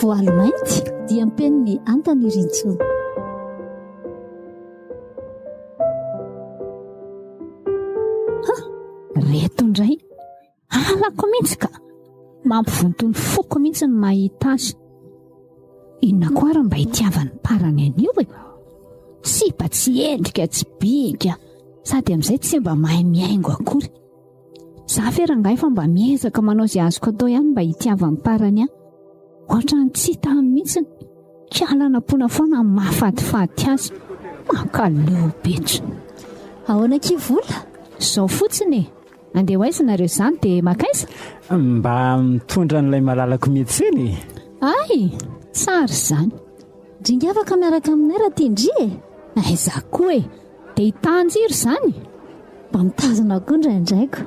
Voaly mainty dia mpeniny antany rintsony. Reto indray alako mihitsy ka mampivontony foko mihitsy ny mahita azy. Inona koa ary mba hitiavany parany anio e? Sipa tsy endrika tsy bika sady amin'izay tsy mba mahay miaingo akory. Za fe rangahy fa mba miezaka manao izay azoko atao ihany mba hitiavany parany ahy. Ohatrany tsy hita mihitsy kialana pona foana mahafatifaty azy. Makaleo betro. Ahoana kivola? Zao fotsiny andeha ho aiza nareo izany dia makaiza? Mba mitondra n'ilay malalako mihitsiny. Ay, tsara izany. Dringavaka miaraka aminay raha tindry e. Aiza koa e, dia hitanjiry izany. Mba mitazona koa indraindraiko.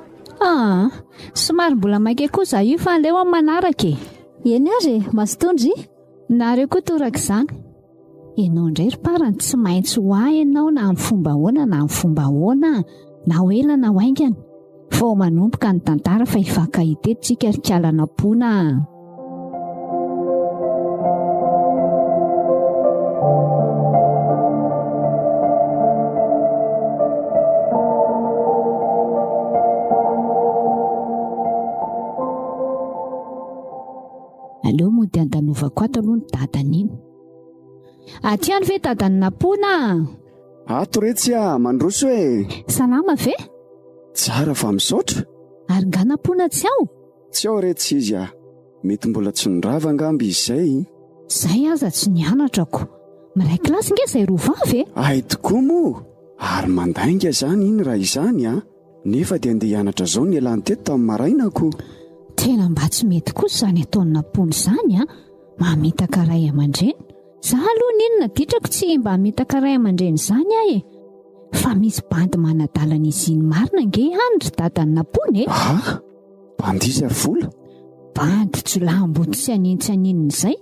Somary mbola maika koa za io fa aleo amin'ny manaraka e. Eny ary masitondry nareo koa toraka izany. Ianao indray ry parany tsy maintsy ho ahy ianao na amin'ny fomba ahoana na amin'ny fomba ahoana na ho ela na ho aingana. Vao manomboka ny tantara fa hifankahitentsika ry kialana pona. Aleo mody andanovako ato aloha ny dadan'iny. Atiany ve dadanina pona? Ato retsy mandroso e. Salama ve? Tsara fa misaotra. Ary ngana pona tsy ao? Tsy ao retsy izy mety mbola tsy nirava angamby izay. Zay aza tsy nianatrako. Miray kilasy nge izay rovavy e? Ay tokoa moa. Ary mandainga zany iny raha izany nefa dia andeha hianatra zao ny elany teto tamin'ny marainako. Tena mba tsy mety kosa izany ataonina pony izany mamitaka ray aman-dreny. Za aloha ninona ditrako tsy mba hamitaka ray aman-dreny izany ahy e. Fa misy bandy manadalana izy iny marina nge andry dadanina pony e. Bandy ary vola? Bandy jolamboty sy aninina izay.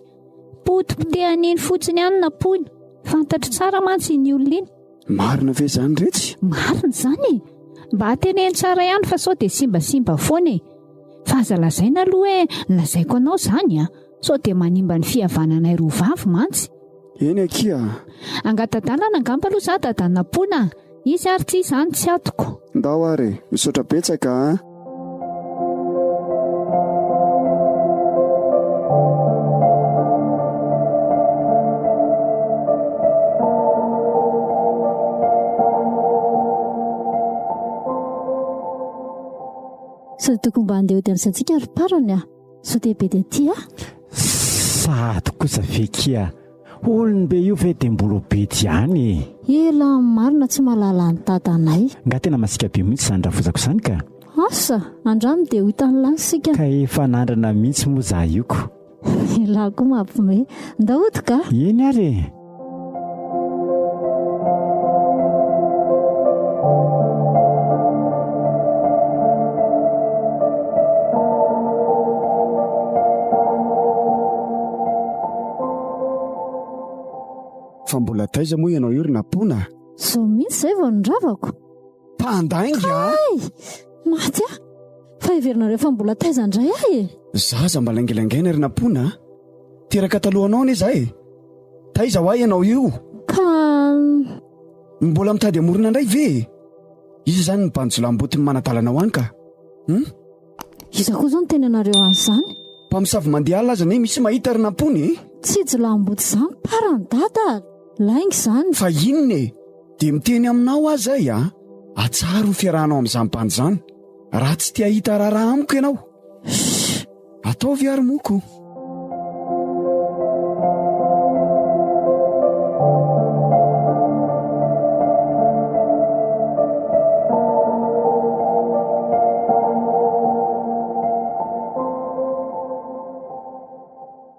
Potipotehany iny fotsiny ihany na pony. Fantatry tsara mantsy iny olona iny. Marina ve zany retsy? Marina zany e. Mba teneny tsara ihany fa sao dia simbasimba foana e. Fa aza lazaina aloha lazaiko anao izany sao dia manimba ny fihavananay rovavy mantsy. Eny akia. Angatadalana angamba aloha za dadanina pona. Izy ary tsy izany tsy atoko. Ndao ary misaotra betsaka Sady tokony mba andeha hodianisantsika ry parany sao dia be dia ty Sady kosa fekia olony be io ve dia mbola bety ihany. Ela marina tsy mahalala ny dadanay. Nga tena masika be mihitsy izany raha vozako izany ka. Asa andrano dia ho hitan'ny lasika. Ka efa nandrana mihitsy moa za ioko. Ela koa mampime. Ndaody ka? Eny ary. Fa mbola taiza moa ianao io ry nampona? Zao mihitsy izay vao nondravako. Mpandainga maty fa iverinareo fa mbola taiza indray ahy zaza mba laingilaingaina ry nampona. Teraka talohanao ane izahay. Taiza ho ahy ianao io? Ka mbola mitady amorona indray ve? Izy zany ny banjolamboty manadalana ho any ka. Iza koa zao ny tena anareo an'izany. Mpamosavy mandeha alina aza ne misy mahita ry nampony Tsy jolamboty izany parany dada. Laingy izany. Fa inona dia miteny aminao azy zay atsaro ny fiarahanao amin'izany bandy izany. Raha tsy tia hita raharaha amiko ianao. Ataovy ary moko.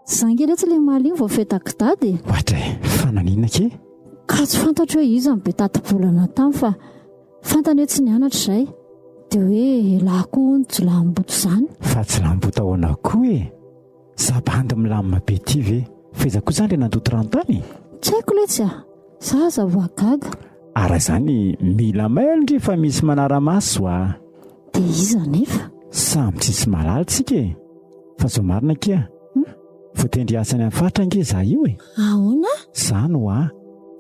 Zangeletsy ilay maliny vao fetaka dady. Ohatra fananina ke? Ka tsy fantatro hoe izy be tati-bolana tamy fa fantany hoe tsy nianatra izay. Dia hoe lako ny jolamboto izany. Fa jolamboto ahoana koa zabandy milamina be ty ve? Faiza koa izany ilay nandoto rano tany? Tsy haiko letsy zaza voagaga. Ara zany mila mailndry fa misy manara-maso a. Dia iza nefa? Samy tsisy malalitsika e. Fa zao marina kia. Voatendry asany amin'ny faritra nge za io e. Ahoana? Zany ho a.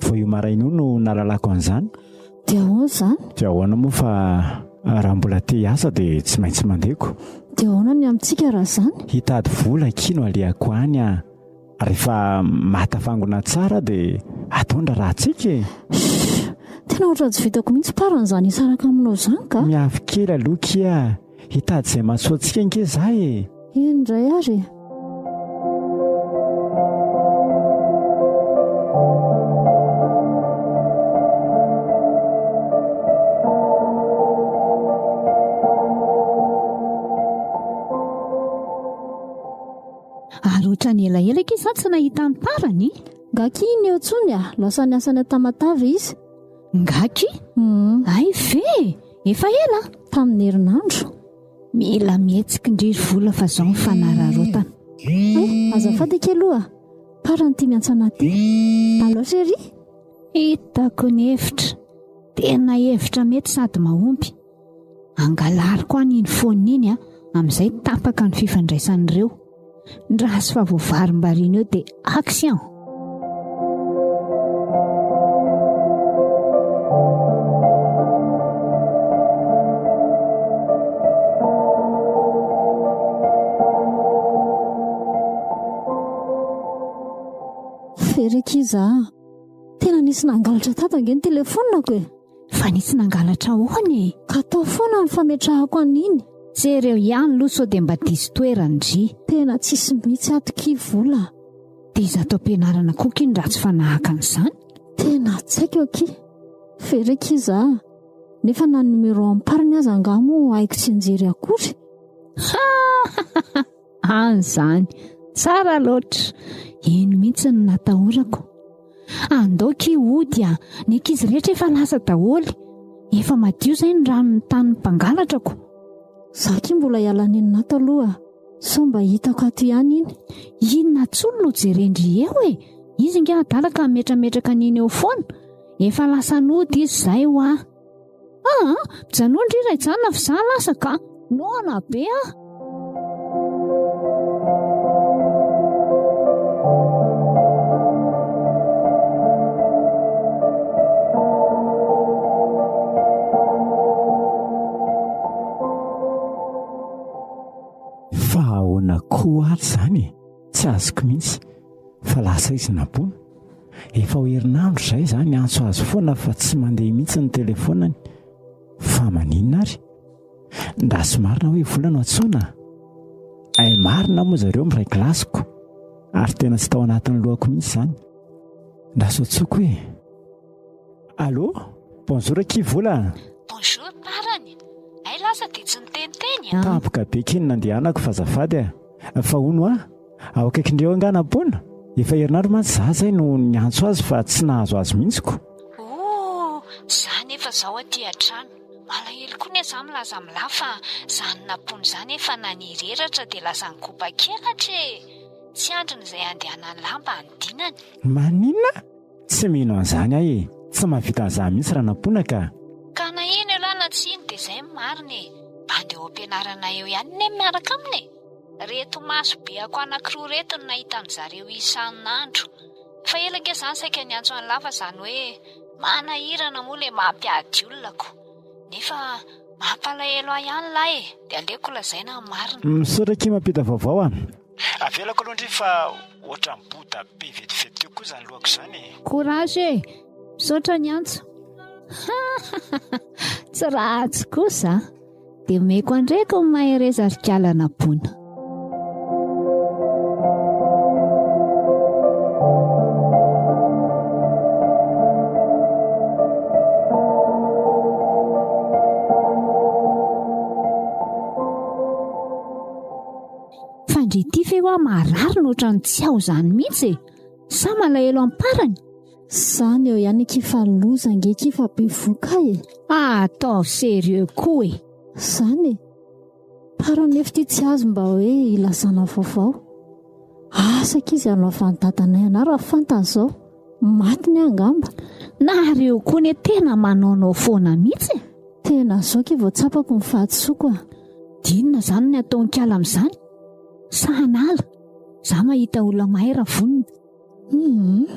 Vao io maraina io no nalalako an'izany. Dia ahoana zany? Dia ahoana moa fa raha mbola te hiasa dia tsy maintsy mandeko. Dia ahoana ny amintsika raha zany? Hitady vola kino alehako any a. Rehefa matafangona tsara dia atondra raha tsika e. Tena ohatran'ny tsy vitako mihitsy paran'izany hisaraka aminao izany ka? Miavy kely aloha kia. Hitady izay mahasoantsika nge za e. Indray ary. Ary ohatrany elaelaka izany tsy nahita ny parany. Ngaky iny eo tsony lasa ny asany tamatavy izy. Ngaky? Ay ve? Efa ela tamin'ny herinandro. Mila mihetsika indriry vola fa zao ny fanararotana. Azafady kely aloha. Parany tia miantsana ty. Allo chéri? Hitako ny hevitra. Tena hevitra mety sady mahomby. Angalariko an'iny foana iny amin'izay tapaka ny fifandraisan'ireo. Raha sy fa voavarim-barina eo dia action. Ferekiza, tena nisy nangalatra tatange ny telefonako e. Fa nisy nangalatra ahoany? Ka atao foana ny fametrahako an'iny. Jereo ihany loha sao dia mba diso toerandry. Tena tsisy mihitsy atoky vola. Dia izy atao ampianarana koky ny ratsy fanahaka an'izany. Tena tsy haiko aky. Ferekiza, nefa na numero ampariny aza angamo haiko tsy nijery akory. An'izany tsara loatra. Iny mihitsy ny natahorako. Andaoky ody ny ankizy rehetra efa lasa daholo. Efa madio izay ny rano ny tanin'ny mpangalatrako. Zaky mbola hiala ny nato aloha. So mba hitako ato ihany iny. Inona tsony no jerendry eo e. Izy nge adalaka metrametraka n'iny eo foana. Efa lasa nody izy zay ho a. Mijanondry iray janona fa za lasa ka. Noana be Ahoana koa ary zany tsy azoko mihitsy fa lasa izy nampona. Efa ho herinandro izay zany antso azo foana fa tsy mandeha mihitsy ny telefonany. Fa maninona ary? Nda somarina hoe vola no antsoina. Ay marina moa zareo miray kilasiko ary tena tsy tao anatin'ny lohako mihitsy izany. Nda soatsoko hoe Allô? Bonjour ki vola. Bonjour parany. Ay lasa dia tsy niteniteny Tampoka be kiny nandehanako fa azafady fa hono ao akaikindreo anganam-pona. Efa herinandro mantsy za zay no niantso azy fa tsy nahazo azy mihitsiko. Zany efa zao aty an-trano. Malahelo koa ny za milaza milà fa zany nampony zany efa nanireratra dia lasa nikopa kelatra e. Tsy andriny izay andehanany lamba andinany. Maninona? Tsy mino an'izany ahy e. Tsy mahavita an'izany mihitsy raha nampona ka. Ka na iny alana tsy iny dia izay marina e. Andeha ho ampianarana eo ihany ne miaraka aminy e. Reto maso be ako anankiroa reto no nahita an'zareo isan'andro. Fa ela nge zany saika niantso any lava zany hoe manahirana moa le mampiady olonako. Nefa mampalahelo ahy ihany lahy e. Dia aleoko lazaina marina. Misaotra mampita vaovao avelako aloha ndry fa ohatran'ny boda be vetivety teo koa zany lohako izany e. Courage e. Misaotra ny antso. Tsy ratsy kosa dia meko andraiko mahereza rikalana pona. Fandrity fe hoa marary no ohatrany tsy ao zany mihitsy e. Sa malahelo amparany. Zany eo ihany kifa loza nge kifa be voka e. Atao sérieux koa e. Zany e. Parany efa ty tsy azo mba hoe ilasana vaovao. Asaka izy aloha fantatanay ana raha fantany zao. Maty ny angamba. nareo koa ny tena manaonao foana mihitsy. Tena zoky voatsapako ny fahatsoko a. Dinona zany ny ataon-kiala amin'izany? Sahanala za mahita olona mahay raha vonina.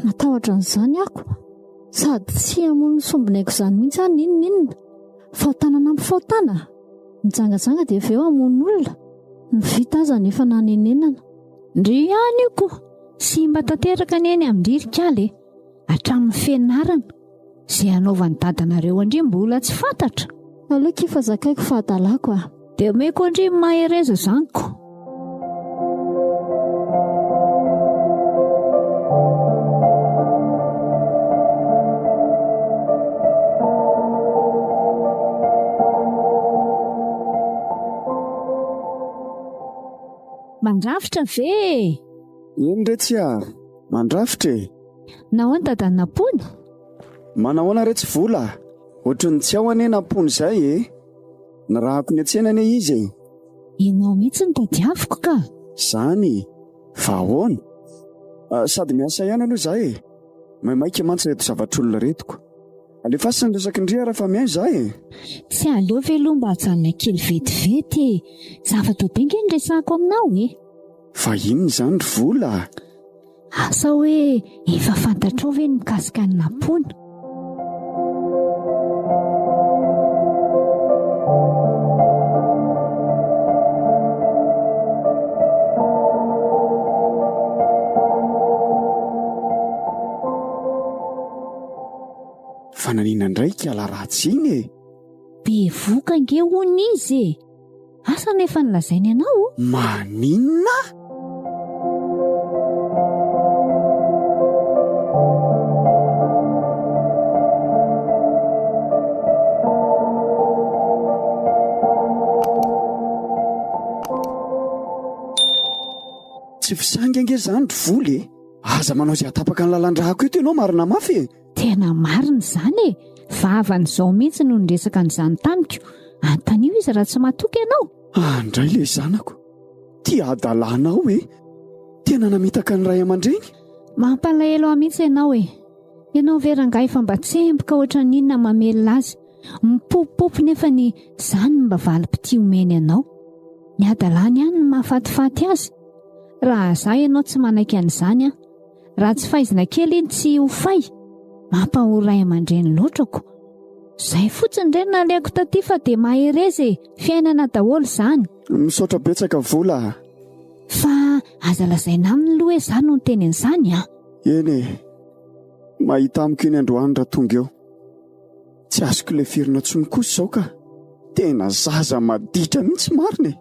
Matahotra an'izany ako. Sady tsy hamono sombonaiko izany mihitsy any inona. Faotanana amin'ny faotana. Mijangajanga dia avy eo hamono olona. Ny vita aza nefa nanenenana. Ndry ihany io koa sy mba tanteraka ny eny amin'ndirikaly hatramin'ny fianarana izay anaovan'ny dadanareo andry mbola tsy fantatra. Aleo kifa zakaiko fahadalako a. Dia meko andry mahereza zaniko. Mandrafitra ve? Eny retsy a, mandrafitra e. Nahoana dadan'ny nampony? Manahoana retsy vola? Ohatran'ny tsy ao ane nampony izay e. Narahako ny an-tsena ane izy e. Ianao mihitsy ny tadiaviko ka. Zany, vahoana. Sady miasa ihany aloha izaho e. Maimaika mantsy reto zavatr'olona retiko. Alefasy ny resaky indrihara raha fa miay izaho e. Tsy aleo ve aloha mba hajanona kely vetivety e. Zavatra be nge ny resako aminao e. Fa inona izany ry vola? Asa hoe efa fantatrao ve ny mikasika ny nampony? Fananina ndraiky ala ratsy iny e. Be voka nge hono izy e. Asa nefa nilazainy ianao? Maninona? Tsy fisanga nge zany ry voly e. Aza manao izay atapaka ny lalan-drahako ito ianao marina mafy e. Tena marina izany e. Vavan'izao mihitsy no niresaka an'izany tamiko. Antanio izy raha tsy matoky ianao. Andray le zanako. Tia adalànao e. Tena namitaka ny ray aman-dreny. Mampalahelo mihitsy ianao e. Ianao veranga efa mba tsemboka ohatran n'inona mamelona azy. Mipopopopy nefa ny zany mba valim-piti omeny ianao. Ny adalàna ihany no mahafatifaty azy. Raha zaho ianao tsy manaiky an'izany a. Raha tsy fahaizana kely iny tsy ho fay. Mampahoray aman-dreny loatrako. Zay fotsiny ireny naleko taty fa dia mahereza e. Fiainana daholo izany. Misaotra betsaka vola. Fa aza lazaina aminy aloha hoe izany no ny tenin'izany a. Eny e. Mahita amiko iny androany raha tonga eo. Tsy azoko ilay firina tsony kosa izao ka. Tena zaza maditra mihitsy marina e.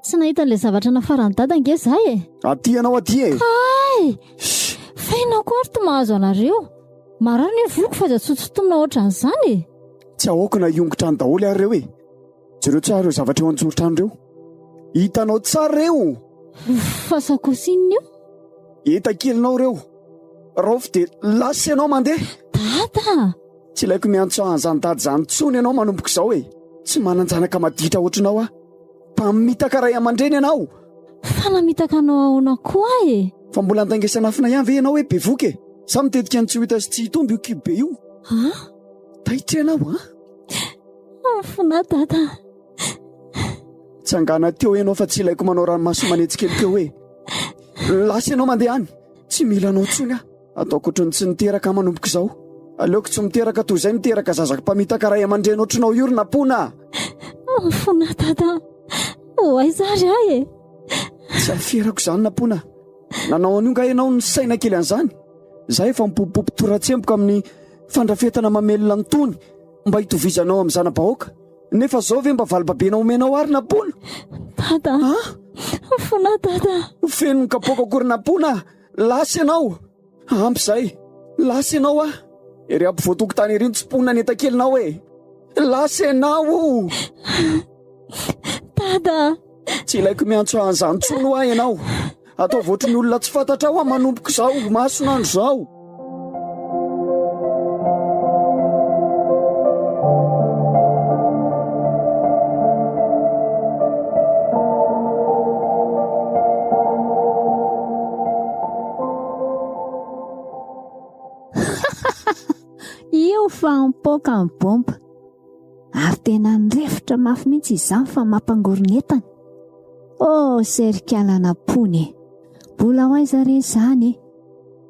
Tsy nahita an'ilay zavatra nafarany dada nge zahay e. Aty ianao aty e. Ay! Feno koa ary ty mahazo anareo. Marary ny voko fa tsotsotomina ohatran'izany e. Tsy ahoakana iongotra ny daholo ary reo e. Jereo tsara ireo zavatra eo an-jorotrano reo. Hitanao tsara reo. Fa sakosinina io. Hita kelinao reo. Raofy dia lasa ianao mandeha. Dada! Tsy ilaiko miantso an'izany dady izany tsony ianao manomboka izao e. Tsy mananjanaka maditra ohatranao a. Mpamitaka ray aman-dreny ianao. Fa namitaka anao ahoana koa e. Fa mbola andangesanafina ihany ve ianao hoe be voky e. Sa mitetika ny tsy ho hita sy tsy hitomby io kibo be io. Ha? Taitra ianao a. Afona dada. Tsy angana teo ianao fa tsy ilaiko manao ranomaso manetsikely teo hoe. Lasa ianao mandeha any. Tsy mila anao tsony a. Ataoko ohatrany tsy niteraka manomboka izao. Aleoko tsy miteraka toy izay miteraka zazaka mpamitaka ray aman-dreny ohatranao io ry nampona. Afona dada. Aizary ahy e. Tsy aferako izany nampona. Nanao an'io nga ianao ny saina kely an'izany. Zaho efa mipopopopy toratsemboka amin'ny fandrafetana mamelona ny tony mba hitovizanao amin'ny zana-bahoaka. Nefa izao ve mba valibabena omenao ary nampona. Dada. Fona dada. Feno ny kapoaka akory nampona. Lasa ianao. Ampy izay. Lasa ianao a. Ery aby voatoko tany ery ny tsipona ny enta-kelinao e. Lasa ianao. Dada. Tsy ilaiko miantso an'izany tsony ho ahy ianao. Atao voatry ny olona tsy fantatra ao manomboka izao masonandro izao. io fa mipoaka ny bomba. Ary tena nirefitra mafy mihitsy izany fa mampangoronetany. Serikalana pony, mbola ho aiza re izany e.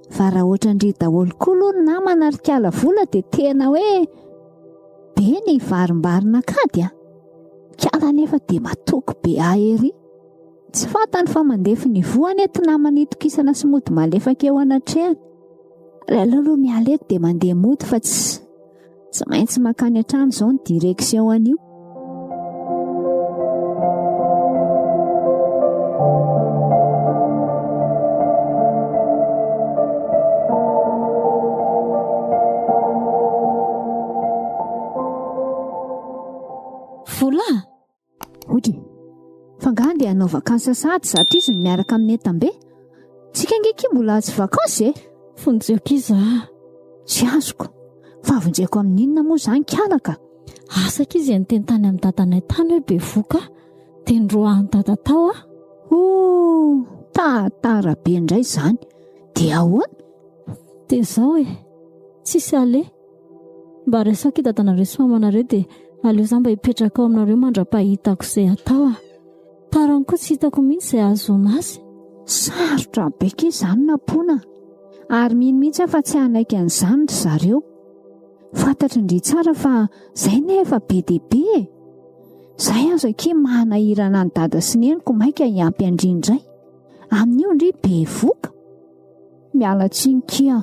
Fa raha ohatra ndry daholo koa ny namana ary kala vola dia tena hoe be ny varimbarina kady a. Kala nefa dia matoko be ahery. Tsy fantany fa mandefy ny voany ety namana itokisana sy mody malefaka eo anatrehany. Aloha miala eto dia mandeha mody fa tsy maintsy makany an-trano izao ny direksion an'io. Vola Oy, fangaha dia hanao vakansy sady zato izy ny miaraka amin'ny etambe. Tsika ngeky mbola azy vakansy e. Vonjeko iza. Tsy azoko. Fa vonjeko amin'inona moa izany kalaka. Asaka izy ny teny tany amin'ny dadanay tany hoe be voka. Tendroahan'ny dada tao a. Tantara be indray izany. Dia ahoana? Dia izao e. Tsisy ale. Mba resaka i dadanareo sy mamanareo dia aleo izany mba hipetraka ao aminareo mandra-pahitako izay atao a. Tarany koa tsy hitako mihitsy izay azona azy. Sarotra beka izany nampona. Ary mino mihitsy aho fa tsy hanaiky an'izany ry zareo. Fantatry ndry tsara fa izay nefa be dia be e. Izay azo ake manahirana ny dada sy neniko maika hiampy andrindray. Amin'io ndry be voka. Miala tsiny kia.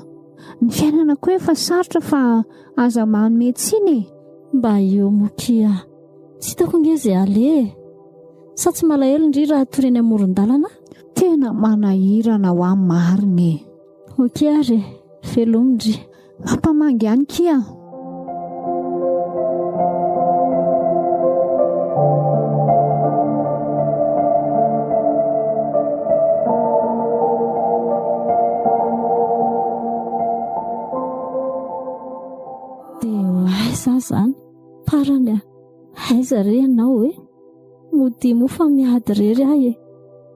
Ny fiainana koa efa sarotra fa aza manome tsiny e. Mba eo mokia. Tsy hitako nge izay ale. Sa tsy malahelo ndry raha toreny amoron-dalana? Tena manahirana ho amin'ny mariny. Okiary, velomindry. Mampamangy ihany kia. Dia aiza izany? Parany a. Aiza re ianao hoe? Mody mo fa miady rery ahy e.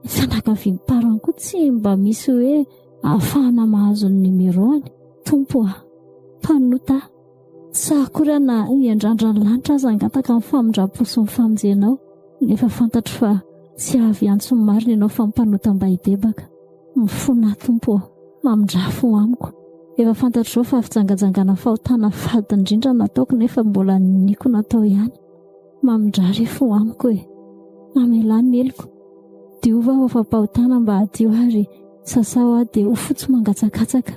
Fianakavian'ny parany koa tsy mba misy hoe ahafahana mahazo ny numéroany. Tompo a. Panota. Sa akory na hiandrandra ny lanitra aza angataka amin'ny famindram-po sy ny famonjenao. Nefa fantatro fa tsy avy antso ny marina ianao fa mpanota mba hibebaka. Mifona tompo. Mamindrafo amiko. Efa fantatro zao fa fijangajangana fahotana fady indrindra nataoko nefa mbola niko natao ihany. Mamindrary fo amiko e. Mamelany meliko. Diova ho fampahotana mba hadio ary sasao aho dia ho fotsy mangatsakatsaka.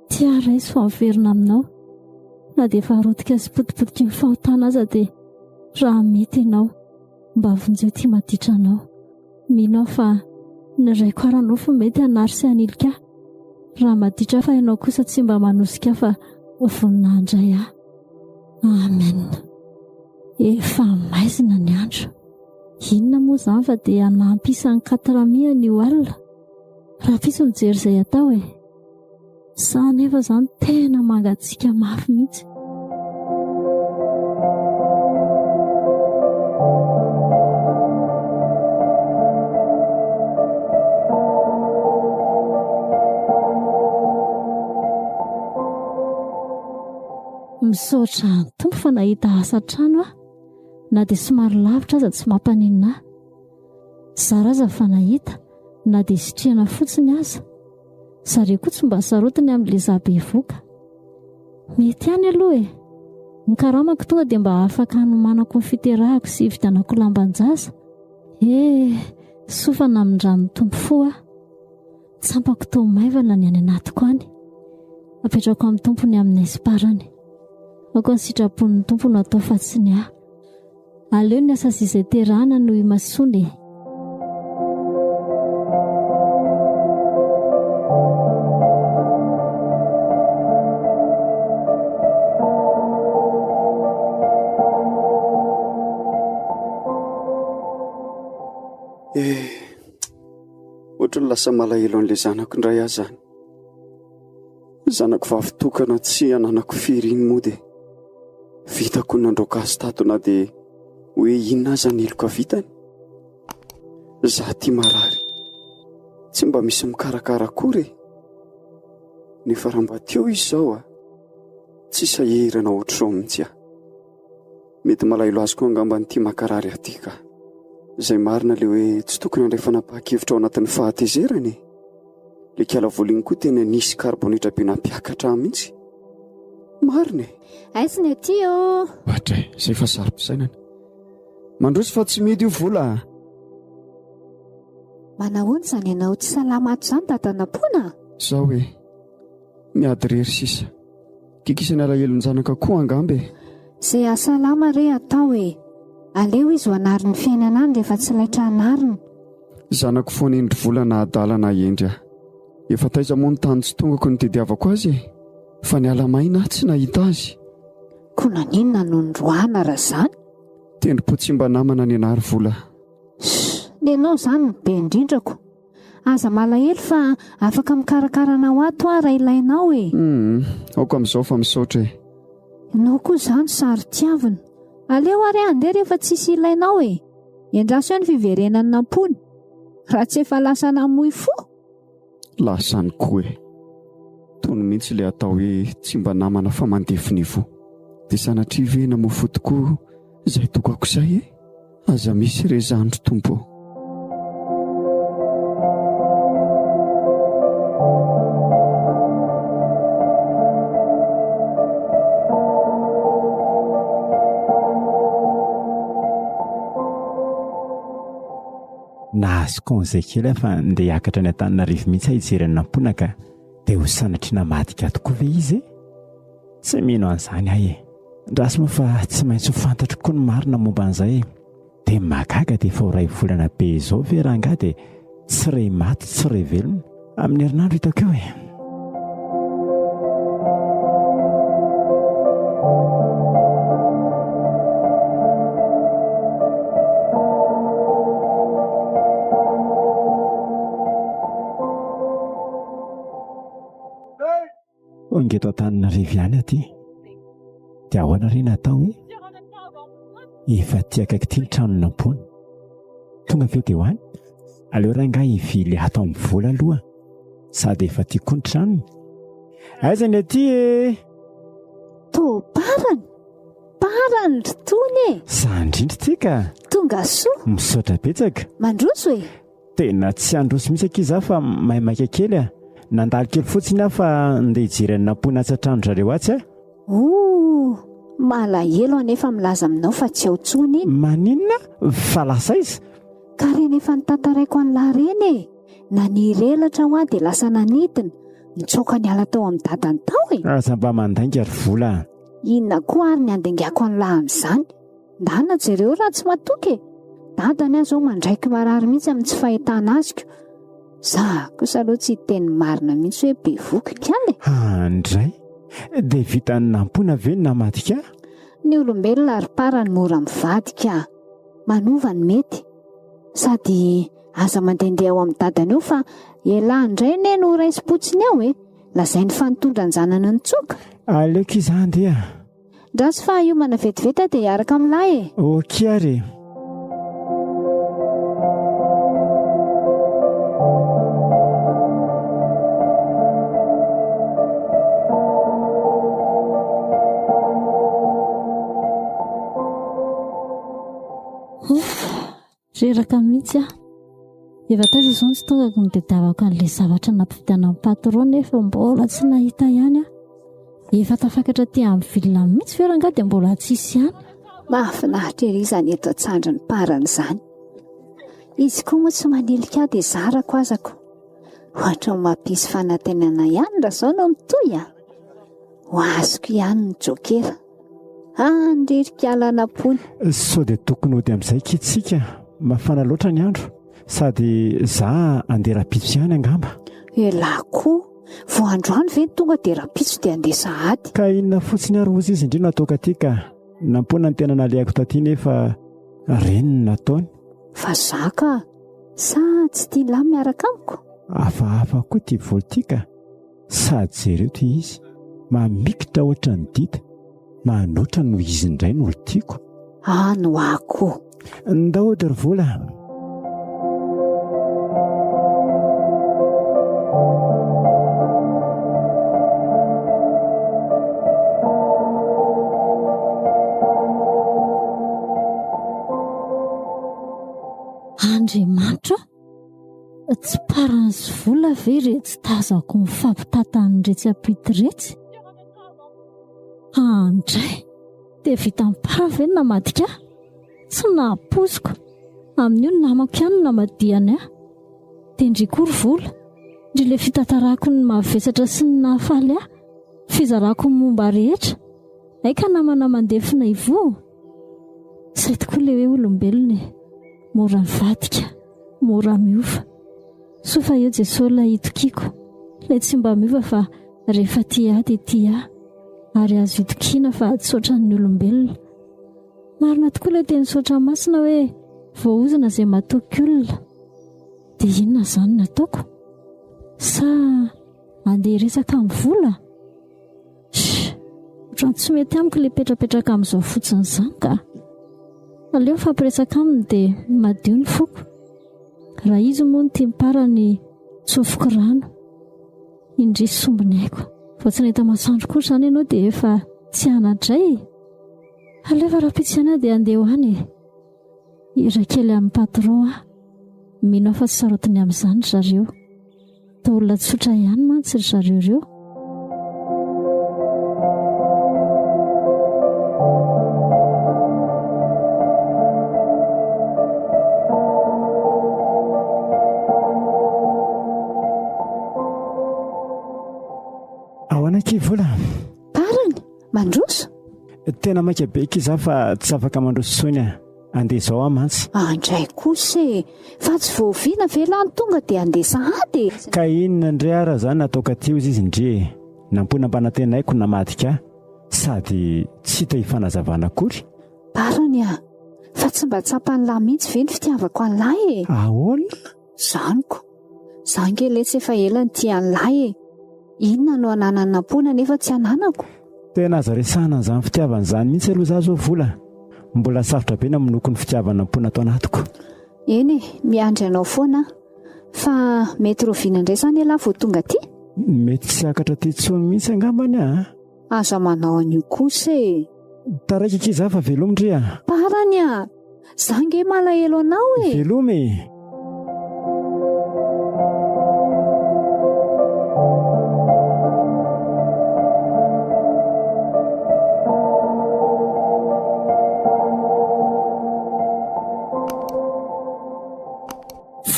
Tia raisy fa miverina aminao. Na dia efa rotika sy potipotika ny fahotana aza dia raha mety ianao mba vonjeo tia maditra anao. Minao fa ny raiko aranao fa mety hanary sy hanilika. Raha maditra fa ianao kosa tsy mba manosika fa vonina andray aho. Amen. Efa maizina ny andro. Inona moa izany fa dia hanampy isan'ny 400 ny alina. Raha piso mijery izay atao e. Sa nefa izany tena mangatsika mafy mihitsy. Misaotra ny tompo fa nahita asa trano aho. Na dia somary lavitra aza tsy mampaninina ahy. Zara aza fa nahita na dia sitrihana fotsiny aza. Zareo koa tsy mba sarotiny amin'ilay zabe voka. Mety ihany aloha e. Ny karamako tonga dia mba afaka hanomanako ny fiterahako sy hividianako lambanjaza. Sofana amin'ndrano tompo fo aho. Tsampako tao maivana ny any anatiko any. Apetrako amin'ny tompony amin'ny esparany. Ako ny sitrapon'ny tompo no atao fatsiny aho. Aleo ny asa sy izay tearana no imasony. Ohatra ny lasa malahelo an'ilay zanako indray ahy zany. Zanako vavy tokana tsy ananako firy iny mody. Vitako nandroaka azy tato na dia hoe inona aza niloko vitany. Za tia marary. Tsy mba misy mikarakara akory. Nefa raha mba teo izy izao tsy sahirana ohatr'izao mihitsy aho. Mety malailo azy koa angamba ny tia makarary aty ka. Izay marina ilay hoe tsy tokony handray fanapahan-kevitra ao anatin'ny fahatezerany. Ilay kiala voaligny koa tena nisy karbonitra be nampiakatra mihitsy. Marina e. Aisiny aty o. Batray, izay fa saro-pisainana. Mandroso fa tsy mety io vola. Manahoana izany ianao tsy salama ato izany dadanam-pona? Zaho hoe miady rery sisa. Kikisana alahelo ny zanaka koa angamba e. Izay asalama re atao e. Aleo izy ho anariny fiainana any rehefa tsy laitra anariny. Zanako foana endry vola na adala na endry aho. Efa taiza moa ny tany tsy tongako ny tediavako azy e. Fa ny alamaina tsy nahita azy. Koa naninona no ndroana raha izany? Tendrom-po tsy mba namana ny anary vola. Lenao izany no be indrindrako. Aza malahelo fa afaka mikarakaranao ato raha ilainao e. Aoko amin'izao fa misaotra e. Ianao koa izany sary tiavina. Aleo ary andeha rehefa tsisy ilainao e. Endraso ny fiverenany nampony. Raha tsy efa lasa namoy fo. Lasany koa e. Tony mihitsy ilay atao hoe tsy mba namana fa mandefiny vo. Dia sanatria ve namofotoko izay tokako izay e. Aza misy rezandro tompo. Nahazo izay kely fa ndeha hiakatra ny Antananarivo mihitsy hijerena nampona ka dia ho sanatry namadika tokoa ve izy e? Tsy mino an'izany ahy e. Ndraso moa fa tsy maintsy ho fantatro koa ny marina momba an'izay e. Dia magaga dia efa ho ray volana be izao ve raha angaha dia tsy ray maty tsy ray velona amin'ny herinandro hitako eo e. Ongeto Antananarivo ihany aty dia ahoana ry natao hoe efa ty akaiky ty ny trano nampony. Tonga aveo dia hoany aleo raha angaha hivily ato amin'ny vola aloha sady efa ty koa ny tranony. Aizany aty e. To parany ritony e. Sandrindry ty ka. Tonga soa. Misaotra betsaka. Mandroso e. Tena tsy androso mihitsy akiza fa mahay maika kely a. Nandalo kely fotsiny aho fa ndeha hijerena nampony atsatrano zareo atsy a. Malahelo anefa milaza aminao fa tsy ao tsony iny. Maninona? Fa lasa izy. Ka reny efa nitantaraiko an'lahy reny e. Nanirelatra ho aho dia lasa nanidina. Nitsoaka ny ala tao amin'ny dadany tao e. Aza mba mandainga ry vola. Inona koa ary ny andengako an'lahy amin'izany? Ndana jereo raha tsy matoky e. Dadany azo mandraiky marary mihitsy amin'ny tsy fahitana aziko. Za kosa aloha tsy teny marina mihitsy hoe be voky kale. Andray dia vita ny nampona ve ny namadika? Ny olombelona ary parany mora mivadika. Manova ny mety. Sady aza mandendeha ao amin'ny dadany eo fa elahindray ne no raisi-potsiny ao e. Lazay ny fanotondra ny zanany nitsoka. Aleoko izy andeha. Ndraso fa io mana vetivety dia hiaraka amin'lahy e. Ok ary. Reraka mihitsy aho. Efa taiza izao ny tsy tongako ny tadiavako an'ilay zavatra nampividiana amin'ny patron nefa mbola tsy nahita ihany aho. Efa tafakatra ty amin'ny vilona mihitsy ve rangaha dia mbola tsisy ihany. Mahafinaritra ery izany eto Antsandra ny parany izany. Izy koa moa tsy manilika dia zarako azako. Ohatra ny mampisy fanantenana ihany raha izao no mitoy a. Ho azoko ihany ny jokera. Andririka ala nampony. Sao dia tokony ody amin'izay kitsika. Mafana loatra ny andro. Sady za andeha rapitso ihany angamba. Elako, vao androany ve tonga dia rapitso dia andeha sahady. Ka inona fotsiny ary ozy izy indrina natoka aty ka. Nampona ny tena nalehako taty nefa reniny nataony. Fa zaka, sa tsy tia lahy miaraka amiko? Hafahafa koa tia politika. Sady jereo ty izy. Mamikitra oatra ny dita. Manoatra no izy indray no tiako. No ako. Ndahody ry vola. Andriamanitra, tsy parany sy vola ve retsy tazako mifampitantanyretsy apitiretsy? Andray dia vita mipara ve ny namadika? Tsy nahaposiko amin'io ny namako ihany no namadiany ahy. Dia indrikory vola indry le fitantarako ny mahavesatra sy ny nahafaly ahy, fizarako ny momba rehetra, aika namana mandefina ivoho. Izay tokoa le hoe olombelona, mora mivadika, mora miova. Sofa eo Jesosy la itokiako, ilay tsy mba miova fa rehefa tia dia tia, ary azo itokiana fa tsy ohatran'ny olombelona. Marina tokoa ilay teny saotra masina hoe voaozana izay mahatoky olona. Dia inona izany nataoko? Sa andeha resaka amin'ny vola? Ohatran'ny tsy mety amiko ilay petrapetraka amin'izao fotsiny izany ka. Aleo fampiresaka aminy dia madio ny foko. Raha izy moa no tia mipara ny tsofoko rano, indrisy sombiny haiko. Fa tsy nahita masoandro koa izany ianao dia efa tsy hanadray. Aleo fara-pitsana dia andeha ho any. Irakely amin'ny patron aho, mino fa tsy sarotiny amin'izany zareo. Tao olona tsotra ihany mantsy ry zareo ireo. Vola parany mandroso, tena maika be kiza fa tsy afaka mandroso tsony andeha izao mantsy. Andray kosa fa tsy voaviana velany tonga dia andeha sahady. Ka inona indray ara zany nataoka teo izy indre nampona mpanantenaiko namadika sady tsy hita hifanazavana akory. Parany fa tsy mba tsapany lahy mihitsy ve ny fitiavako an'lahy? Ahoana? Zaniko zangeletsy efa ela ny tia an'lahy. Inona no ananany nampona nefa tsy ananako? Tena aza resahana an'izany fitiavana izany mihitsy aloha za zao vola. Mbola sarotra be na minoko ny fitiavana nampona atao anatiko. Eny miandry anao foana, fa mety roviana indray izany elahy vao tonga aty? Mety tsy akatra ty tsony mihitsy angambany Aza manao an'io kosa Taraika kiza fa velomindry Parany zange malahelo anao Velomy.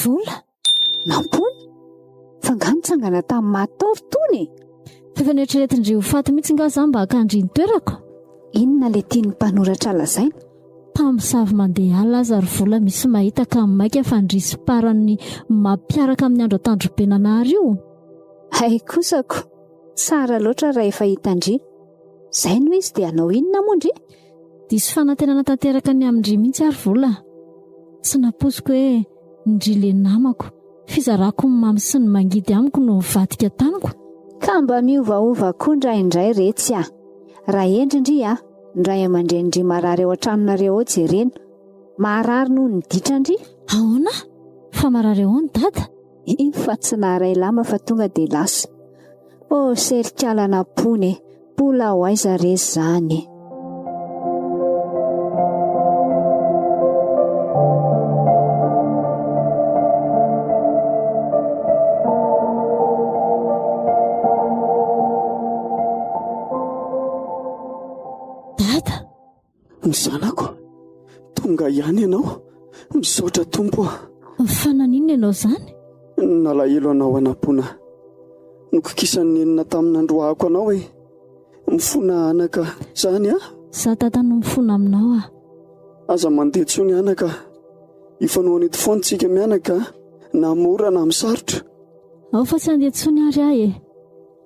Vola nampony fanganitsangana tamin'ny matory tony. Fefa nieritreretindry ho faty mihitsy nga zany mba hakandriny toerako. Inona le tiany mpanoratra lazaina? Tamin'ny savy mandeha alina aza ry vola misy mahita ka maika fandrisy parany mampiaraka amin'ny andro atandrom-penanahary io. Hay kosako tsara loatra raha efa hitandry. Zay no izy dia anao inona mondry? Diso fanantenana tanteraka ny amindry mihitsy ary vola. Tsy naposiko hoe ndry le namako fizarako ny mamy sy ny mangidy amiko no mivadika taniko. Ka mba miovaova koa indraindray retsy raha endrindry ndray aman-drendry marary eo an-tranonareo ao jerena. Marary noho ny ditrandry. Ahoana? Fa marary eo ny dada? Fa tsy naharay lama fa tonga dia lasa. Serikalana pony pola ho aiza resy zany. Ny zanako, tonga ihany ianao, misaotra tompo Fananina ianao zany? Nalahelo anao anam-pona. Nokikisany enina tamin'ny androahako anao mifona anaka zany Za tata no mifona aminao Aza mandeha tsony anaka. Ifanoana eto foana tsika mianaka na mora na misarotra. Ao fa tsy andeha tsony ary ahy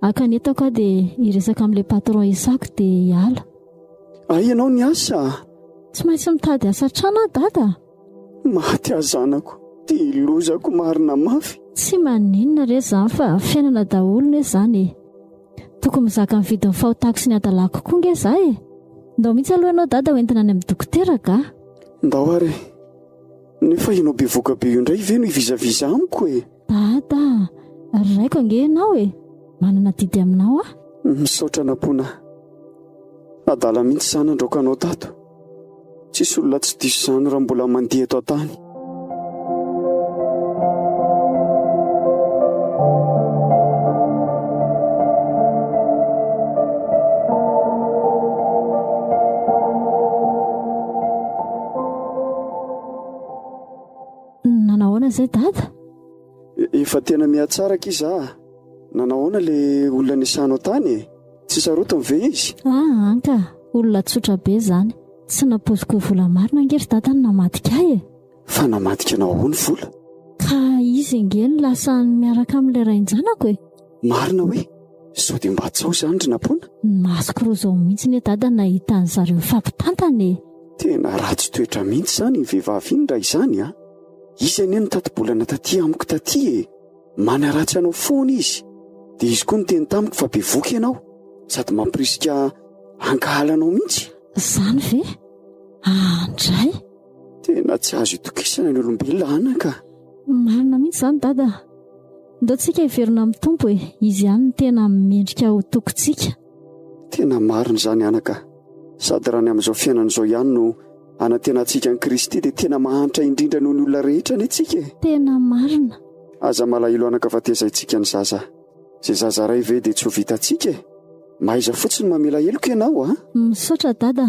akanetako dia iresaka amin'ilay patron isako dia hiala. Ianao ny asa? Tsy maintsy mitady asa trano dada. Maty azanako, tia lozako marina mafy. Tsy maninona re zany fa fiainana daholo ne zany. Tokony mizaka ny vidin'ny fahotako sy ny adalako koa nge za Ndao mihitsy aloha ianao dada hoentina any amin'ny dokotera ka? Ndao ary. Nefa ianao bevoka be io indray ve no ivizaviza amiko Dada, raiko ange ianao manana didy aminao Misaotra nampona. Adala mihitsy zany andraokanao tato. Tsisy olona tsy diso zany raha mbola mandiha eto an-tany. izay dada? Efa tena mihatsaraka iza. Nanahoana le olona nisanao tany e? Tsy sarotiny ve izy? Anka, olona tsotra be izany. Tsy napoziko vola marina angery dada no namadika e. Fa namadika nahoany vola? Ka izy engeny lasa miaraka amin'ilay rain-janako e. Marina hoe? Sao dia mba tsao izany ry nampona? Masoko roa izao mihitsy ne dada nahita an'zareo fampitantana e. Tena ratsy toetra mihitsy izany ny vehivavy iny raha izany a. Izy anie nitati-bolana taty amiko taty e. Manaratsy anao foana izy. Dia izy koa niteny tamiko fa be voky ianao, sady mampirisika hankahalanao mihitsy. Izany ve? Andray? Tena tsy azo itokisana ny olombelona anaka. Marina mihitsy izany dada. Ndao tsika hiverina amin'ny tompo e. Izy ihany no tena mendrika ho tokontsika. Tena marina izany anaka. Sady raha ny amin'izao fiainan'izao ihany no anantena antsika ny Kristy dia tena mahantra indrindra noho ny olona rehetra ny tsika e. Tena marina. Aza malahelo anaka fa tezaintsika ny zaza. Izay zaza ray ve dia tsy ho vitantsika e. Mahaiza fotsiny mamela heloko ianao a? Misaotra dada.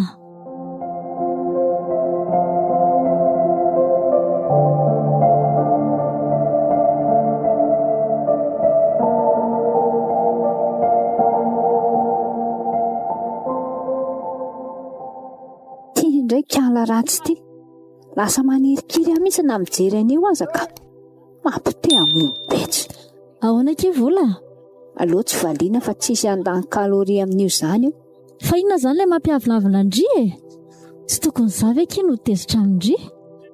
Kala ratsy ty lasa manirikiry mihitsy na mijery anio aza ka mampite amono betsy. Ahoana ke vola? Aleo tsy valiana fa tsisy andany kaloria amin'io izany io. Fa inona izany ilay mampiavinavina ndry e? Tsy tokony zavy aky no tezitra ndry.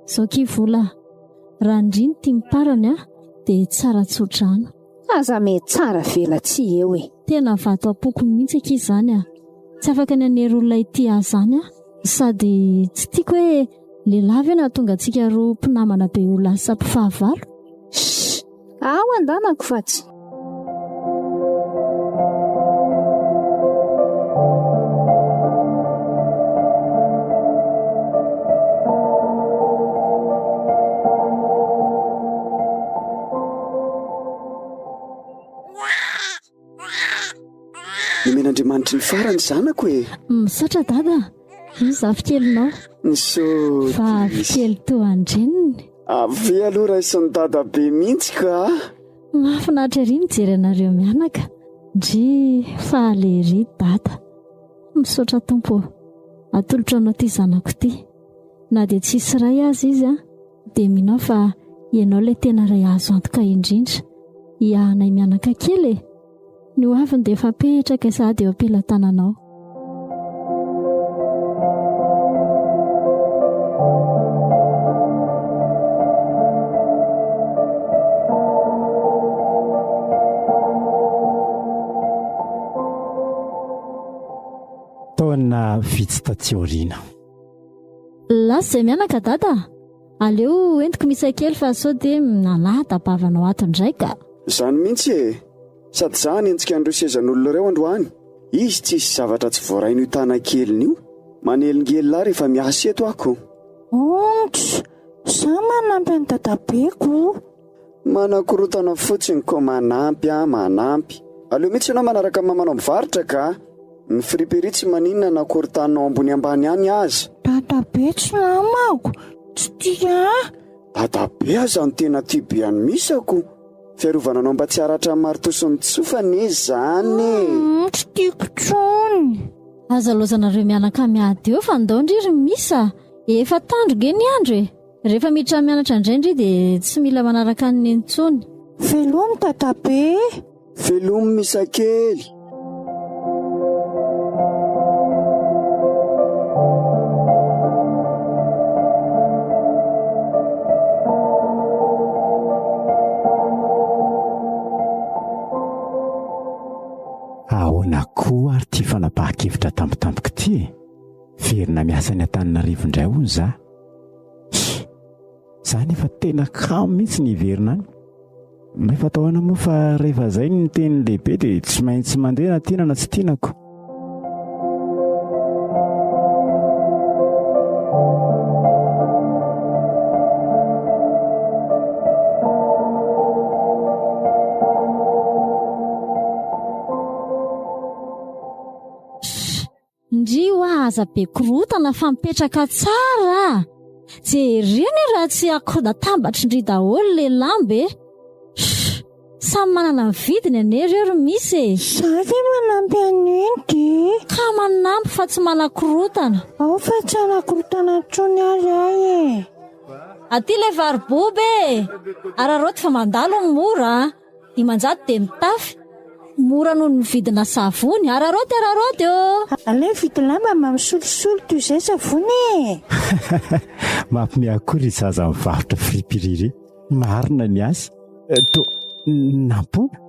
Zao ke vola raha ndry ny tia miparany dia tsara tsodrano. Aza me tsara vela tsy eo e. Tena vato apoko mihitsy aky izany tsy afaka ny anery olona ity azany sady tsy tiako hoe lehilahy na tonga antsika roa mpinamana be olona sampifahavalo. Ao andanako fa tsy. Nomen'Andriamanitra ny farany zanako e. Misaotra dada. Izy avikelinao. Misaotra. Fa avikely to andreniny. Ave aloha raha isany dada be mihitsy ka. Mahafinaritra ery mijery anareo mianaka. Ndry fahalery dada. Misaotra tompo. Atolotra anao ty zanako ty. Na dia tsisy ray azy izy dia minao fa ianao ilay tena ray azo antoka indrindra. Ianay mianaka kely e. Ny hoaviny dia efa petraka sady eo ampelantananao. Taona vitsy taty aoriana. Lasa izay mianaka dada. Aleo entiko misa kely fa sao dia nanahita bavanao ato indray ka. Izany mihitsy e. Sady izany entsika an'ireo sezan'olona ireo androany. Izy tsisy zavatra tsy voarainy io tana keliny io. Manelingely ary rehefa miasa eto ako. Ontsy, sa manampy any dadabeko. Manakorotana fotsiny ko manampy manampy. Aleo mihitsy ianao manaraka mamanao mivarotra ka. Ny friperi tsy maninona nakorotanao ambony ambany any aza. Dadabe tsy namako, tsy tia. Dadabe aza ny tena tia be any misako. Fiarovana anao mba tsy haratra amin'ny marotosony tsofany izany. Tsy tiako tsony. Aza lozanareo mianaka miady eo fa ndao ndry ry misa. Efa tandro ge ny andro e. Rehefa miditra mianatra indray dia tsy mila manaraka ny nentsony. Velomy dadabe. Velomy misa kely. Ahoana koa ary tia fanapahan-kevitra tampotampoka ity e. Verina miasa ny Antananarivo indray hono za. Za nefa tena kamo mihitsy ny verina any. Rehefa tahoana moa fa rehefa izay ny teny lehibe dia tsy maintsy mandeha na tiana na tsy tianako. Ndry ho aza be korotana fa mipetraka tsara. jereny raha tsy akoda tambatry-ndry daholo le lambe. Samy manana ny vidiny anery misy e. Za ve manampy anendy? Ka manampy fa tsy manakorotana. Ao fa tsy anakorotana trony azy ahy e. Aty le varibobe araroty fa mandalo ny mora. Dimanjato de mitafy. Mora noho ny vidina savony. Araroty o. Ale vidy lamba mamisolosolo toy izay savony e. Mampiakory zaza mivarotra fripiriry. Marina ny azy. Nampona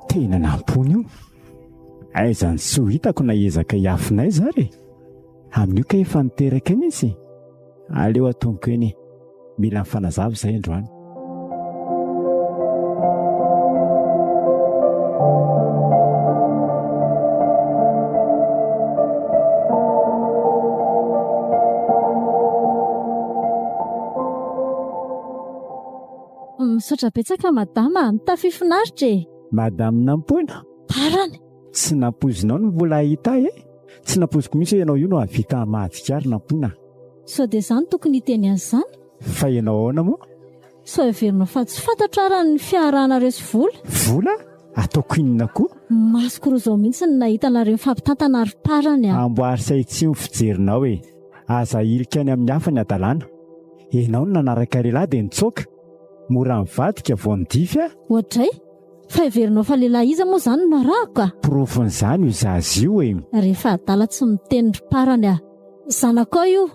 tena nampony io. Aizany sy ho hitako na ezaka hiafinay zary. Amin'io ka efa niteraka iny izy. Aleo atonoko eny mila mifanazava izay androany. Misaotra betsaka madama, mitafifinaritra e. Madame Nampona. Parany. Tsy nampozinao no mbola ahita e. Tsy nampoziko mihitsy ianao io no avita Madagasikara Nampona. So dia izany tokony hiteny an'izany. Fa ianao ahoana moa? So heverina fa tsy fantatra raha ny fiarana resy vola. Vola? Ataoko inona koa? Masoko roa izao mihitsy ny nahita nareo fampitantana ary parany a. Amboary say tsy ho fijerinao e. Aza ilika any amin'ny hafa ny adalàna. Enao no nanaraka lehilahy dia nitsoaka. Mora mivadika vao nidify a. Ohatray? Fa heverinao fa lehilahy iza moa izany no narahako ka. Profon'izany io zazy io e. Rehefa adala tsy miteny ry parany a. Zanako io.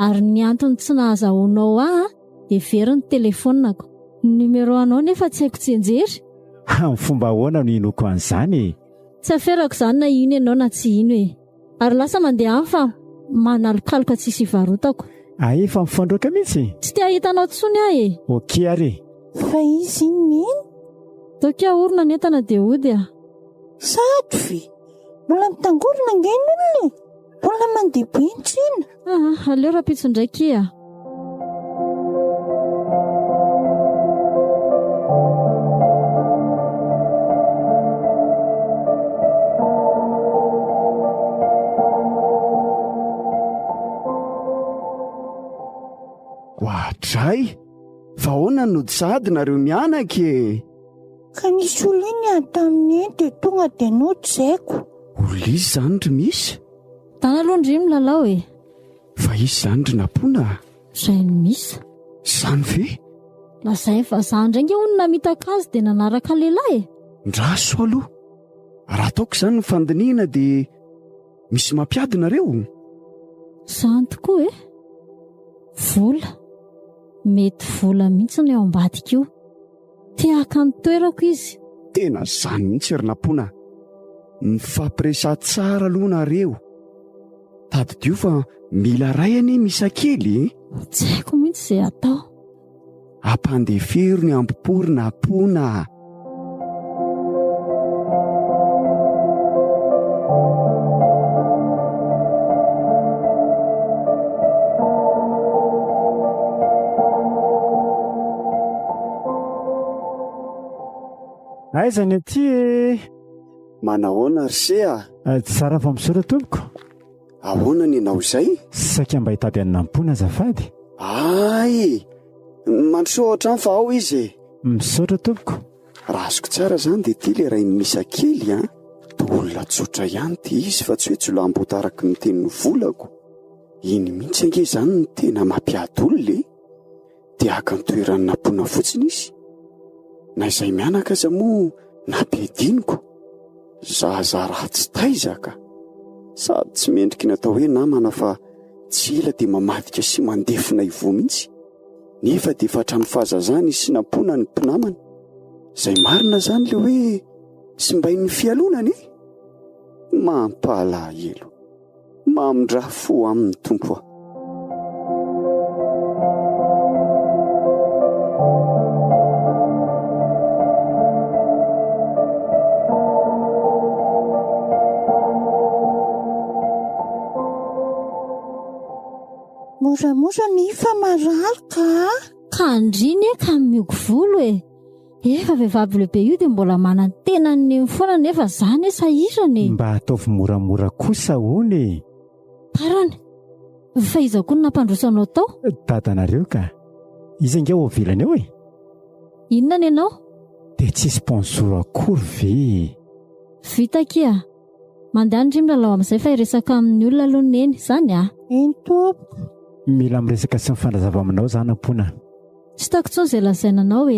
Ary ny antony tsy nahazahoanao dia very ny telefonako. Numero anao nefa tsy haiko tsenjery. Amin'ny fomba ahoana no inoko an'izany e. Tsy aferako izany na ino ianao na tsy ino e. Ary lasa mandeha any fa manalokaloka tsisy hivarotako. Efa mifandroaka mihitsy. Tsy te ahitanao tsony ahy e. Okey ary. Fa izy nino? Tokia orona ny entana dia hody a. Sady fi. Mbola mitangorona angeny olona. Mbola mandeha bentsina. Aleo rapitso ndraiky a. Ohatray, fa ahoana no sady nareo mianaka e? Ka nisy olona iny atamin'ny dia tonga dia notsaiko. Olona izy izany ry misy? Tana aloha ndry milalao e. Fa izy izany ry Nampona? Izay no misy. Izany ve? Lazay fa za ndray nge hono namitaka azy dia nanaraka lehilahy e. Ndraso aloha. Raha ataoko izany ny fandiniana dia misy mampiady nareo. Izany tokoa e. Vola. Mety vola mihitsy ny ao ambadika io. Tiaka ny toerako izy. Tena izany mihitsy ry Nampona. Mifampiresà tsara aloha nareo. Tadidio fa mila ray anie misakely e. Tsy haiko mihitsy izay atao. Ampandefero ny ambopory Nampona. Aizany aty e. Manahoana ry sea? Tsara fa misaotra tompoko. Ahoana ny ianao izay? Saika mba hitady any Nampona azafady. Ay, mandrosoa ohatrany fa ao izy e. Misaotra tompoko. Raha azoko tsara izany dia ity ilay ray misakely a. Olona tsotra ihany dia izy fa tsy hoe tsy lamboto araka ny tenin'ny volako. Iny mihitsy ange izany ny tena mampiady olona e. Dia aka ny toeran'ny Nampona fotsiny izy. Na izay mianaka aza moa nampidiniko. Zaza ratsy taizaka. Sady tsy mendriky natao hoe namana fa tsy ela dia mamadika sy mandefina ivoa mihitsy. Nefa dia efa hatramin'ny fahazazany sy Nampona ny mpinamana. Izay marina izany le hoe sy mba iny fialonany e. Mampalahelo. Mamindra fo amin'ny tompo aho. moramora ny fa maralika. Ka andriny ka miogo volo efa vehivavy lehibe io dia mbola manantena ny foana nefa zany sahirany. Mba ataovy moramora kosa hony. Parany fa iza koa nampandrosanao tao? Dadanareo ka izy nga ho avelany eo Inona ny ianao? dia tsy sponsor akory ve? Vita kia mandeha ny rimlalao amin'izay fa iresaka amin'ny olona aloha neny izany Eny tompo. Mila miresaka sy mifandrazava aminao zany ampona. Tsy tako tsony izay lazainanao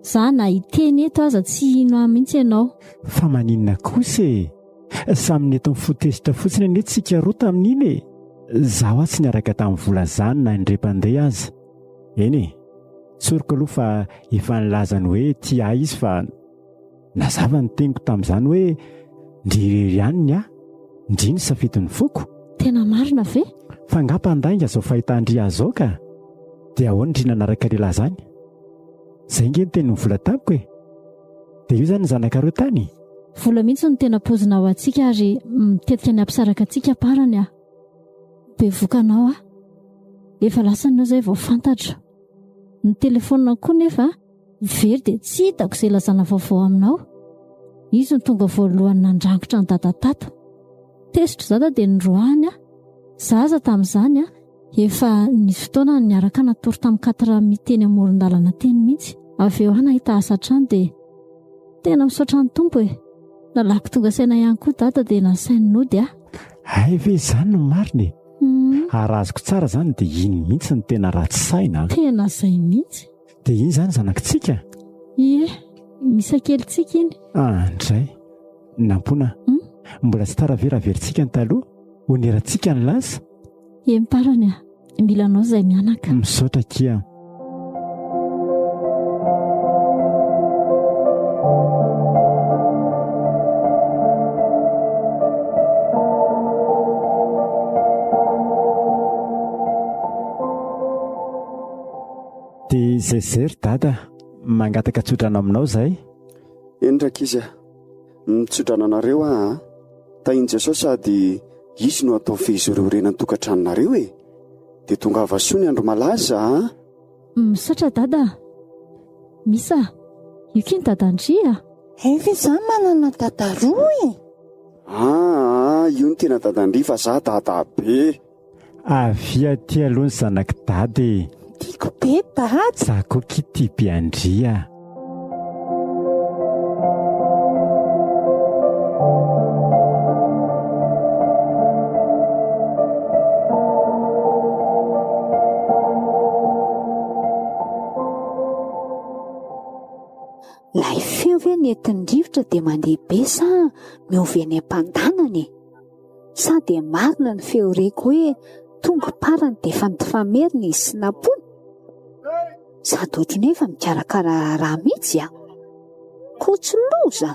za na hiteny eto aza tsy ino mihitsy ianao. Fa maninona kosa samy neto mifotesitra fotsiny ane tsika roa tamin'iny zaho tsy niaraka tamin'ny vola zany na indrem-pandeha azy. Eny tsoriko aloha fa efa nilazany hoe tia izy fa nazava ny teniko tamin'izany hoe ndrirery ihany ndriny safidiny foko. Tena marina ve? Fa ngam-pandainga zao fahitandria azao ka dia ahoana ndrina naraka lehilahy zany. Zay nge ny teny vola tamiko dia io zany ny zanakaro tany. Vola mihitsy ny tena pozina ho antsika ary mitetika ny ampisaraka antsika parany be vokanao efa lasanao zay vao fantatra. Ny telefonina koa nefa very dia tsy hitako izay lazana vaovao aminao. Izy ny tonga voalohany nandrangotra ny dadatata. Tesitro zata dia nydroahany zaza tamin'izany efa nisy fotoana niaraka natory tamin'ny 4 miteny amoron-dalana teny mihitsy. Avy eo nahita asa trano dia tena misaotra ny tompo nalako tonga saina ihany koa dada dia nasainy nody Hay ve zany no mariny? Araziko tsara zany dia iny mihitsy ny tena ratsy saina. Tena zay mihitsy. Dia iny zany zanakitsika? Misakelitsika iny. Ndray nampona mbola tsy tara veraverintsika ny taloha ho nerantsika ny lasa. Parany milanao zay mianaka. Misaotra kia. Dia izay zery dada mangataka tsodrana aminao zay. Endraka izy mitsodrana anareo tainy Jesosy sady izy no atao fehizireo rena ny tokantranonareo dia tonga avasoa ny andro malaza Misaotra dada. Misa io kiny dadandria. Efa za manana dada roa io ny tena dadandria fa za dada be. Avia ty aloha ny zanak dady. Tiako be dady. Za koa kity be andria. Lay feo ve nentin-drivotra dia mandeha be sa miovy any am-pandanany sa dia marina ny feo reko hoe tonga parany dia efa nitifamerina izy sy nampony. Sady ohatrany efa mikarakara raha mihitsy kotsoloza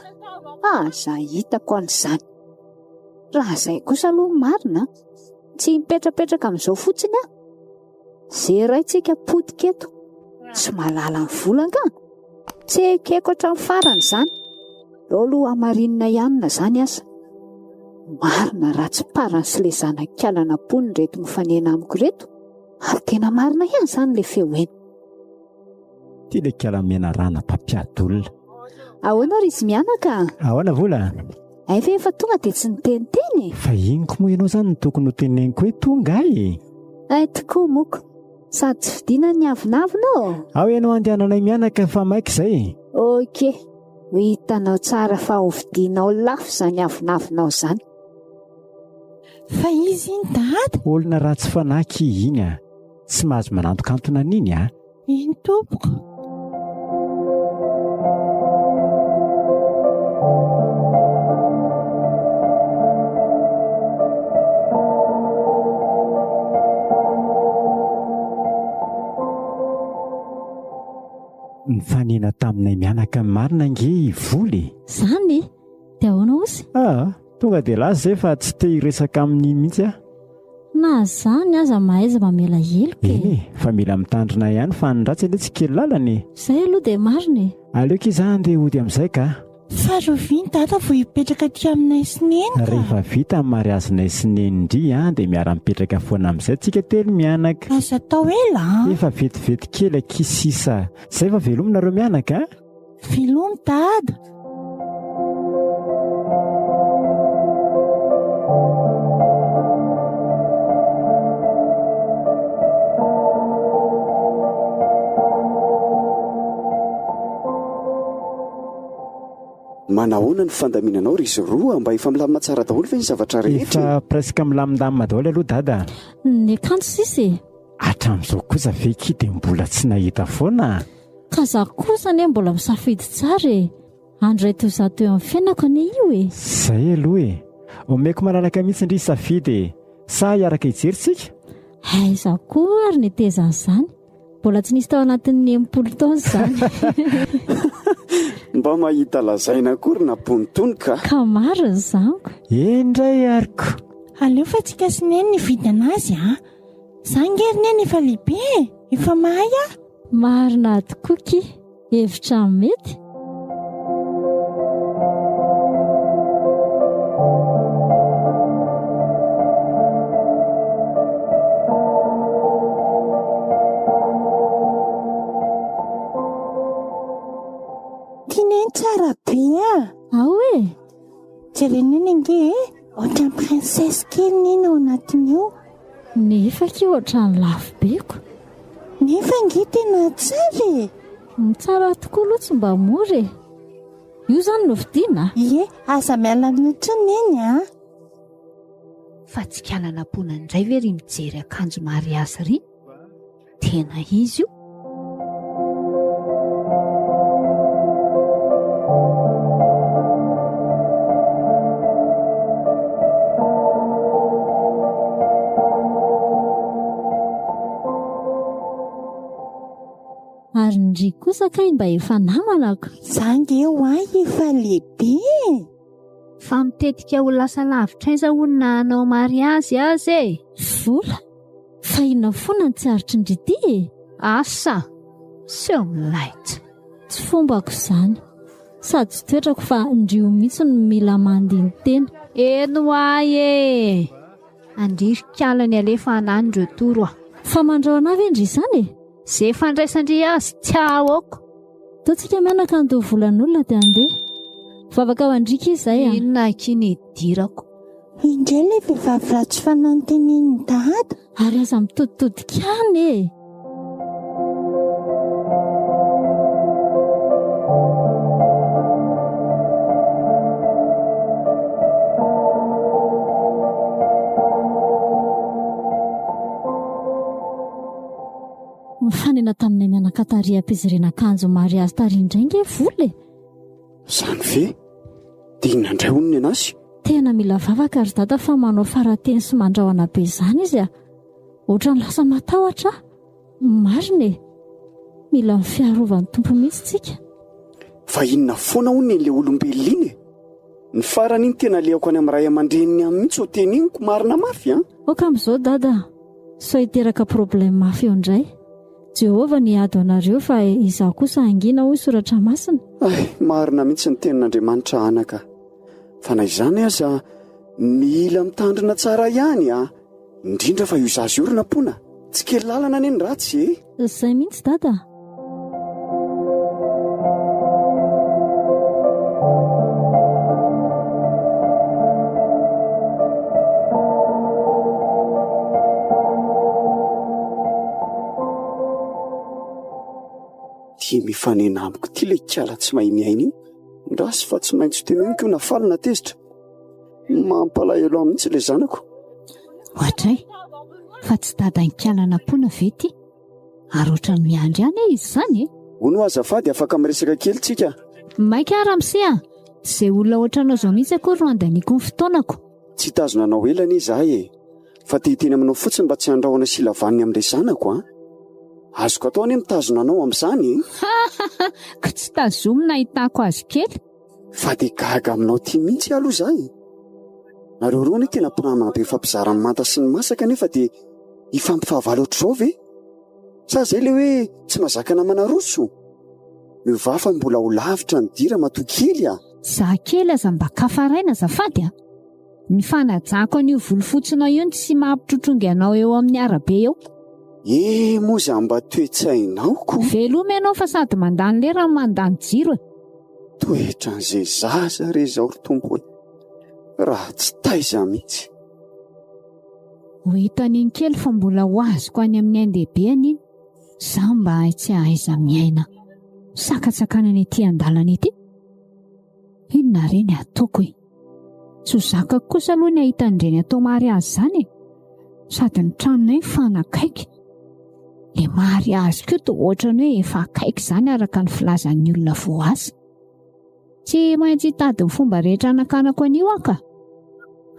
za hitako an'izany. Raha izay kosa aloha marina tsy mipetrapetraka amin'izao fotsiny zeraintsika potika eto tsy malala ny volanga tsy ekeko hatramin'ny farany izany. Aloha amarinina ihanina izany asa marina raha tsy parany sy ilay zanan-kalana poniny reto mifanena amiko reto ary tena marina ihany izany ilay feo eny. Ty ilay kalamena rana mpampiadolona. Ahoana ry izy mianaka? Ahoana vola? Fa efa tonga dia tsy niteniteny. Fa inoko moa ianao zany ny tokony ho teneniko hoe tonga tokoa moko sady tsy vidina ny avinavinao. Ao ianao andehananay mianaka fa maika izay. Oke, ho hitanao tsara fa ho vidinao lafo izany avinavinao izany. Fa izy iny dady. Olona raha tsy fanaky iny tsy mahazo mananto-kantona n'iny Iny tompoko. Ny fanena taminay mianaka marina nge Voly. Zany dia ahoana osy? Tonga dia lasa zay fa tsy te hiresaka amin'ny mihitsy Na zany aza mahaiza mamela heloka. Fa mila mitandrina ihany fa ny ratsy aloha tsy kely lalany. Zay aloha dia marina. Aleoko izany dia hody amin'izay ka Faroviny dada vao hipetraka aty aminay sineny ka. Rehefa vita amin'ny mariazinay sinenindry dia miara-mipetraka foana amin'izay tsika telo mianaka. Aza atao ela Efa vetivety kely akisisa. Zay fa velominareo mianaka a? Velomy dada. Manahoana ny fandaminanao ry izy roa mba efa milamina tsara daholo ve ny zavatra rehetra? Efa presque milamindamina daholo aloha dada. Ny akanjo sisy Hatramin'izao kosa ve dia mbola tsy nahita foana. ka za kosa ne mbola misafidy tsara e. Andray toy za teo amin'ny fiainako ane io e. Zay aloha e. Omeko malalaka mihitsy ndry safidy e. Sa hiaraka hijery tsika? Aiza koa ary netezan'izany. Mbola tsy nisy tao anatin'ny 10 taona izany. Mba mahita lazaina akory na ponitonika. Ka marina zanako. Indray ariko. Aleo fa tsika sineny nividy anazy a. Zangeriny efa lehibe efa mahay a. Marina tokoky. Hevitra mety. Tsara be a. Ao e. Jereneny nge ohatran'ny princesse kely neny ao anatin'io. Nefa ke ohatran'ny lafo beko. Nefa nge tena tsara e. Tsara tokoa aloha tsy mba mora e. Io zany no vidiana. Ie, aza miala mihitsy neny a. Fa tsy kalana pona indray ve ry mijery akanjo mariazy ry? Tena izy io. Ary ndry kosa kay mba efa namanako. Zange eo ahy efa lehibe. Fa mitetika ho lasa lavitra aiza olona hanao mariazy azy e. Vola? Fa inona foana ny tsy aritry ndry ty e? Asa, seo milaitra. Tsy fombako izany. Sady tsy toetrako fa ndrio mihitsy no mila mandiny tena. Eno ahy e. Andrik'alany alefa ananindreo toro a. Fa mandraona avy ndry izany e? Zay fandraisandry azy tsy aoko. Taontsika mianaka andoha volan'olona dia andeha. Vavaka ao andrika izay a. Inona kiny dirako. Indray ilay vehivavy ratsy fanantenen'ny dada. Ary aza mitoditodika any e. Mifanena taminay mianaka tary am-pizarana akanjo mariazy tary indray nge vola e. Zany ve? Dia inona indray honony anazy? Tena mila vavaka ary dada fa manao farateny sy mandrahona be izany izy a. Ohatran'ny lasa matahotra. Marina e. Mila fiarovany tompo mihitsy tsika. Fa inona foana honony ilay olombelona iny e? Ny farany iny tena leoko any amin'ny ray aman-dreniny amin'ny mihitsy ho teny iny ko marina mafy a. Oka amin'izao dada. So hiteraka problème mafy eo indray. Jehovah ny ado anareo fa izaho kosa angina hoy soratra masina. Marina mihitsy ny tenin'Andriamanitra anaka. Fa na izany aza mila mitandrina tsara ihany a. Indrindra fa io zazy orina pona. Tsy kely lalana ane ny ratsy e. Zay mihitsy dada. Tia mifanena amiko ty ilay kiala tsy mahay miaina iny. Ndrasy fa tsy maintsy teo ihany koa na falina tezitra. Mampalahelo aho mihitsy ilay zanako. Ohatray, fa tsy dadan-kialana pona vety. Ary ohatran'ny miandry any izy izany e. Hono azafady afaka miresaka kely tsika. Maika ara-misea. Izay olona ohatranao izao mihitsy akory no andaniko ny fotoanako. Tsy tazona anao elana izahay e. Fa teny aminao fotsiny mba tsy handrahoana silavaniny amin'ilay zanako a. Azoko atao ane mitazona anao amin'izany e. Ka tsy tazomina hitako azy kely. Fa dia gaga aminao tia mihitsy aloha izahay. Nareo roa ane tena mpinamana be fampizarany manta sy ny masaka nefa dia ifampifahavalo ohatr'izao ve? Sa izay ilay hoe tsy mahazaka namana roso? Miova fa mbola ho lavitra ny dira matoa kely a. Za kely aza mba kafaraina azafady a. Ny fanajako an'io volofotsinao io tsy mampitrotrongy anao eo amin'ny arabe eo. Moa za mba toetsainaoko. Veloma ianao fa sady mandany lera no mandany jiro. Toetran'izay zaza re zao ry tompo e. Raha tsy taiza mihitsy. Ho hitan'iny kely fa mbola ho azoko any amin'ny aindehibeany iny. Za mba tsy ahaiza miaina. Sakatsakana ety an-dalana ety. Inona reny ataoko e. Tsy ho zakako kosa aloha ny ahitan'ireny atao mariazy zany e. Sady ny tranonay fanakaiky. Le mariazy koa toa ohatrany hoe efa akaiky zany araka ny filazan'ny olona vao asa. Tsy maintsy hitady ny fomba rehetra anakanako an'io aka.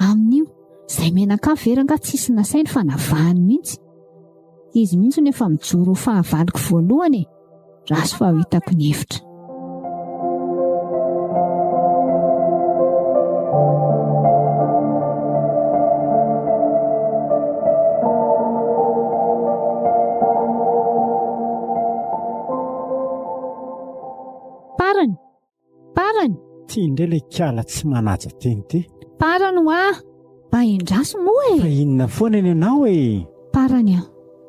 Amin'io izay menaka veranga tsisy nasainy fa navahany mihitsy. Izy mihitsy nefa mijoro fahavaliko voalohany e. Raha sy fahitako ny hevitra. Parany. Tia indray ilay kiala tsy manaja teny ty. Parany ho mba endraso moa e. Fa inona foana ny ianao e. Parany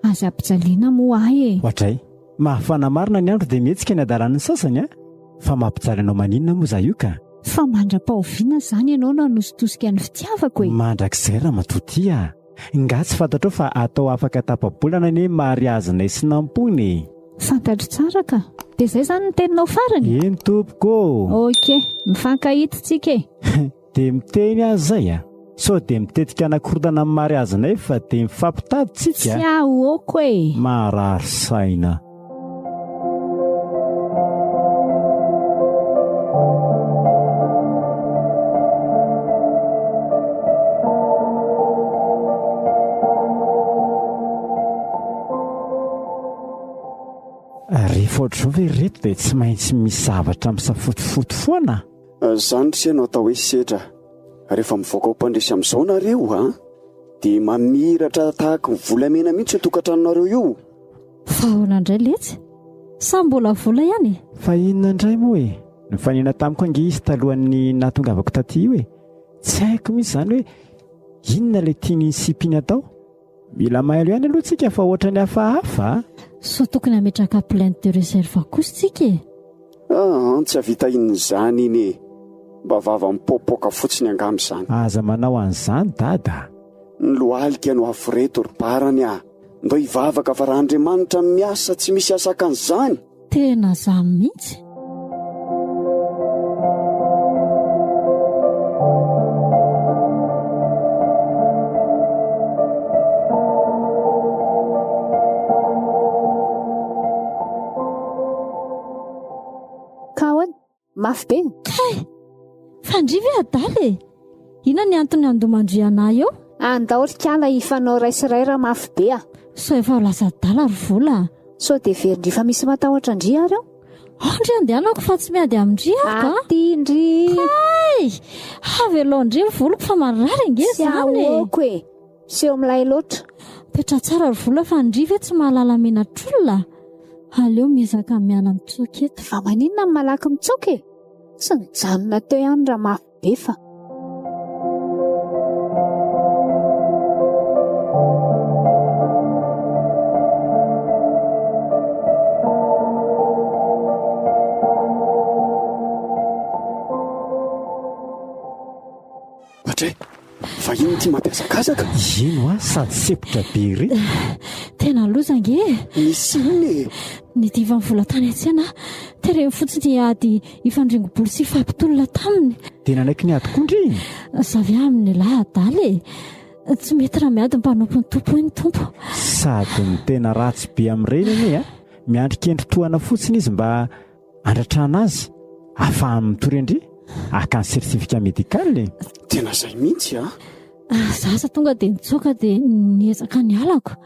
aza ampijaliana moa e. Ohatray, mahafana marina ny andro dia mihetsika ny adalan'ny sasany a. Fa mampijaly anao maninona moa za io ka. Fa mandra-pahoviana zany ianao nanositosika ny fitiavako e. Mandrakizay raha matotia. Nga tsy fantatrao fa atao afaka tapabolana ny mariazinay sy nampony. Fantatro tsara ka. Dia izay zany ny teninao farany. Eny tompoko. Ok, mifankahita tsika e. Dia miteny azy zay a. So dia mitetika anakorodana amin'ny mariazinay fa dia mifampitady tsika. Tsy ahoako e. Marary saina. Rehefa ohatr'izao ve reto dia tsy maintsy misy zavatra misafotofoto foana. Zany ry senao atao hoe sedra. Rehefa mivoaka ho mpandresy amin'izao nareo dia mamiratra tahaka ny volamena mihitsy tokantranonareo io. Fa ahoana indray letsy? Sa mbola vola ihany? Fa inona indray moa e? Nifanena tamiko ange izy talohan'ny nahatongavako taty io e. Tsy haiko mihitsy zany hoe inona ilay tiany sipiny atao. Mila mailo ihany aloha tsika fa ohatra ny hafahafa. So tokony hametraka plainte de réserve kosa tsika e. Tsy havita in'izany iny e. Mba vava mipopoka fotsiny angamy izany. Aza manao an'izany dada. Ny lohalika no aforeto ry parany ndao hivavaka fa raha Andriamanitra miasa tsy misy asaka an'izany. Tena izany mihitsy. Mafy be. Fandrivy adala e. Ina ny antony andomandriana eo? Andaolikala ifanao raisiray raha mafy be So efa lasa adala ry vola. So dia verindry fa misy matahotra ndria reo? Andry andehanako fa tsy miady amindriaka. Atindry. Avelo ndry voloko fa marary nge zany e. Sy ahoako e. Seho milay loatra. Petra tsara ry vola fa ndrivy tsy mahalala menatr'olona. Aleo miezaka miana mitsoka eto. Fa maninona ny malaky mitsoka e? Sy nijanona teo ihany raha mafy be fa. Patray, fa ino ty mampiasakazaka? Ino sady sepotra be ry. Tena loza nge. Misy iny e. Ny diva vola tany atsena tereny fotsiny ady ifandringobolo sy fampitolona taminy. Tena anaiky ny ady kondry. Zavy amin'ny lahy adala e. Tsy mety raha miady mpanompo ny tompo ny tompo. Sady ny tena ratsy be amin'ireny anie miandrikendry tohana fotsiny izy mba andratrana azy ahafahany mitorendry aka ny sertifika medikaly. Tena izay mihitsy Zaza tonga dia nitsoaka dia niezaka ny alako.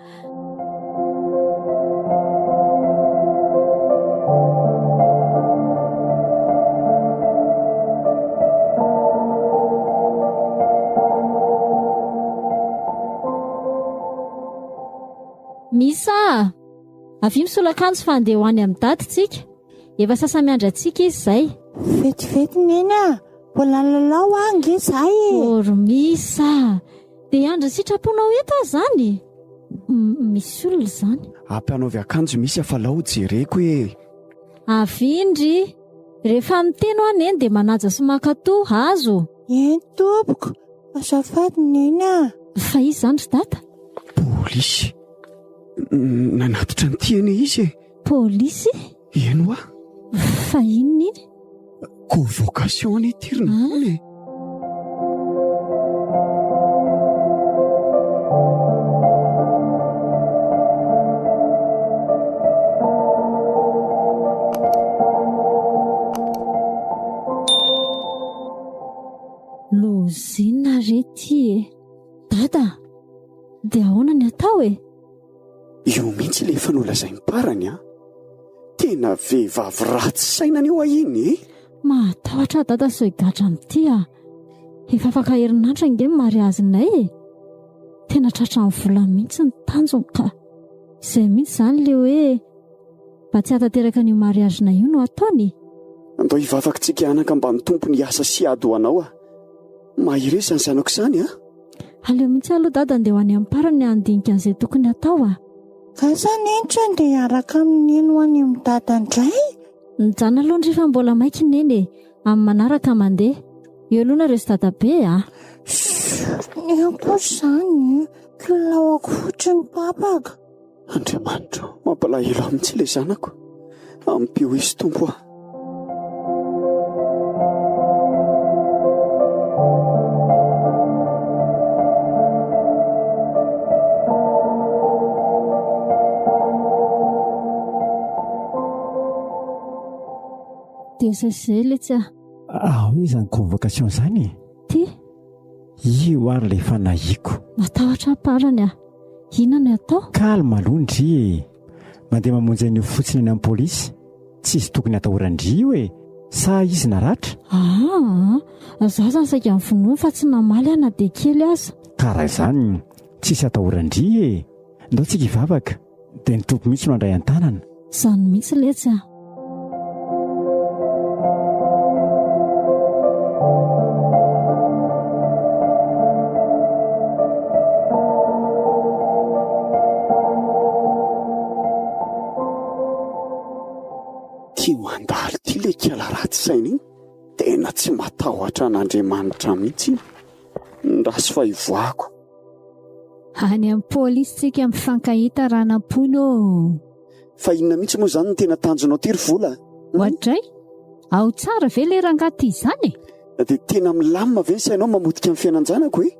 Misa, avy misolakanjo fa andeha ho any amin'ny daty tsika. Efa sasa miandra antsika izy izay. Vetivety neny a, voalalalao ange zay Ormisa, dia andra sitraponao eto zany. Misy olona zany. Ampianaovy akanjo misy afalao jereko hoe Avindry, rehefa miteno aneny dia manaja sy makato azo. Tompoko, azafady neny a. Fa izy zany ry dada? polisy. Nanatitra ny tiany izy e. Polisy? Eno a? Fa inona iny? Convocation ny tiriny e. Lozina rety e. Dada, dia ahoana ny atao e? Io mihitsy le efa nolazainy parany a. Tena vehivavy ratsy sainany eo ahiny e. Matahotra dada so higatra amin'ity a. Efa afaka herinandro ange mariazinay e. Tena tratra amin'ny vola mihitsy ny tanjony ka. Izay mihitsy zany le hoe mba tsy hatateraka ny mariazina io no ataony. Andao hivavakitsika anaka ambany tompony asa sy ady ho anao a. Mahiresa ny zanako izany a. Aleo mihitsy aloha dada andeha ho any amin'ny parany handinika an'izay tokony atao a. Ka zany entra andeha araka amin'ny eno any amin'ny dada indray. Mijana aloha rehefa mbola maika neny e. Amin'ny manaraka mandeha. Eo aloha na resy dada be a. Eko zany, kilaoko fotsiny papaka. Andriamanitra, mampalahelo amintsy ilay zanako. Ampio izy tompo a. Dia zay le tsy a. Izany convocation zany. Ty? Io ary le fanahiko. Matahotra parany a. Inona no atao? Kalma aloha-ndry e. Mandeha mamonjy an'io fotsiny any amin'ny polisy. Tsy izy tokony atahorandry io e. Sa izy naratra? Zaho zany saika amin'ny vonoa fa tsy namaly ana dia kely aza. Karaha izany, tsisy atahorandry e. Ndao tsika hivavaka. Dia ny tompo mihitsy no andray an-tanana. Izany mihitsy le tsy a. Mandalo ty le kiala ratsy saina iny. Tena tsy matahotra an'Andriamanitra mihitsy. Ndrasy fa ivoako. Any amin'ny polisy tsika mifankahita ranam-pony ô. Fa inona mihitsy moa zany no tena tanjonao ty ry vola? Ohatray? Ao tsara ve le rangaty izany? Dia tena milamina ve sainao mamotika amin'ny fianan-janako e?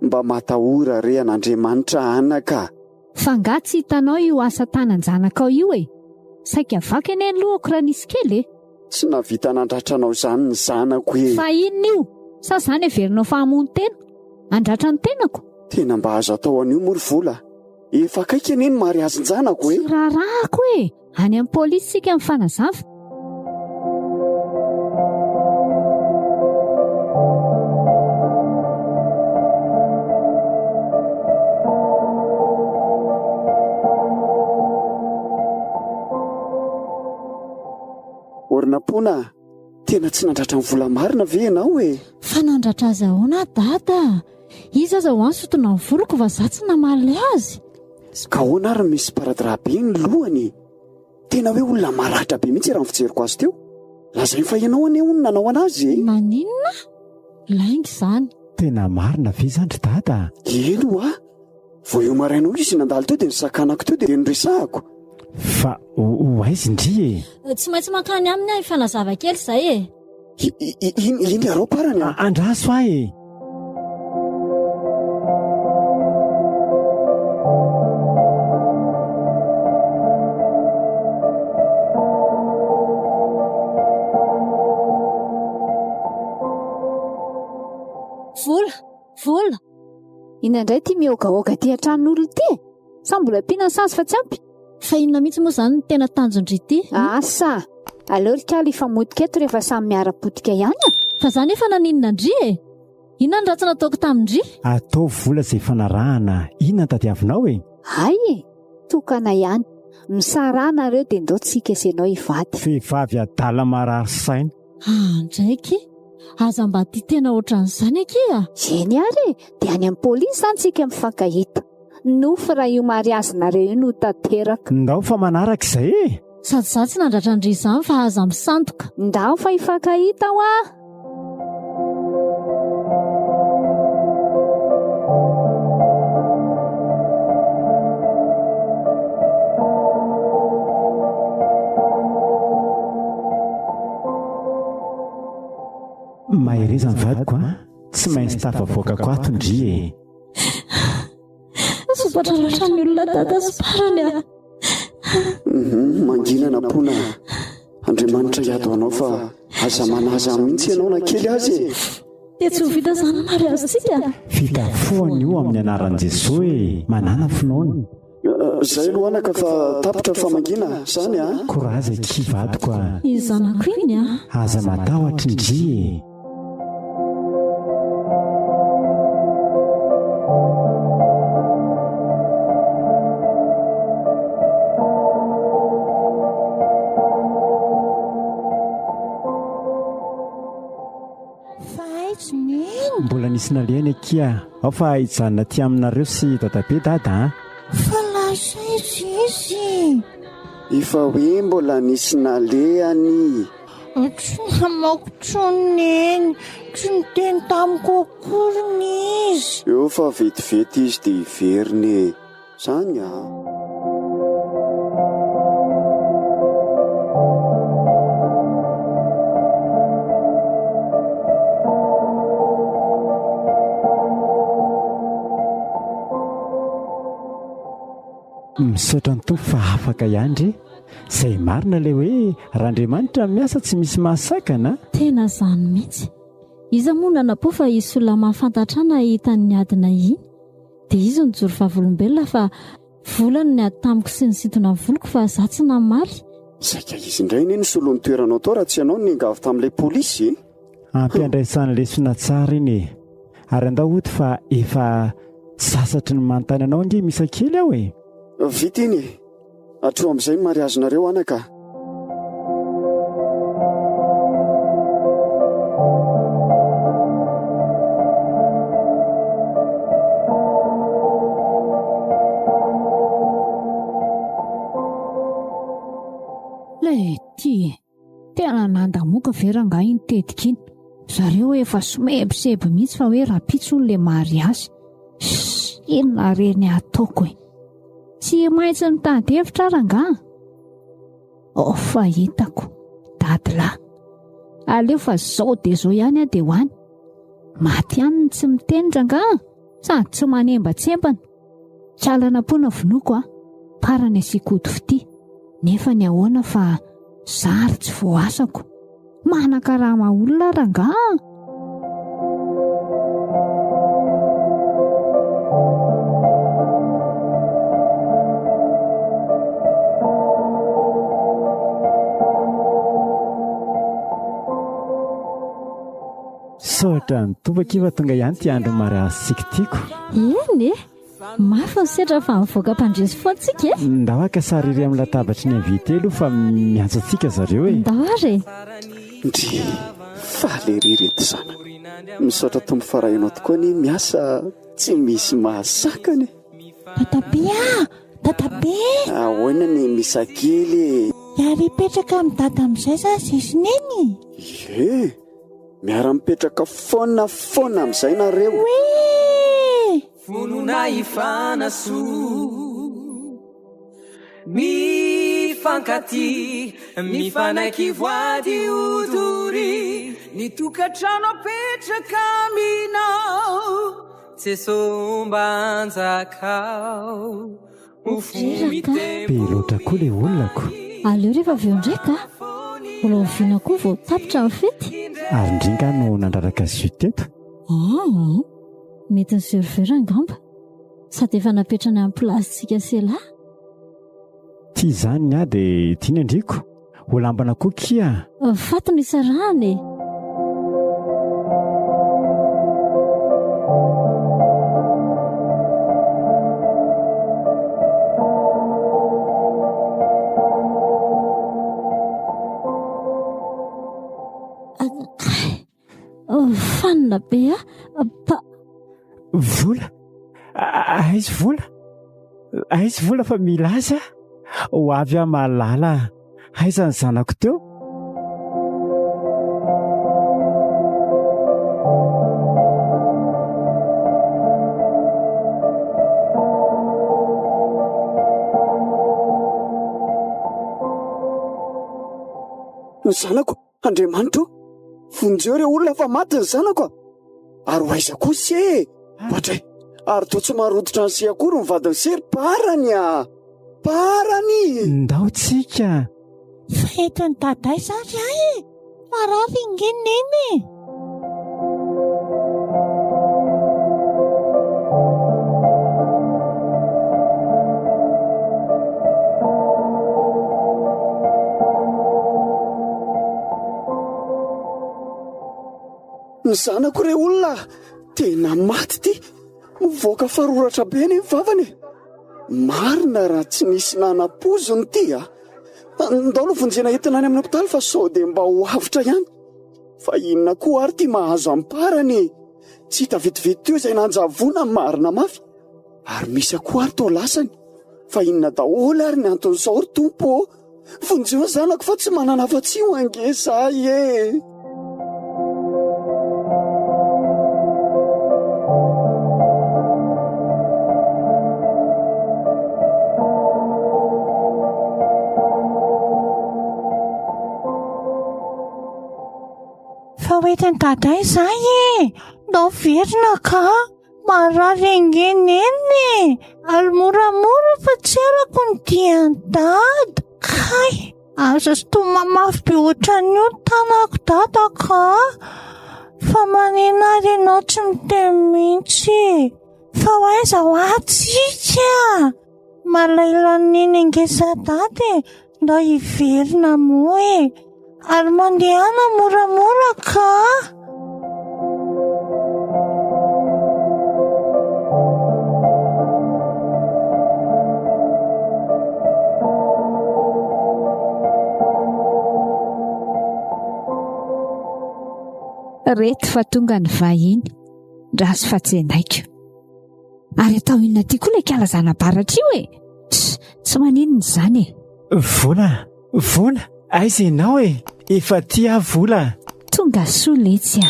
Mba matahora re an'Andriamanitra anaka. Fa nga tsy hitanao io asa tanan-janakao io e. Saika vaky eny lohako raha nisy kely e. Tsy navita nandratra anao zany ny zanako e. Fa inona io? Sa zany everinao fahamonon-tena? Andratra ny tenako? Tena mba azo atao an'io moa ry vola. Efa kaiky eny mariazy ny zanako e. Tsy rarahako e. Any amin'ny polisy sika mifanazava. Ornapona, tena tsy nandratra ny vola marina ve ianao e? Fa nandratra azy ahoana dada? Izy aza ho ansotona ny voloko fa za tsy namaly azy. Ka ahoana ary misy paradra be ny lohany? Tena hoe olona maratra be mihitsy raha ny fijeriko azy teo. Lazainy fa ianao ane hono nanao anazy e? Maninona? Laingy zany. Tena marina ve zany ry dada? Eno a? Vao eo marainao izy nandalo teo dia nisakanako teo dia niresahako. Fa ho aizy ndry e. Tsy maintsy mankany aminy ahy fanazava kely izay e. Iny arao parany a? Andraso ahy e. Vola. Inandray ty mihogahoga ty an-tranon'olona ty? Sa mbola ampiana ny sazy fa tsy ampy? Fa inona mihitsy moa zany no tena tanjondry ity? Asa, aleo rika ifamotika eto rehefa samy miara-potika ihany a. Fa zany efa naninona ndry e? Inona ny ratsy nataoko tamindry? Atao vola izay fanarahana. Inona tadiavinao e? Hay, tokana ihany. Misarana ireo dia ndao tsika isenao hivady. Vehivavy adala marary saina. Ndraiky aza mba ty tena ohatran'izany akia. Eny ary dia any amin'ny polisy zany tsika mifankahita nofo raha io mariazinareo io no tanteraka. Ndao fa manaraka izay e. Sady za tsy nandratra andry izany fa aza misandoka. Ndao fa hifankahita ho a. Mahirezany vadiko a, tsy maintsy tafavoaka ko ato ndry e. Sopatra loatra ny olona dada sy parany a. Manginana pona. Andriamanitra hiado anao fa aza manaza mihitsy ianao na kely azy e. Dia tsy ho vita zany mariazintsika. Vita foana io amin'ny anaran'i Jesosy e. Manana finoana. Zay aloha anaka fa tapitra famangina zany a. Koraza kivadiko a. Izanako iny a. Aza matahotra indry e. Mbola nisy naleny akia. Ao fa hijanona ty aminareo sy dadabe dada a. Fa lasa izy. Efa hoe mbola nisy nalehany. Tsy namako tsoneny. Tsy niteny tamiko akoriny izy. Eo fa vetivety izy dia hiveriny zany a. Misaotra ny tompo fa afaka ihany. Izay marina le hoe raha Andriamanitra miasa tsy misy mahasakana. Tena zany mihitsy. Iza moa nanapo fa isy olona mahafantatrana hitan'ny adina iny. Dia izy nijoro vavolombelona fa volany ny ady tamiko sy ny sintona voloko fa za tsy namaly. Saika izy indray ny solon'ny toeranao tao raha tsy ianao ningavy tamin'ilay polisy. Ampiandraisan'ny lesona tsara iny e. Ary andao oto fa efa sasatry ny manontany anao nge misa kely aho e. Vita iny atro amin'izay ny mariazinareo anaka. Ty tena nandamoka veranga iny tetika iny. Zareo efa somebiseby mihitsy fa hoe rapitso le mariazy. Inona reny ataoko e. Tsy maintsy nitady hevitra ranga. Fa hitako dadila. Aleo fa zao dia zao ihany dia ho any. Maty ihany tsy miteny ranga. Sady tsy manembatsembana. Tsalana pona vonoko parany asikoto fity. Nefa ny ahoana fa zary tsy voasako. Manakarama olona ranga. Saotra ny tompo kiva tonga ihany ty andro mariazintsika tiako. Eny e. Mafy ny setra fa mivoaka mpandresy foantsika e. Ndao aka sary iry amin'ny latabatry ny invité aloha fa miantsatsika zareo e. Ndao ary. Ndry falery reto sana. Misaotra tompo farahinao tokoa ny miasa tsy misy mahasakany. Dadabe. Ahoana ny misakely. Yary petraka amin'ny dada amin'izay za sisy neny. Miara mipetraka foana amin'izay nareo. Fonona ifanaso mifankaty mifanaiky voady odory ny tokantrano apetraka aminao tsy sombanjakao be loatra koa le olonako. Aleo rehefa aveo ndraika mbola oviana koa vao tapitra amin'ny fety. Ary indringa no nandraraka azy io teto. Mety ny servera angamba. Sady efa napetrany amin'ny plastika sela. Ty zany dia tiany andriko. Ho lambana koa kia. Fato ny sarany. marina be vola aizy vola aizy vola fa milaza ho avy a malala aizany zanako teo ny zanako Andriamanitra vonjeo ireo olona fa maty ny zanako ary hoaiza kosa batray ary toa tsy maroditra ny se akory ny vadiny sery parany ndao tsika fa etony daday sary ahy marary ingeneny ny zanako re olona tena maty ty mivoaka faroratra be ny vavany marina raha tsy nisy nanapozony ty ndao vonjena entina any amin'ny hopitaly fa sao dia mba ho avitra ihany fa inona koa ary ty mahazo amparany tsy hita vetivety teo izay nanjavona marina mafy ary misy akoa ary to lasany fa inona daholo ary ny anton'izao ry tompo vonjeo zanako fa tsy manana afa-tsy ho angesay oetiny daday zay ndao verina ka marary engeneny ary moramora fa tsy arako ny dian-dada kay aza sy toa mamafy be ohatran'io tanako dada ka fa manenary ianao tsy miteny mihitsy fa hoaiza ho atsika malailan'iny angesa dady ndao hiverina moa ary mandehana moramora ka reto fa tonga ny vahiny rasy fa tsy andaiko ary atao inona ty koa le kalazana baratra io tsy maninona zany vola aiza ianao efa tia vola tonga soletsy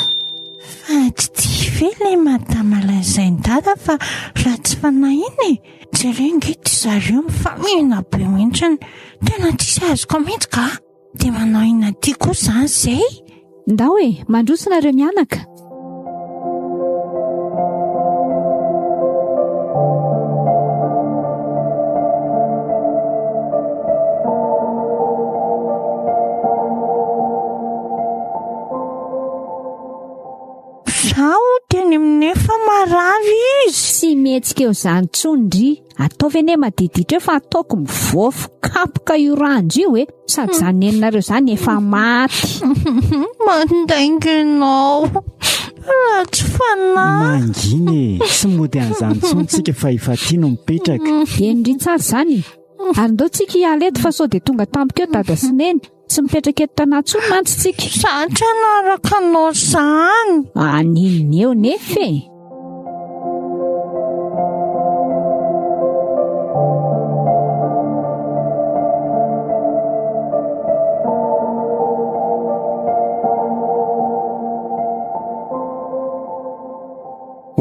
fa tsy tia ve le madamalazainy dada fa raha tsy fanahiny jerengety zareo mifamina be mihitsiny tena tsisy azoko mihitsy ka dia manao inona ty koa zany zay ndao mandrosinareo mianaka teny aminefa marary izy sy mihetsika eo zany tsondry ataovy ane madiditra eo fa ataoko mivofo kapoka io randro io sady zany eninareo zany efa maty mandainginao raha tsy fanahy manginy tsy mody an'izany tsontsika fa efa tiano mipetraka endry tsara zany ary ndao tsika hiala eto fa sao dia tonga tampika eo dada sy neny tsy mipetraka eto tanatsony mantsy tsika satria naraka anao zany aninona eo nefa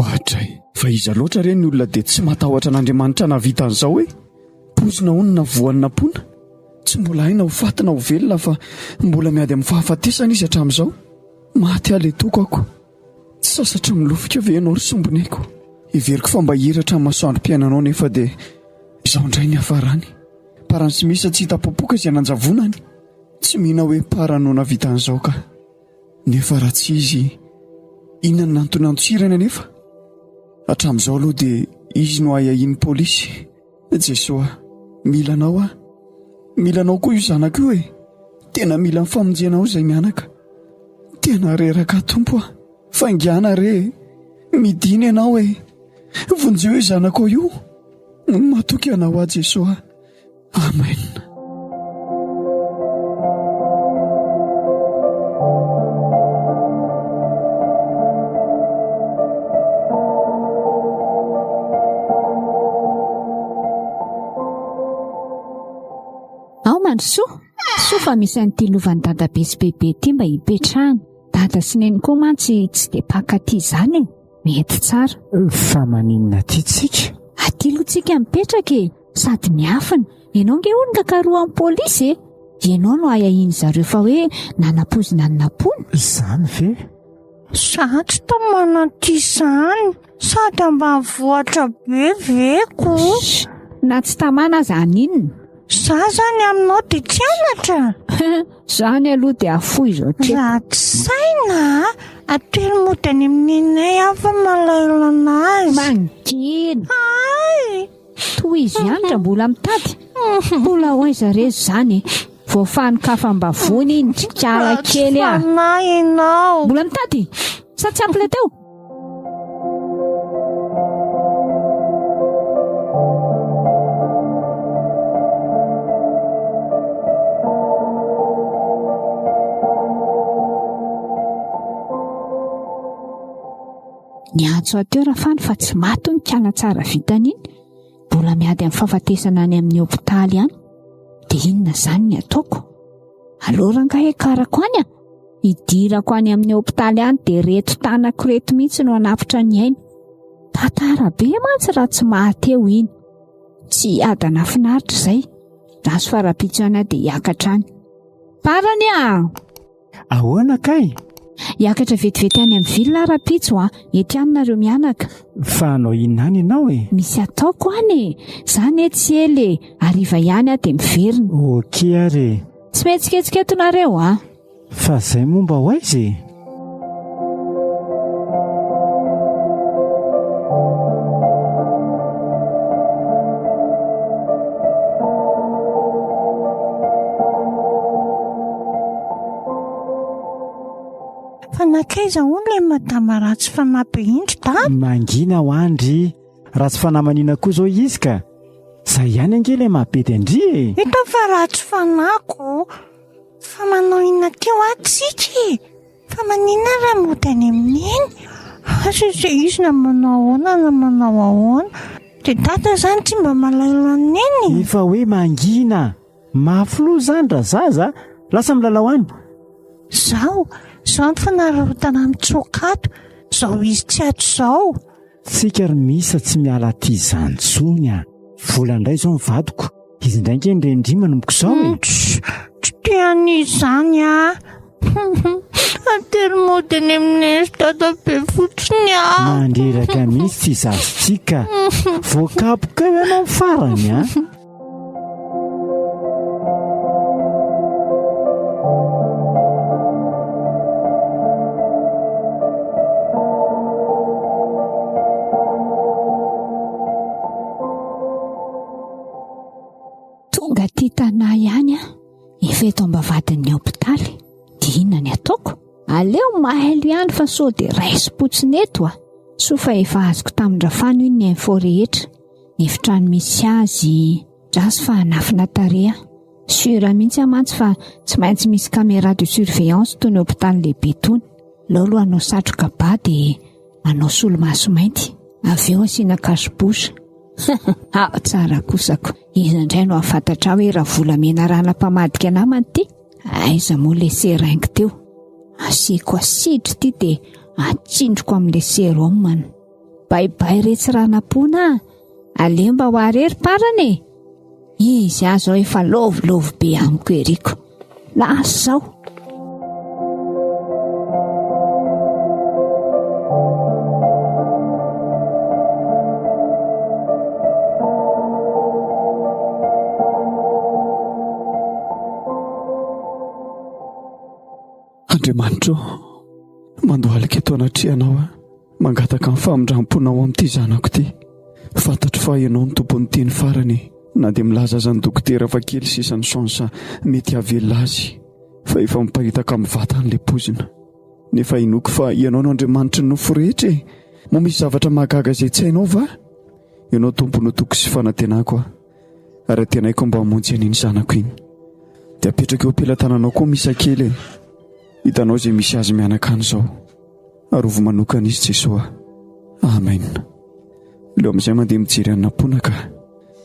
ohatray fa iza loatra reny ny olona dia tsy matahotra an'Andriamanitra navita an'izao pozina onona voanina pona tsy mbola haina ho fatina ho velona fa mbola miady amin'ny fahafatesana izy hatramin'izao maty ala toko ako tsy sasatra milofika ve ianao ry somboneko iveriko fa mba hiratra amin'ny masoandrom-piainanao nefa dia izaho indray ny hafarany parany sy misy tsy hitapopoka izay nanjavonany tsy mihina hoe parano navita an'izao ka nefa raha tsy izy inona ny nantonantsirana nefa hatramin'izao aloha dia izy no ahahiny polisy Jesosy milanao koa io zanako io tena mila mifamonjenao izay mianaka tena reraka tompo fangana re midiny ianao vonjeo io zanako io matoky anao Jesosy amen. soa fa misy an'ity lovan'ny dadabe sy bebe ity mba hipetrahana. Dada sy neny koa mantsy tsy dia pakaty izany mety tsara. Fa maninona ty tsika? Aty aloha tsika mipetraka sady miafina. Ianao nge olona karoan'ny polisy ianao no ayahiany zareo fa hoe nanapozina ny napony. Izany ve? Satry ta manaty izany sady ambanivohitra be veko. Na tsy tamana zany inona? Za zany aminao dia tsy anatra. Zany aloha dia afoy izao tre. Raha tsy saina atelo modany amin'inay afa malaila anazy. Mangina. Ay! Toy izy ihany raha mbola mitady. Mbola hoaiza rezo zany vao fanikafam-bavony iny tsikala kely a. Fanahy ianao. Mbola mitady sa tsy ampy le teo? Ny antso ateo Rafany fa tsy maty ny kiana tsara vitany iny. Mbola miady amin'ny fahafatesana any amin'ny hopitaly any. Dia inona izany ny ataoko? Aleo rangahy karako any hidirako any amin'ny hopitaly any dia reto tanako reto mihitsy no anapitra ny ainy. Tantara be mantsy raha tsy maty eo iny. Tsy adana finaritra izay. Raso farapitso ana dia hiakatra any. Parany Ahoana kay? Hiakatra vetivety any amin'ny vilona rapitso ety any nareo mianaka. Fa anao inona any ianao Misy ataoko any zany tsy ely ariva ihany dia miverina. Okey ary. Tsy metsiketsiketo nareo Fa izay momba ho aizy? Fanakaiza hono ilay madama ratsy fanampy indry da? Mangina ho andry. Ratsy fanamaniana koa izao izy ka. Zay ihany ange ilay mabedy andry Ito fa ratsy fanako. Fa manao inona teo atsika fa manina raha modany amin'iny. Izay izy na manao ahoana dia dada zany tsy mba malaila neny. Efa hoe mangina. Mafilo zany raha zaza lasa milalao any. Zao fa nararotana mitsokato. Zao izy tsy ato zao. Tsika ry misa tsy miala ty izany tsony Vola indray izao mivadiko. Izy indray nge ndrendrima nomboko izao Tsy tian'izany atelo modany aminay dada be fotsiny mandreraka mihitsy tsy zazotsika. Voakapoka eo ianao farany Tonga ty tanà ihany efa eto ambavadin'ny hopitaly. Dia inona ny ataoko? Aleo mahailo ihany fa sao dia raisim-potsiny eto so fa efa azoko tamin-drafano iny ny info rehetra. Ny efitrano misy azy rasy fa hanafina tareha. Sura mihitsy mantsy fa tsy maintsy misy caméra de surveillance toy ny hopitaly lehibe tony. Lolo anao satroka ba dia anao solomaso mainty. Avy eo asiana kasibosy. Tsara kosako. Izy indray no afantatra hoe raha volamena ranam-pamadika namany ity. Aiza moa le seraingy teo. Asiako asidry ity dia atsindroko amin'le seromany. Baibay retsy ranam-pona aleo mba ho arery parany Izy azo efa lovo be amiko eriko. Lasa zao. Andriamanitro, mandohalika eto anatrianao mangataka ny famindram-ponao amin'ity zanako ity. Fantatro fa ianao ny tompon'ny teny farany, na dia milaza azany dokotera fa kely sisany sansa mety havelona azy, fa efa miparitaka amin'ny vatany le pozina. Nefa inoko fa ianao no Andriamanitry ny nofo rehetra mo misy zavatra mahagaga izay tsy hainao va? Ianao tompo no toko sy fanantenako ary tenaiko mba hamonjy an'iny zanako iny. Dia apetraka eo am-pelantananao koa misa kely hitanao izay misy azy mianaka any izao. Arovo manokana izy Jesosy. Amen. Leo amin'izay mandeha mijery anapona ka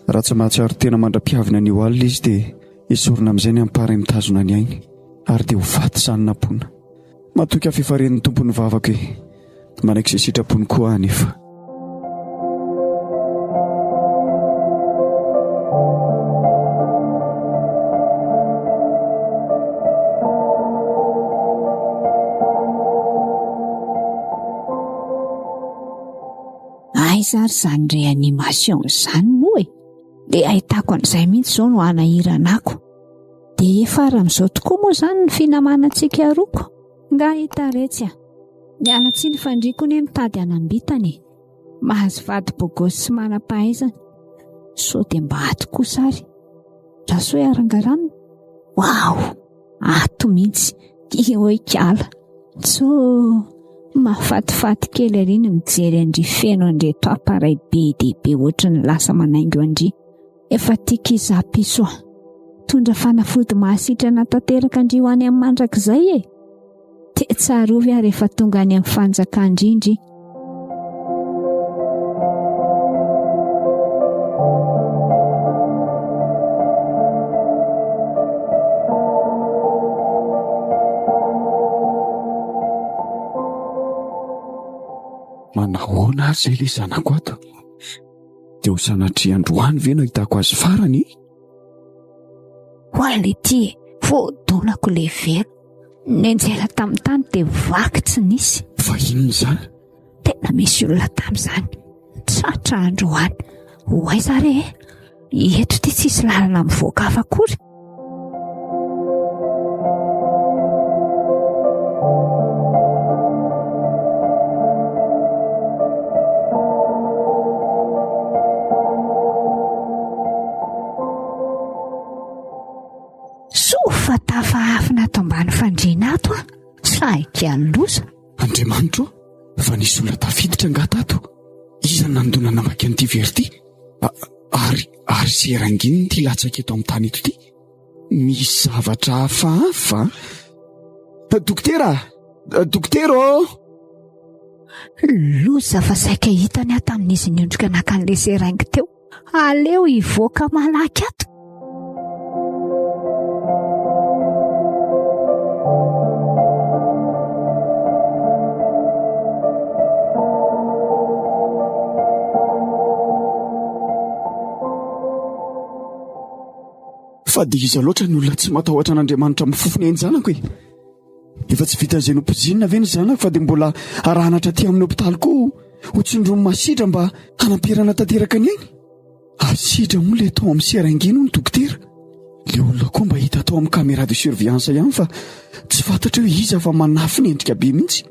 raha tsy mahatsiaro tena mandra-piavina ny olona izy dia isorona amin'izay ny amparay mitazona ny ainy ary dia ho vaty izany nampona. Matoky afifaren'ny tompony vavaka hoe manaiky izay sitrapony koa anefa. Zary izany réanimation izany moa e, dia ahitako an'izay mihitsy izao no anahiranako. Dia efa amin'izao tokoa moa izany ny finamanantsika roko. Nga hitaretsy miala tsy ny fandriako ny mitady anambitany, mahazo vady bogosy sy manam-pahaizana. So dia mba ato kosa ary raso hoe arangaranina. Wow, ato mihitsy io ikala so mahafatifaty kely ary ny mijery andry feno andreto aparay be dehibe ohatra ny lasa manaingo andry. Efa tika iza ampitso tondra fanafody mahasitrana tanteraka andry ho any amin'ny mandrakizay e. Te tsarovy ary efa tonga any amin'ny fanjakandrindry. Manahoana azy ilay zanako ato? Dia ho sanatria androany ve no hitako azy farany? Voaly ity voadonako le vera nenjela tamin'ny tany dia vaky tsy nisy. Fa inona izany? Tena misy olona tamin'izany tratra androany. Hoaiza re eto ty tsisy lalana mivoaka hafa akory. Sofa tafahafina ato ambany fandriana ato saika loza. Andriamanitro, fa nisy olona tafiditra angatato. Iza nandona namaky an'ity verity? Ary seranginy ty latsaka eto amin'ny tany eto ty. Misy zavatra hafahafa. Dokotera loza fa saika hitany ato amin'izy niondrika nakan'le serangy teo. Aleo ivoaka malaky ato. Fa dia iza loatra ny olona tsy matahotra an'Andriamanitra mifofony ny zanako e. Efa tsy vitan'izay no mpizinina ve ny zanako fa dia mbola arahanatra aty amin'ny hopitaly koa ho tsindromy masidra mba hanampirana tanteraka ny ainy. Asidra moa le atao amin'ny serangino ny dokotera. Le olona koa mba hita atao amin'ny caméra de surveillance ihany fa tsy fantatra hoe iza fa manafy ny endrika be mihitsy.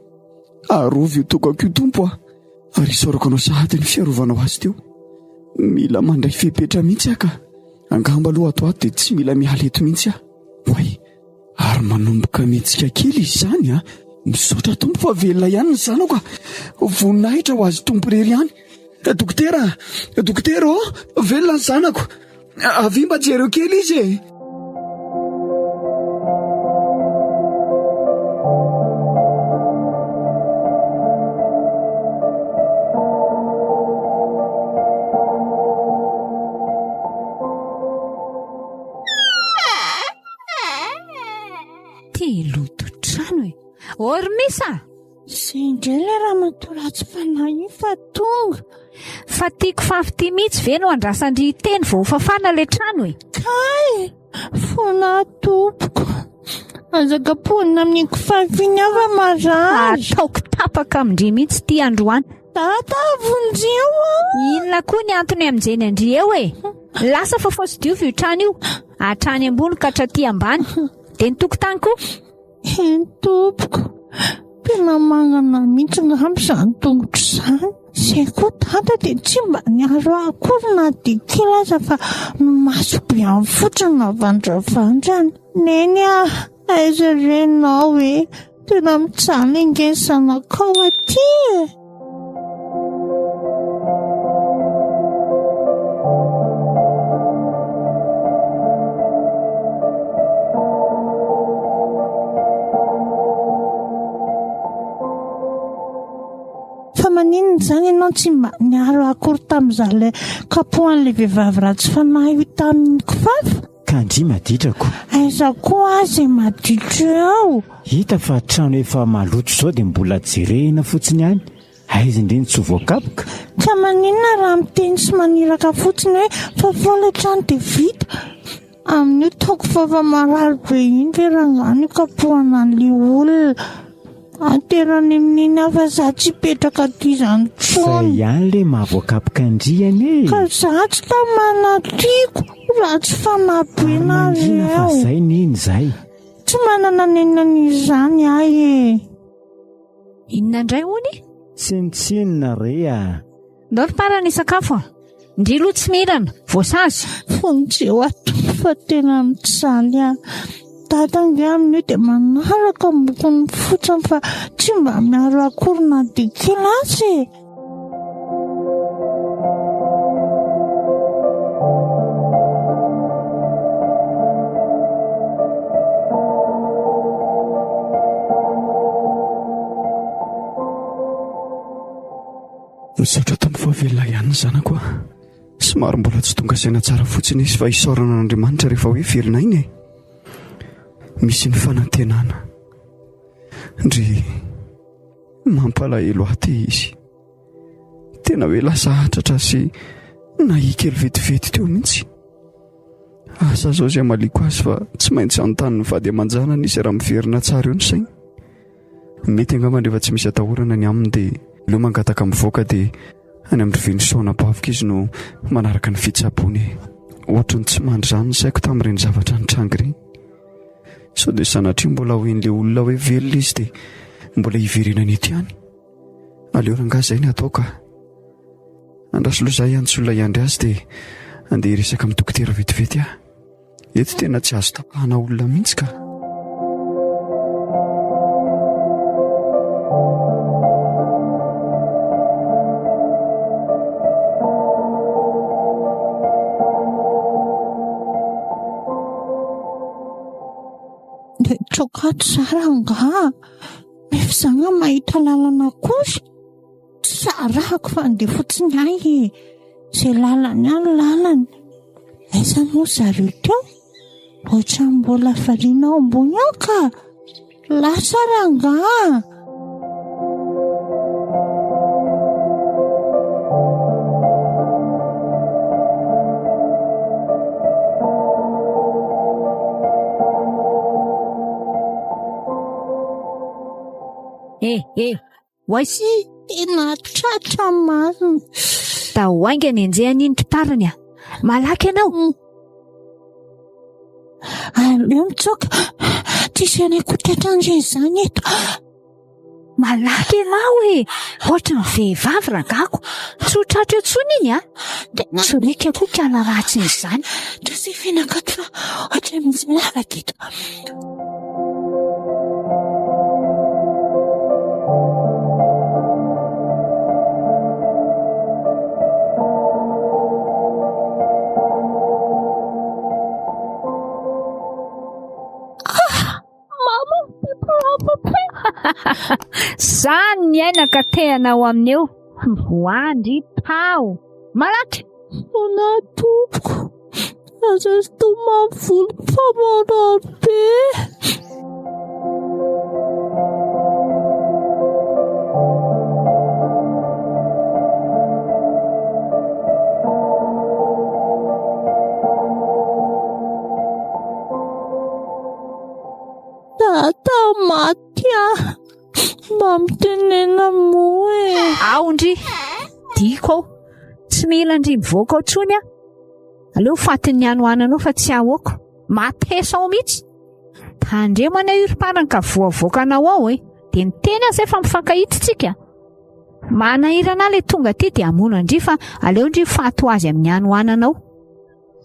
Arovy io tokako io tompo ary isaorako anao sahady ny fiarovanao azy teo. Mila mandray fepetra mihitsy aka. Angamba aloha ato dia tsy mila miala eto mihitsy Way, ary manomboka mihetsika kely izy izany misaotra tompo fa velona ihany ny zanako voninahitra ho azy tompo rery ihany. Dokotera velona ny zanako. Avy mba jereo kely izy e. Ormisa Sindrela raha matoratsy fanahy fa tonga. Fa tiako fafy mihitsy ve no andrasandry teny vao fafana le trano e. Kay fona tompoko azaka-ponina amin'ny kofafiny afa marary. Ataoko tapaka amindry mihitsy ty androany. Tata vonjeo inona koa ny antony amin'izay andry eo e. Lasa fa fosy-diovy io trano io. Atrany ambony ka hatraty ambany. Dia ny tokotany koa tompoko tena manana mihitsy ngamba izany tongotra izany. Izay koa tata dia tsy mba niaro akory na dia kely aza fa masobe amin'ny fotsiny na vandravandrany. Neny aiza renao hoe tena mijaly ingeny zanakao aty e. Fa maninona izany ianao tsy mba niaro akory tamin'izany kapohan'ilay vehivavy ratsy fanahy io tamin'ny kifafa? Kandry maditrako. Aiza koa azy maditra ao. Hita fa trano efa maloto zao dia mbola jerena fotsiny ihany. Aiza indreny tsy voakapoka. Tsy maninona raha miteny sy maniraka fotsiny hoe fa vola trano dia vita. Amin'io taoko fahamarary be iny ve rangano kapohana an'ilay olona. Aterany amin'iny hafa za tsy petraka ty izany Zay ihany le mahavoakapoka andriany. Ka za tsy tamanatiako raha tsy fanampenareo. Fa zay niny zay. Tsy manana nenan'izany ahy e. Inona indray hony? Tsinitsinina rea. Ndao parany sakafo. Ndrilo tsy mirana, voasazy. Fonjeo ato fa tena mitsany ahy. Dadange amin'io dia manaraka mbokony fotsiny fa tsy mba miaro akory na dia kilasy. Misaotra tamin'ny fahavelona ihany ny zanako a. Somary mbola tsy tonga saina tsara fotsiny izy fa isaorana an'Andriamanitra rehefa hoe velona iny e. Misy ny fanantenana. Ndry mampalahelo aty izy. Tena hoe lasa hatratra sy nahikely vetivety teo mihitsy. Asa zao izay maliko azy fa tsy maintsy anontany ny vady aman-janany izy raha miverina tsara eo ny sainy. Mety angamba rehefa tsy misy atahorana ny aminy dia leo mangataka mivoaka dia any amin'ny rivenisona bavika izy no manaraka ny fitsapony. Ohatra ny tsy mandry izany ny saiko tamin'ireny zavatra nitrangy ireny. Sao dia sanatria mbola hoen'ilay olona hoe velona izy dia mbola hiverenana ety ihany. Aleo rangahy izay ny atao ka. Andraso loha izay antsolona iandry azy dia andeha hiresaka amin'ny dokotera vetivety aho. Eto tena tsy azo tapahana olona mihitsy ka. Trokato sara nga. Mifizanga mahita lalana kosa. Sarako fa ndeha fotsiny ahy e. Zay lalany any lalany. Aiza moa zareo teo? Ohatra mbola variana ao ambony ao ka. Lasa ranga. Voici. Tena tratra marina. Da hoainga ny anjehany iny totarany a. Malaky ianao. Aleo mitsoka. Tsisy anay kotatran'izay izany eto. Malaky ianao e. Ohatra ny vehivavy rangako. Tsy ho tratra etsony iny a. Tsy rika koa kana ratsy izany. Tsy finakato fa ohatra mihitsy miaraka eto. Zany ny aina ka teanao amin'eo. Voandry pao. Malaky. Ona tompoko. Aza sy tomavolo famarary be. Tata matya. Mba mitenena moa e. Aondry. Diko. Tsy mila ndry mivoaka ao tsony a. Aleo fatin'ny anoananao fa tsy ahoako. Matesa ao mihitsy. Tandre mana iriparany ka voavoakanao ao e. Dia ny tena izay fa mifankahitsitsika. Manahirana le tonga ty dia amono ndry fa aleo ndry fato azy amin'ny anoananao.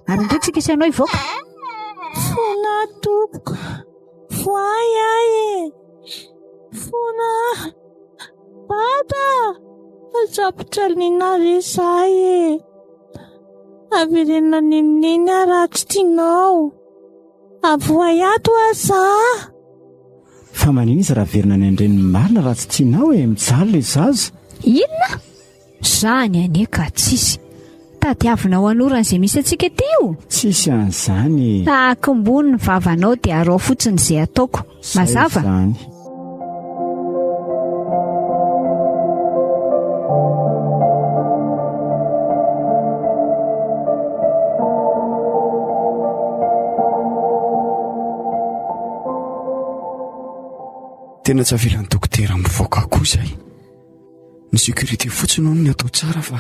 Ary ndray tsika isanao ivoaka. Fona tompoko. Voay ahy. Fona. Bada. Azapitraliana resay e. Averena nininy raha tsy tianao. Avoay ato aza. Fa manina izy raha verina ny andreny marina raha tsy tianao e. Mijaly le zaza. Inona? Zany ane ka tsisy. tadiavinao anoran'izay misy antsika teo. Tsisy an'izany. Tahakombony ny vavanao dia arao fotsiny izay ataoko. Mazava? Izany. Tena tsy avilan'ny dokotera mivoaka koa izay. Ny sécurité fotsiny hono ny atao tsara fa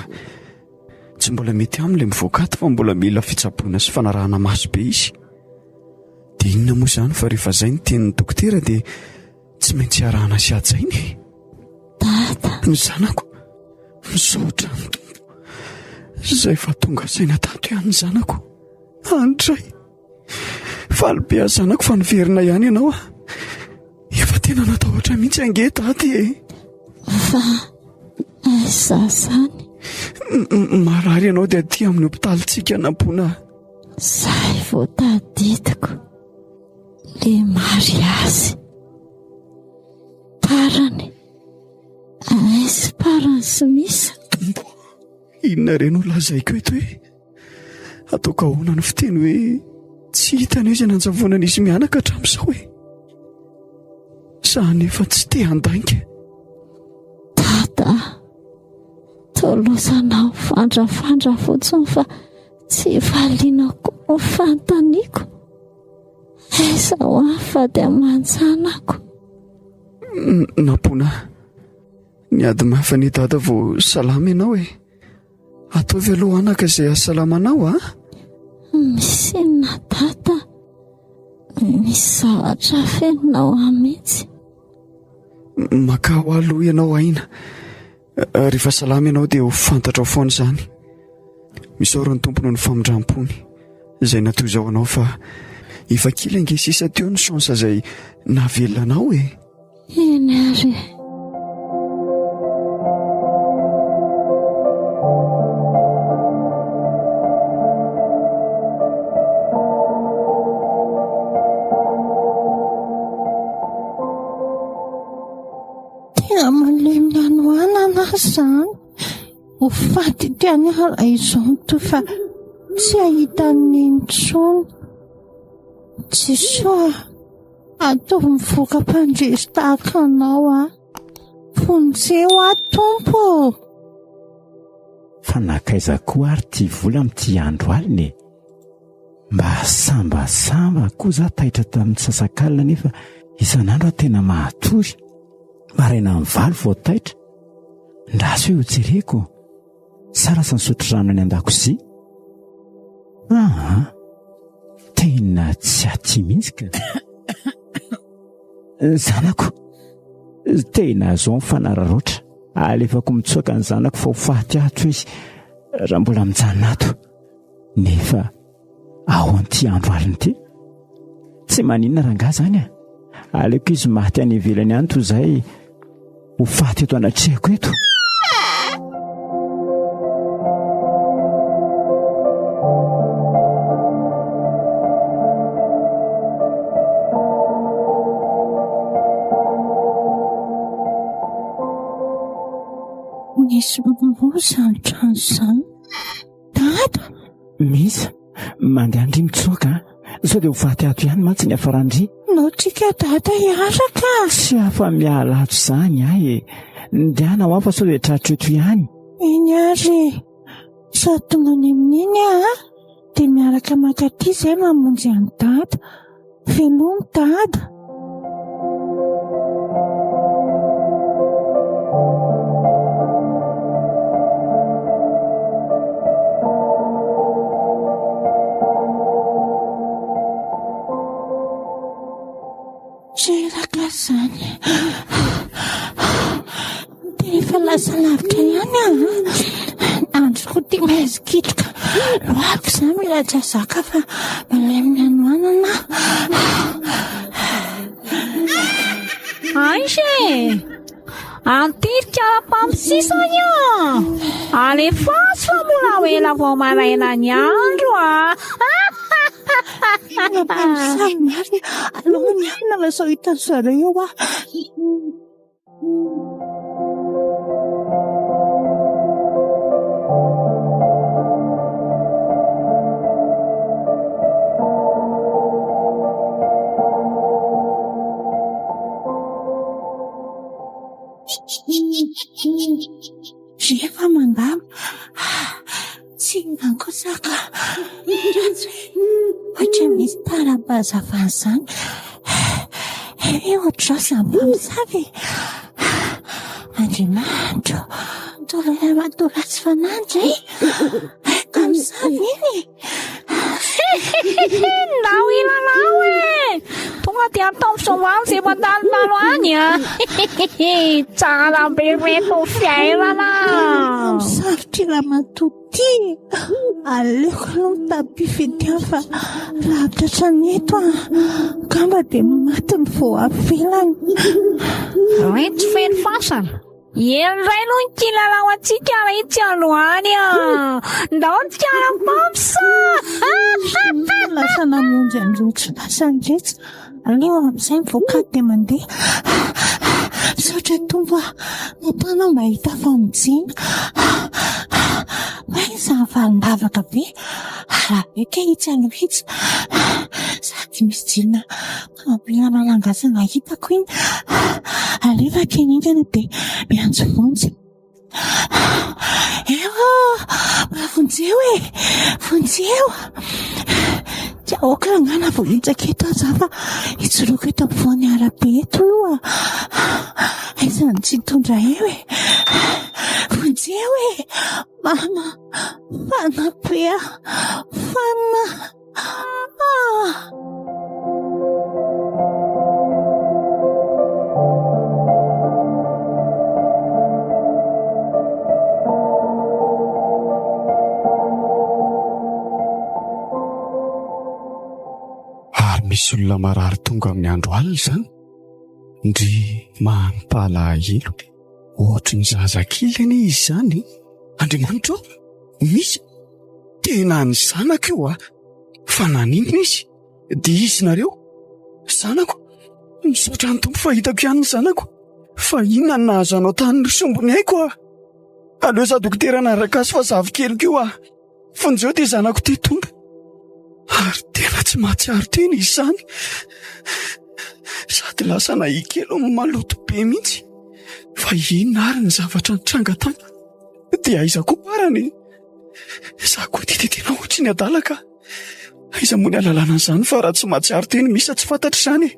tsy mbola mety amin'ilay mivoaka ato fa mbola mila fitsaboana sy fanarahana maso be izy. Dia inona moa izany fa rehefa izay ny tenin'ny dokotera dia tsy maintsy arahana sy ajainy. Dada. Ny zanako misaotra ny tompo. Izay fa tonga saina tato ihany ny zanako. Andray. Faly be zanako fa niverina ihany ianao a. Efa tena natahotra mihitsy ange daty e. Fa aiza zany? Marary ianao dia aty amin'ny hopitalintsika nampona. Zay vao tadidiko le mariazy parany aizy parany sy misy. Tombo, inona reny ho lazaiko eto hoe ataoko ahoana ny fiteny hoe tsy hitany hoe izay nanjavonana izy mianaka hatramin'izao e. Sa nefa tsy te handainga. Dada, tolosanao fandrafandra fotsiny fa tsy valinako no fantaniko. Aiza ho afady amanjanako. Nampona, niady mafany dada vao salama ianao e. Ataovy aloha anaka izay asalamanao a. Misy inona dada? Misy zavatra fenonao amitsy. Maka ho aloha ianao aina. Rehefa salama ianao dia ho fantatra ao foana izany. Misaoro ny tompony ny famindram-pony izay natozao anao fa efa kely ange sisa teo ny chance izay navelona anao e. Eny ary. Tena malemina anoanana izany. Ho faty tiany ala izao to fa tsy ahitany intsony. Tsy soa ataovy mivoaka mpandresy tahaka anao a. Fonjeo a tompo. Fa nakaiza koa ary ty vola amin'ity andro alina e. Mba sambasamba koa za taitra tamin'ny sasakalina nefa isan'andro tena mahatory. Maraina amin'ny valo vao taitra. Ndraso hoe ho jereko. Sara sa nisotro rano any an-dakozia. Tena tsy aty mihitsy ka. Zanako, tena zao mifanararoatra. Alefako mitsoaka ny zanako fa ho faty ato izy raha mbola mijanona ato. Nefa ao an'ity andro alina ity tsy maninona rangahy zany a. Aleko izy maty any ivelany any toy izay ho faty eto anatrehako eto. Misy moza ny trano izany. Dada? Misy, mandeha andry mitsoaka. Sao dia ho faty ato ihany mantsy ny afarandry. Naotsika dada hiaraka. Sy hafa miala ato izany ahy e. Ndiana ho afa sao dia tratreto ihany. Eny ary. Sa tonga any amin'iny a dia miaraka makaty izay mamonjy any dada. Feno ny dada. Tseraka izany. Dia efa lasa lavitra ihany androko tia mahezikitroka. Loako izany mila jazaka fa malemina anoanana. Aisy antirika mpampisisany alefasy fa mbola ela vao maraina ny andro Mpampisany ary aloha ny ihany nalazao hitan'ny zareo Rehefa mandamo tsy nankosaka ohatra misy tarabazavana izany ohatra sambamosavy andriamanitro tolera matoratsy fanandry kamsavy iny nao ilalao tonga dia atao misoavany izay mandalotalo any tsara be reto fiainana misarotra ramatoty aleoko aloha mitapifetiany fa raha tratraneto gamba dia maty ny voavelany reto feno fasana eny ray aloha ny kilalao antsika retsy aloany ndao ny fiara-pamsa lasa namonjy anjotso lasa ndretsy aleo amin'izay mivokady dia mandeha misaotra tombo nampanao mba hita famijina izany valondavaka be rahabeka hitsy aloha hitsy sady misy jina mampiana malagasy nga hitako iny alefa keningana dia mianjovonjy vonjeo vonjeo tiaoka ngana vo hitsaka eto azafa hitsoroako eto ampovoany arabe eto aloha aizany tsy tondra eo vonjeo mama fanapea fana misy olona marary tonga amin'ny andro alina izany ndry mampalahelo ohatra ny zazakely anie izy izany andriamanitra misy tena ny zanako io fa nanindina izy dia izy nareo zanako misaotra ny tompo fahitako ihany ny zanako fa inona ny nahazo anao tany rysombony haiko aleo za dokotera naraka azy fa zavikeliko io fonjeo dia zanako ty tompo ary tena tsy mahatsiaro tena izy izany sady lasa nahikelo amin'ny maloto be mihitsy fa inona ary ny zavatra nitranga tany dia aiza koa parany za koa ty tena ohatry ny adalaka aiza moa ny alalana an'izany fa raha tsy mahatsiaro tena misy tsy fantatra izany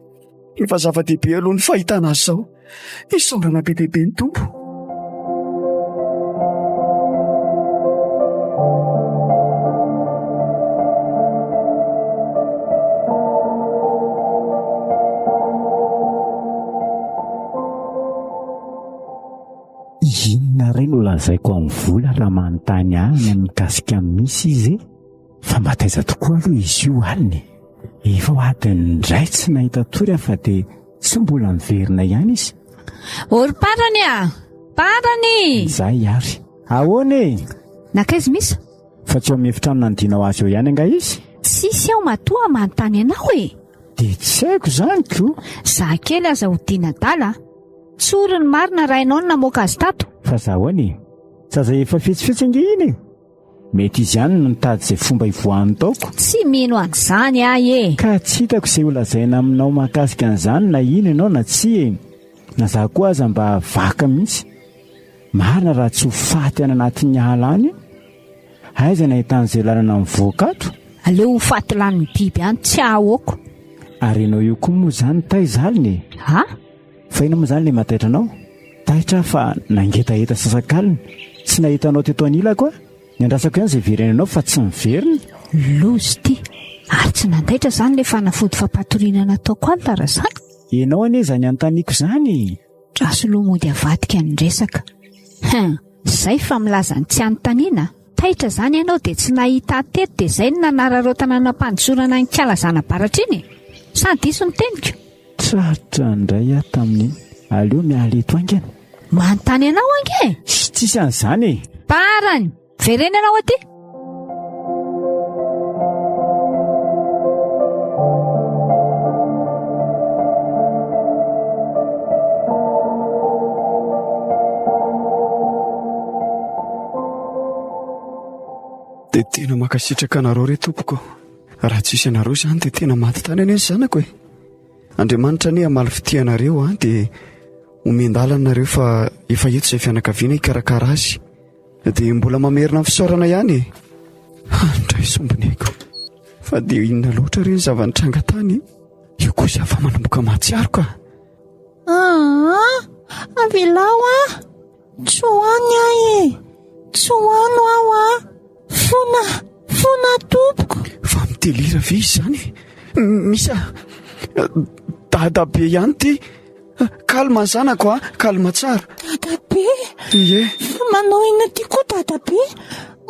fa zava-dehibe aloha ny fahitana azy izao isaorana be dehibe ny tompo inona ray no lazaiko amin'ny vola raha manontany any mikasika misy izy fa mba taiza tokoa aloha izy io aliny efa ho adiny ndray tsy nahita tory fa dia tsy mbola miverina ihany izy ory parany parany izay ary ahoana nakaizy misy fa tsy eo amin'ny efitrano nandinao azy eo ihany anga izy sisy aho matoa manontany ianao dia tsy haiko izany ko za kely aza ho dina dala tsory ny marina raha ianao no namoaka azy tato fa zahoany saza efa fetsifetsy ange iny mety izy ihany no nitady izay fomba ivoahany taoko tsy mino an'izany ka tsy hitako izay ho lazaina aminao mahakasika an'izany na ino ianao na tsy na za koa aza mba vaka mihitsy marina raha tsy ho faty any anatin'ny ahalany aiza nahitan'izay lalana mivoakato aleo ho faty laniny biby any tsy ahoako ary ianao io koa moa izany taizaliny fa ina moa izany le mataitra anao taitra fa nangetaheta sasakaliny tsy nahitanao teto anilako ny andrasako ihany izay verenanao fa tsy miveriny lozy ty ary tsy nandaitra izany le fanafody fampatoriana nataoko any tara izany ianao anie izany anontaniako izany trasoloha mody avadika ny resaka izay fa milazany tsy anontaniana taitra izany ianao dia tsy nahita teto dia izay ny nanararotana nampandisorana ny kalazana baratra iny sady diso ny teniko trarotra indray aho tamin'iny aleo miala eto angana manontany ianao ange tsisy an'izany parany verena ianao aty dia tena makasitraka anareo re tompoko raha tsisy anareo izany dia tena maty tany any any zanako andriamanitra ny hamaly fitianareo dia omendalana nareo fa efa eto izay fianakaviana hikarakara azy dia mbola mamerina amin'ny fisaorana ihany e. Andray somboneko fa dia inona loatra ireny zavanitranga tany io kosa afa manomboka mahatsiaro ka. Avelao tsy hoany ahy tsy hoano aho fona tompoko. Fa mitelira ve izy zany? Misa dadabe ihany ty. Kalma zanako kalma tsara. Dadabe? Ie. Fa manao ina ty koa dadabe?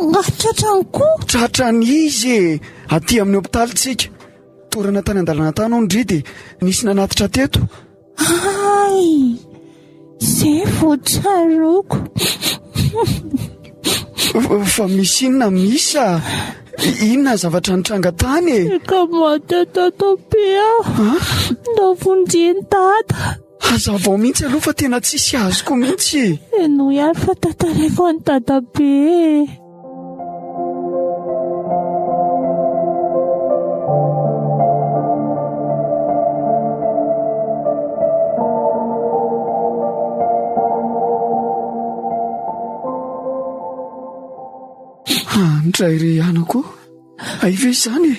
Ngafitratrany koa? Tratrany izy aty amin'ny hopitaly tsika. Torana tany an-dalana tany ao ndry dia nisy nanatitra teto. Ay, zay voatsaroko. Fa misy inona Misa? Inona zavatra nitranga tany e? Ka maty dadabe aho. Navonjeny dada. Hazavao mihitsy aloha fa tena tsisy azoko mihitsy. Enao ihany fa tantaraiko any dadabe. Ndray ry anako aive izany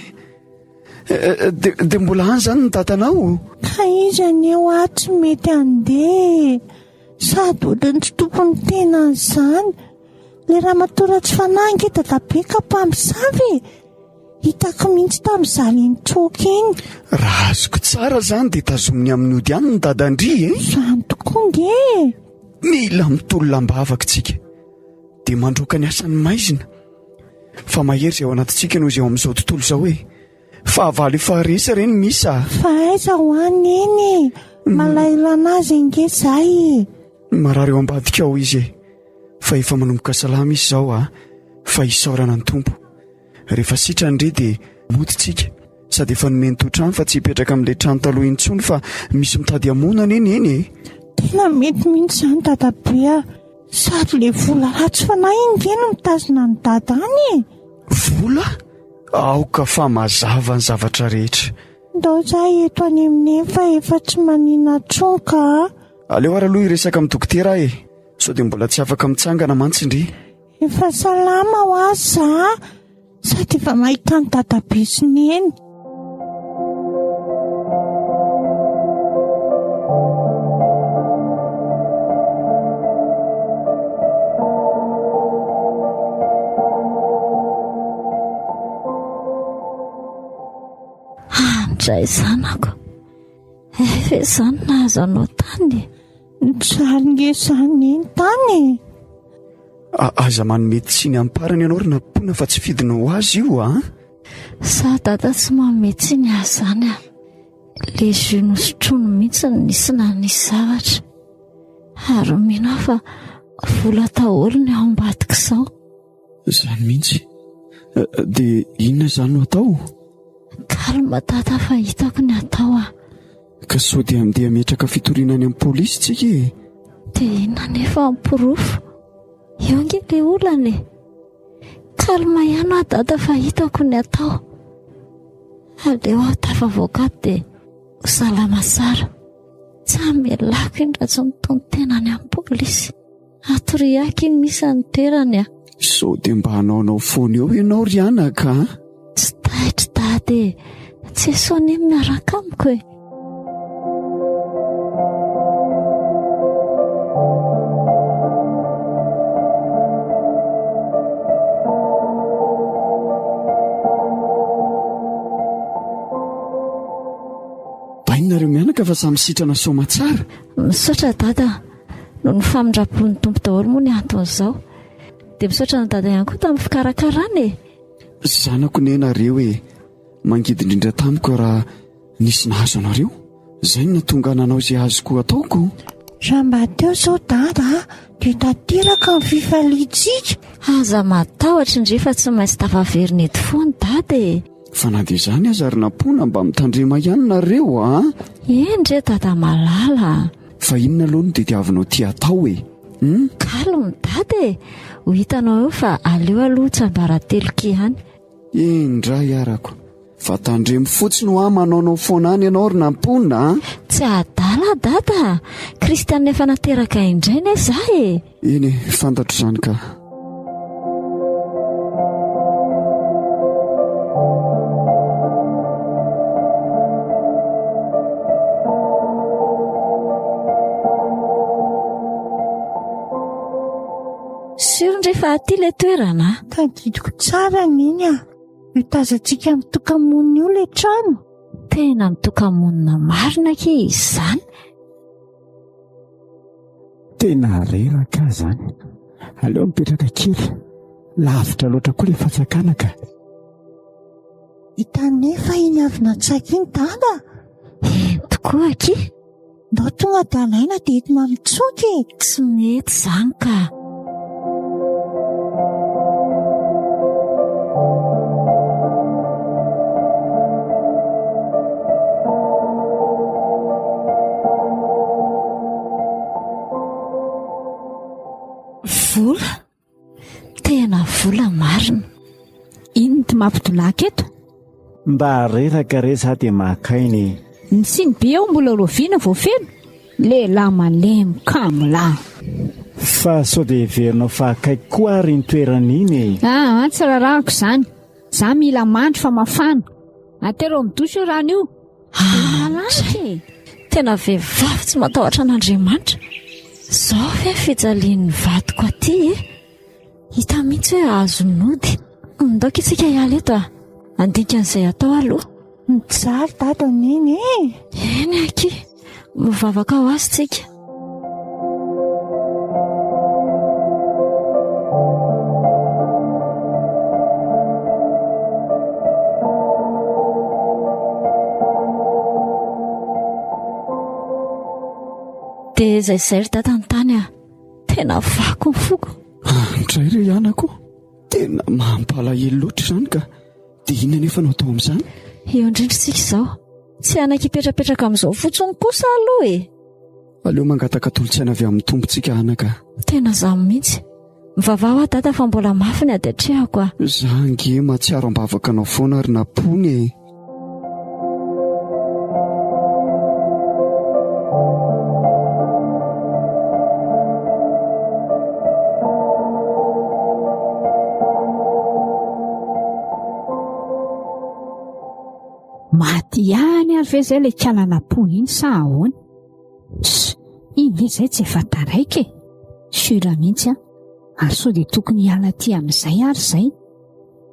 dia mbola any izany ny datanao? Ka izy aneo tsy mety andeha sady olony tsy tompony tena izany. Le raha matora tsy fanahy dadabe ka mpamosavy hitako mihitsy tamin'izany nitsoka iny. Raha azoko tsara izany dia tazominy amin'ny ody ihany ny dadandry e. Izany tokoa nge. Mila mitolona-mbavaka tsika dia mandroaka ny asan'ny maizina. Fa mahery izay ao anatintsika noho izay ao amin'izao tontolo izao e. Fahavalo faharesa ireny Misa. Fa aiza ho any eny malailana azy nge zay. Marary eo ambadika ao izy e. Fa efa manomboka salama izy izao fa isaorana ny tompo. Rehefa sitrany indray dia mody tsika sady efa nomeny totrano fa tsy hipetraka amin'ilay trano taloha intsony fa misy mitady hamonana eny e. Tena mety mihitsy izany dadabe sady le vola ratsy fanahy iny no mitazona ny dadany. Vola? Aoka fa mazava ny zavatra rehetra. Ndao zay eto any aminay fa efa tsy manina tsoka. Aleo ary aloha hiresaka amin'ny dokotera e. Sao dia mbola tsy afaka mitsangana mantsy indry. Efa salama ho azy sady efa mahita ny dadabe sy neny. Andray zanako efa izany nahazo anao tany. Tsary nge izany eny tany. Aza manome tsiny amparany ianao ry nampona fa tsy fidina ho azy io Sa dada tsy manome tsiny azy zany le jus nosotrono mihitsy nisy na nisy zavatra. Ary mino fa vola taholo ny ao ambadika izao. Izany mihitsy. Dia inona izany no atao? Kalma dada fa hitako ny atao Ka sao dia amin'deha metraka fitoriana any amin'ny polisy tsika e. Dia inona nefa ampirofo eo nge le olana kalma ihany dada fa hitako ny atao. Aleo aho tafavoakato dia ho salama tsara. Tsy amelako iny raha tsy mitony tena any amin'ny polisy. Atoriako iny misy ny toerany Sao dia mba hanaonao foana eo ianao ry anaka Tsy taitra dady tsy esony miaraka amiko Bainareo mianaka fa samy sitrana soma tsara. Misaotra dada no ny famindrapon'ny tompo daholo moa ny anton'izao. Dia misaotra ny dada ihany koa tamin'ny fikarakarana Zanako nenareo mangidy indrindra tamiko raha nisy nahazo anareo. Izay no natonga nanao izay azoko ataoko. Raha mba teo izao dada dia tateraka ny fifaliantsika. Aza matahotra indray fa tsy maintsy tafaverina eto foana dada Fa na dia izany aza ary nampona mba mitandrema ihany nareo Endre dada malala. Fa inona aloha no tadiavinao tia atao Kalma dada ho hitanao eo fa aleo aloha tsy ambarateloka ihany. Indray arako fa tandremo fotsiny ho manaonao foana any ianao ry namponina tsy adala dada kristianina efa nateraka indray ne zah eny fantatro izany ka sirondrefa aty le toerana tadidiko tsara niny mitazantsika mitokamonina io le trano tena mitokamonina marina ke izy izany tena reraka zany aleo mipetraka kely lavitra loatra koa le fatsakanaka hitanefa iny avy natsaika iny dada tokoa aky ndao tonga dalaina dia hety mamitsoky tsy mety zany ka vola tena vola marina iny ty mampitolaka eto mba reraka re za dia makainy ny siny be ao mbola roviana voafeno lehilahy malemy kamolahy fa sao dia heverinao fa akaiky koa ary ny toerana iny tsy rarahako izany za mila mandry fa mafana atero midosy io rano io malaka tena vehivavy tsy matahotra an'Andriamanitra zao ve fijalian'ny vadiko aty hita mihitsy hoe azo nody ndaoka itsika hiala eto andika an'izay atao aloha mijaly dada niny eny aky mivavaka ho azy tsika dia izay ry dadany tany tena vako ny foko ndray re ianako tena mampalahelo loatra izany ka dia inona nefa no atao amin'izany eo indrindratsika izao tsy anaky hipetrapetraka amin'izao fotsiny kosa aloha aleo mangataka tolo-tsaina avy amin'ny tompontsika anaka tena zaho mihitsy mivavao aho dada fa mbola mafy ny adatrehako za nge matsiaro ambavaka anao foana ary napony maty ihany ary ve izay le kalana pony iny sa ahoany iny ve izay tsy efa taraika sura mihitsy ary sao dia tokony hiala ty amin'izay ary izay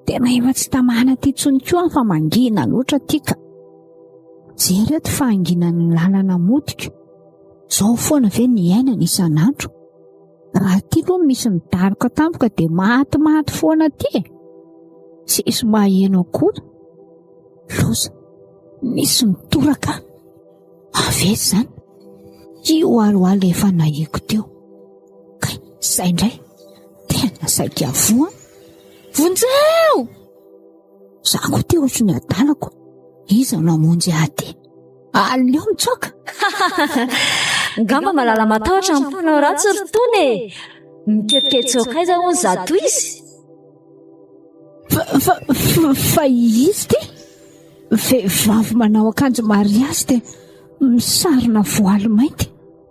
tena efa tsy tamana ty tsony koa fa mangina loatra tika jery eto fa anginan'ny lalana modika zao foana ve ny ainana isan'andro raha ty aloha misy midaroka tampoka dia maty foana ty sisy maheno koa loza misy mitoraka avetsy zany io aloalo efa nahiko teo kay izay indray tena saika avoa vonjeo za ko teo ohatry ny adalako iza no amonjy aty aleo mitsoka ngamba malala matahotra amponao ratsy rytony miketiketsoka iza hono zato izy fa izy ty vehivavy manao akanjo mariazy dia misarona voaly mainty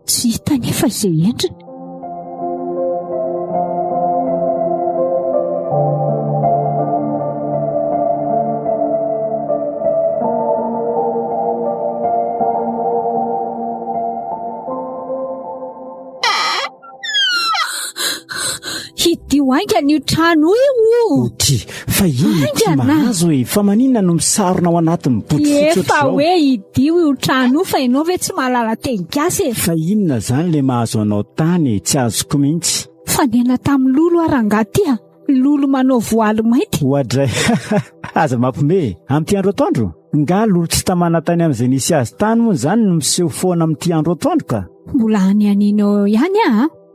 tsy hita nefa izay endriny hidio aingana io trano io ody fa iny tsy mahazo fa maninona no misarona ao anatin'ny botifotsy efa hoe hidio io trano io fa ianao ve tsy mahalala teny gasy fa inona zany le mahazo anao tany tsy azoko mihitsy fa niana tamin'ny lolo arangaty lolo manao voaly mainty oadray aza mampime amin'ity andro atoandro nga lolo tsy tamana tany amin'izay nisy azy tany moa zany no miseho foana amin'ity andro atoandro ka mbola any anino ihany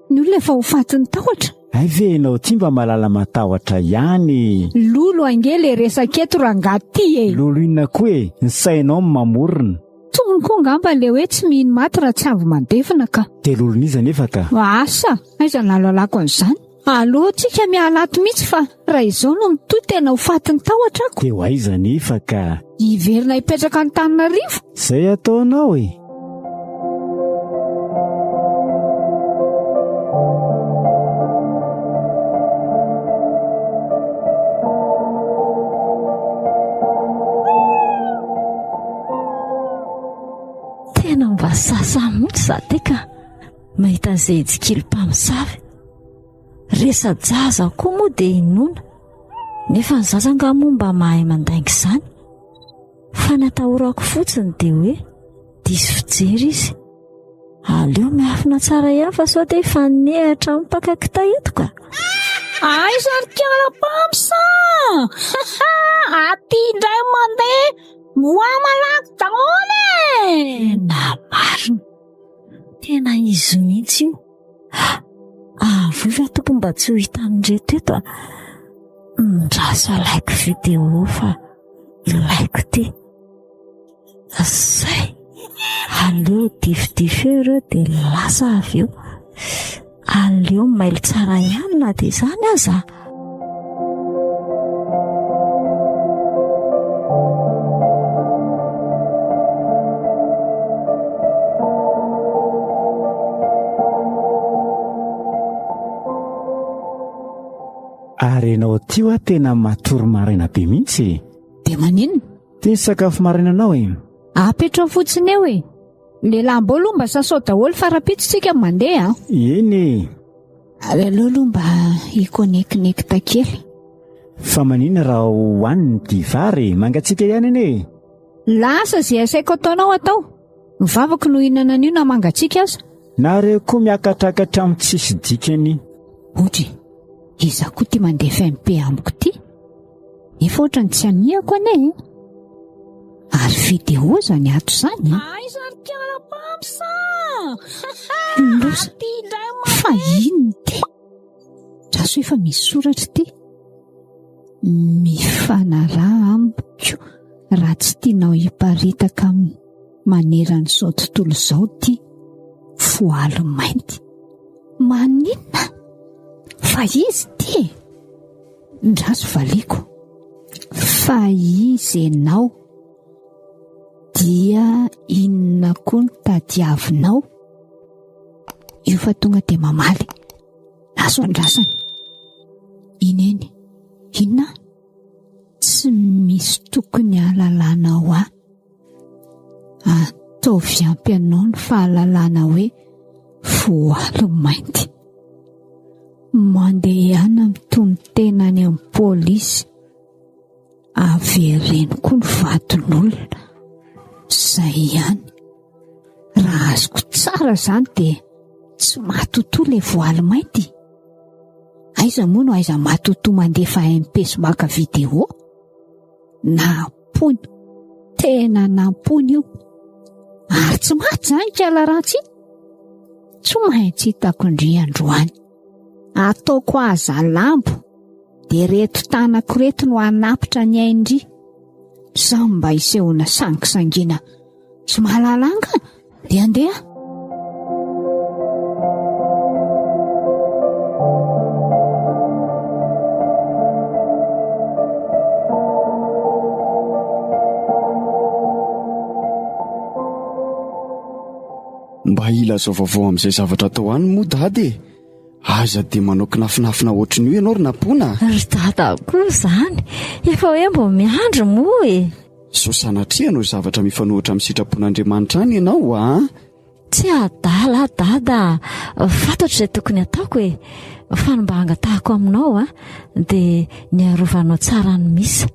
ny olona efa ho fatin'ny tahotra ay ve ianao ty mba mahalala matahotra ihany lolo angely resaketo rangaty lolo inona koa ny sainao mamorona tony koa ngamba le hoe tsy mihino maty raha tsy avy mandevina ka dia lolo niza nefa ka asa aiza nalalako an'izany aloha tsika miala ato mihitsy fa raha izao no mitoy tena ho fatiny tahotrako. Dia ho aiza nefa ka Iverina hipetraka ny Tananarivo. izay ataonao e. Tena mba sasa mihitsy za teka mahita an'izay tsikily mpamosavy. Resa jaza koa moa dia inona, nefa ny zaza angamba mba mahay mandainga izany. Fa natahorako fotsiny dia hoe diso fijery izy. Aleo miafina tsara ihany fa sao dia fanehatra mipakakita eto ka. Ay sarikala mpamsa aty indray mandeha moa malaky daholo e. Na marina, tena izy mihitsy io. Vofa toko mba tsy ho hita amin'reto eto ndraso alaiko video fa ilaiko ty. Zay aleo difidify ireo dia lasa avy eo. Aleo mailo tsara ihany na dia izany aza. Ary ianao tio a tena matory maraina be mihitsy. Dia maninona? Teny sakafo maraina anao e. Apetra fotsiny eo e. Lehilahy mbolo mba sasao daholo farapitsitsika mandeha. Eny. Ary aleo aloha mba hikonekinekita kely. Fa maninona raha hohaniny divary mangatsika ihany ane. Lasa izay asaiko ataonao atao. Ny vavako no hinana an'io na mangatsika aza. Na reo koa miakatrakatra amin'ny tsisy dikany. Otry, iza koa ty mandeha FMP amboko ty. Efa ohatrany tsy amiako ane. Ary video zany ato zany. Ay sarikala mpamsa losa fa ino ty. Raso efa misy soratra ty. Mifanaraha amboko raha tsy tianao hiparitaka amin'ny manerana izao tontolo izao ty Voaly mainty. Maninona? Fa izy ty ndraso valiko. Fa izy ianao dia inona koa ny tadiavinao. Io fa tonga dia mamaly. Aso andrasany. Ineny, inona? Tsy misy tokony hahalalana ho ataovy ampy anao ny fahalalana hoe Voaly mainty. Mandeha ihany mitony tena any amin'ny polisy. Avereny koa ny vadin'olona. Zay ihany. Raha azoko tsara zany dia tsy matoto le Voaly mainty. Aiza moa no aiza matoto mandefa MP sy maka video. Nampony. Tena nampony io. Ary tsy maty zany kala ratsy. Tsy maintsy hitako indry androany. Ataoko aza lambo. Dia reto tanako reto no anapitra ny aindry. Zaho mba hisehoana sangisangina tsy mahalalanga dia andeha. Mba ilaza vaovao amin'izay zavatra atao any moa dady e. Aza dia manao kinafinafina ohatry ny ianao ry nampona. Ry dada koa zany, efa hoe mbo miandro moa e. So sanatria no zavatra mifanohitra amin'ny sitrapon'Andriamanitra any ianao Tsy adala dada, fantatra izay tokony ataoko e. Fa mba hangatahako aminao dia niarovanao tsara ny misa.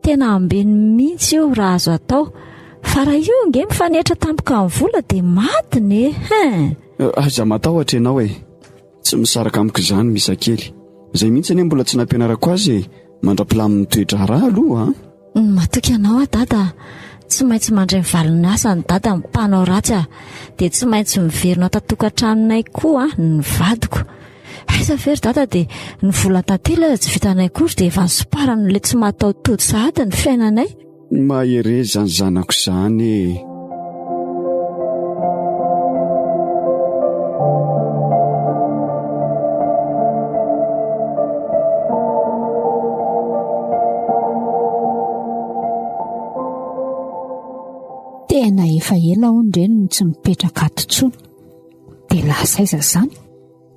Tena ambeny mihitsy io raha azo atao. Fa raha io nge mifanehitra tampoka amin'ny vola dia matiny e. Aza matahotra ianao e. Tsy misaraka amiko izany misa kely. Izay mihitsy anie mbola tsy nampianarako azy e. Mandra-pilaminy toetra raha aloha Matoky anao dada. Tsy maintsy mandray mivaliny asa ny dada mpanao ratsy dia tsy maintsy miverina tatokantranonay koa ny vadiko. Aiza very dada dia ny vola tantely tsy vitanay kory dia efa nysoparany le tsy matao tody sahady ny fiainanay. Mahere zany zanako izany tena efa ela ondreny no tsy mipetraka atontsony dia lasaiza izany.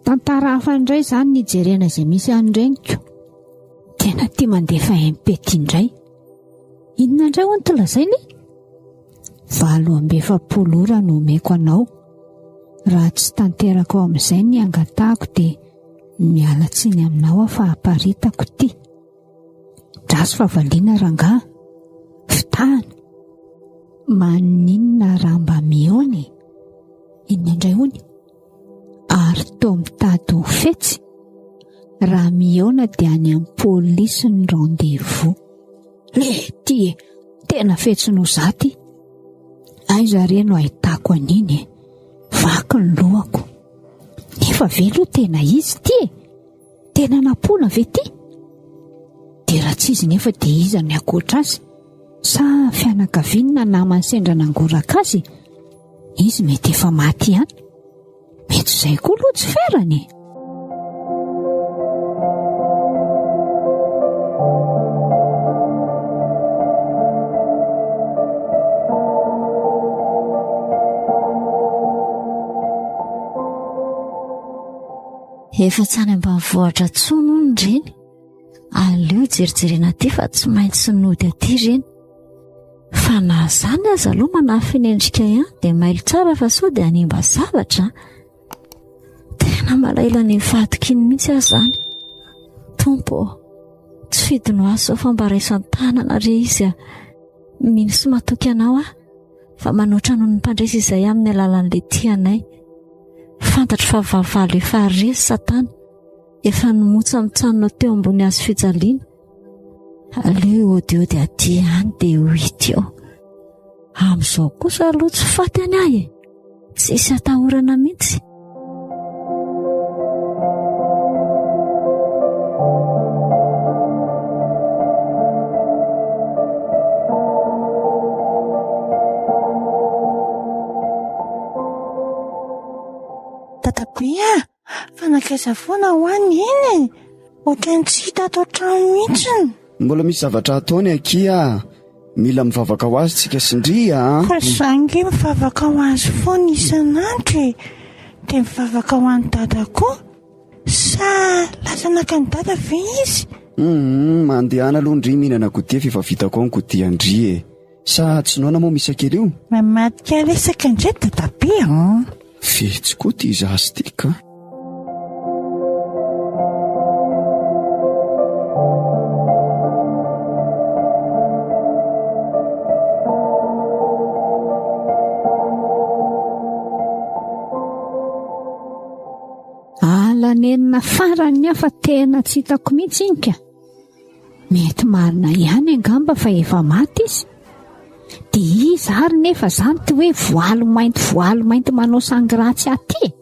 Tantara hafa indray izany nijerena izay misy an'ireniko. Tena tia mandefa impety indray. Inona indray ho ny tolazainy? 7 ora no omeko anao. Raha tsy tanterako amin'izay ny angatahako dia miala tsiny aminao aho fa haparitako ty. Draso favaliana rangaha. Fitahana. Maninona raha mba mihaony? Inona indray hony? Ary to mitady ho fetsy. Raha mihaona dia any amin'ny polisy ny rendez-vous. Ty tena fetsy no zaty. Aiza re no ahitako aniny? Vaky ny lohako. Nefa velo tena izy ty. Tena napona ve ty? Dia raha tsy izy nefa dia iza ny akoatra azy? Sa fianakaviana namany sendra nangoraka azy? Izy mety efa maty ihany. Mety izay koa aloha tsy ferany. Efa tsany ambanivohitra tsono ny reny. Aleo jerijerena aty fa tsy maintsy synody aty reny. Fa na zany aza aloha manafy ny endrika ihany dia mailo tsara fa sao dia animba zavatra. Tena malaila ny mifadikiny mihitsy aho zany. Tompo, tsy fidino azy sao fa mba raisan-tanana re izy mino sy matoky anao fa manoatra noho ny mpandresy izay amin'ny alalan'ilay tianay. Fantatro fa vavalo efa rezy Satana, efa nimotsa mitsanona teo ambony hazo fijaliana. Aleo odiody aty ihany dia ho hita eo. Amin'izao kosa aloha tsy faty any ahy, tsisy atahorana mihitsy. Tatakoia, fanakaiza foana ho any iny. Ohatrany tsy hita ato an-trano mihitsy. Mbola misy zavatra ataony akia. Mila mivavaka ho azy tsika sindria. Fa zangy mivavaka ho azy foana isan'andro dia mivavaka ho an'ny dada koa. Sa lasa naka ny dada ve izy? Mandehana aloha ndry mihinana gotia fa efa vitako ao ny gotia ndry. Sa tsy noana moa misy akely io? Mamadika resaka indray dadabe Fetsy koa ty zazy ty ka. Alanenina farany afa tena tsy hitako mihitsy inka. Mety marina ihany angamba fa efa maty izy. Dia izy ary nefa zany ty hoe voaly mainty manao sangratsy aty.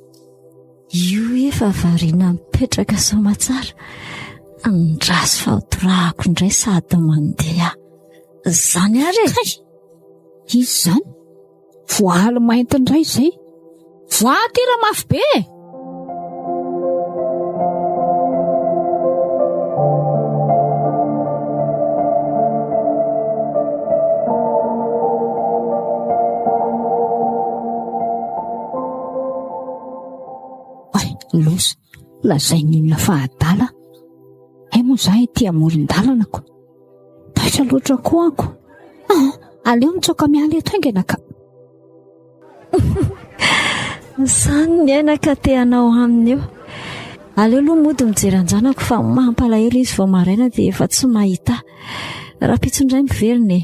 Io efa variana mipetraka somatsara. Andraso fahotorahako indray sady mandeha. Zany ary izy zany voaly mainty indray izay. Voaty raha mafy be. Losa, lazay ninona fa abdala. Moa zahay tia amoron-dalana ko. Taitra loatra koa ako. Aleo mitsoka miala eto haingana ka. Zany ny ainaka teanao aminy eo. Aleo aloha mody mijeranjanako fa mampalahelo izy vao maraina dia efa tsy mahita. Raha pitsindray miverina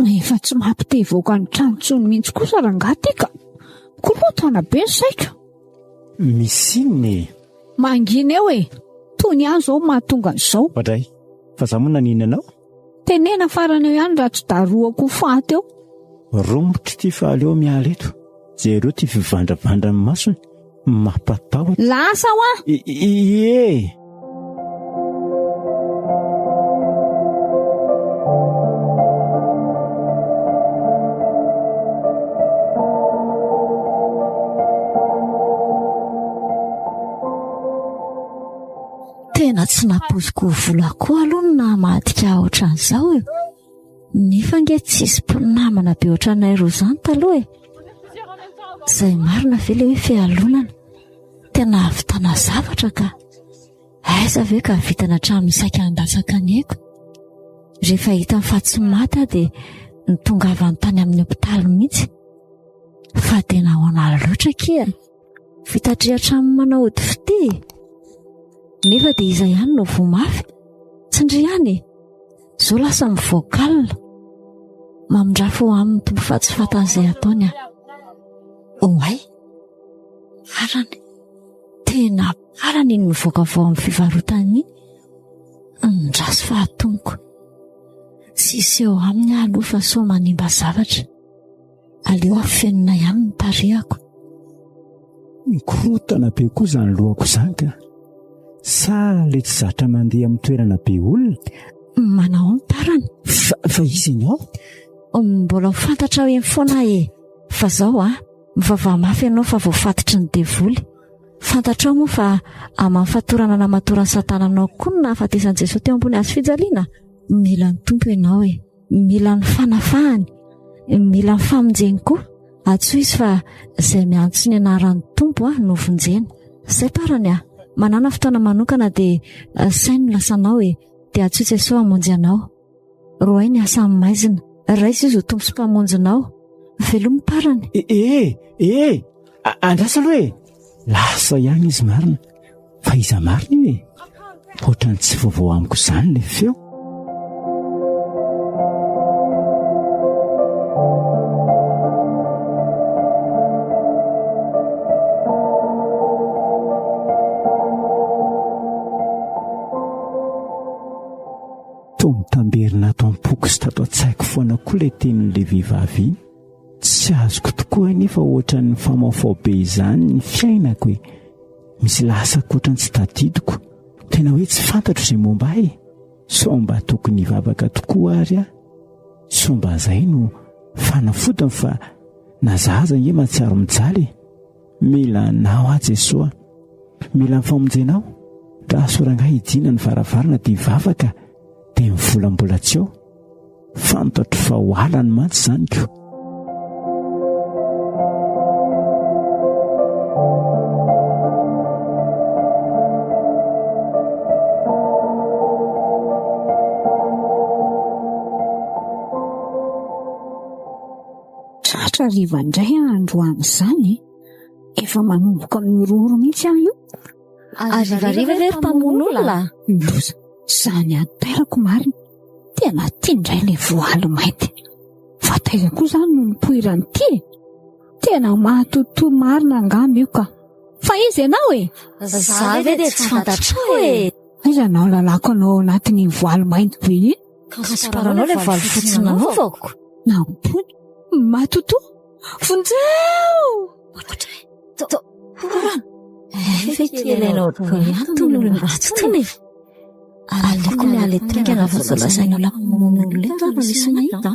efa tsy mampitevoaka ny tranontsony mihitsy kosa rangaty ka. Kolotana be ny saiko. Misy inony? Mangina eo tony any zao mahatonga an'izao. Vadray, fa za moa naninanao? Tenena farany eo ihany raha tsy daroako faty eo. Romotra ty fa aleo miala eto. Jereo ty fivandravandra ny masony. Mampatahotra. Lasa ho a. Ie. tsy napoziko vola koa aloha na madika ohatran'izao eo. Nefa nge tsisy mpinamana be ohatranay roa izany taloha e. Izay marina ve le hoe fialonana, tena havitana zavatra ka aiza ve ka vitana hatramin'ny saika andasaka ny eko. Rehefa hita ny fahatsymata dia nitongavany tany amin'ny hopitaly mihitsy. Fa tena hoana loatra kia fitatria hatramin'ny manao ody fite. Nefa dia iza ihany no vomafy tsindry ihany zao lasa mivoakalina mamindrafo amin'ny tombo fahatsifatan'izay ataony a. Oay farany tena farany iny mivoaka vao amin'ny fivarotany ndrasy fahatoniko sisy eo amin'ny alofa so manimba zavatra aleo afenina ihany ny tarehako. Mikorotana be koa izany lohako izany ka sa le tsy zatra mandeha amin'ny toerana be olona manao amparana fa izy ianao mbola fantatra hoe foana e. Fa zao mivavaha mafy ianao fa voafatotry ny devoly. Fantatrao moa fa amin'ny fatorana na matorany satananao koa ny nahafatesan'i Jesosy teo ambony hazo fijaliana. Mila ny tompo ianao e, mila ny fanafahany, mila ny famonjeny koa. Atso izy fa izay miantso ny anaran'ny tompo no vonjeny. Izay parany manana fotoana manokana dia sainy lasanao e, dia atso Jesosy hamonjy anao. Roay ny asa amin'ny maizina, raisy izy ho tompo sy mpamonjinao. Velomy parany. Andrasa aloha e, lasa ihany izy marina. Fa iza marina iny e, ohatrany tsy vaovao amiko izany le feo. Mitamberina ato am-poko sy tato an-tsaiko foana koa ilay tenin'ilay vehivavy iny. Tsy azoko tokoa nefa ohatran'ny famafao be izany ny fiainako e. Misy lasako ohatran'ny tsy tadidiko, tena hoe tsy fantatro izay momba ahy. So mba tokony hivavaka tokoa ary so mba izay no fanafotony fa nazaza nge mahatsiaro mijaly. Mila nao Jesosy, mila ny famonjenao. Raha sorangahy hidina ny varavarana dia hivavaka dia mivolambola tsy eo, fantatro fa ho alany mantsy izany ko. Tratra riva indray androany izany efa manomboka amin'ny roro mihitsy aho io. Arivariva ve mpamono olona? Loza izany atairako marina, tena tia indray ilay voaly mainty. Fa taiza koa izany no nipoirany ty, tena mahatoto marina angamba io ka. Fa izy ianao e? Za ve dia tsy fantatrao e. Aiza anao lalako anao anatin'ny voaly mainty be iny? Ka sy paranao ilay voaly fotsy nanaovako. Nampony matoto vonjeo Fekeleanao tono ny ratotony. Aleko ny aletrika na vazalasaina lamono lento no nisy mahita.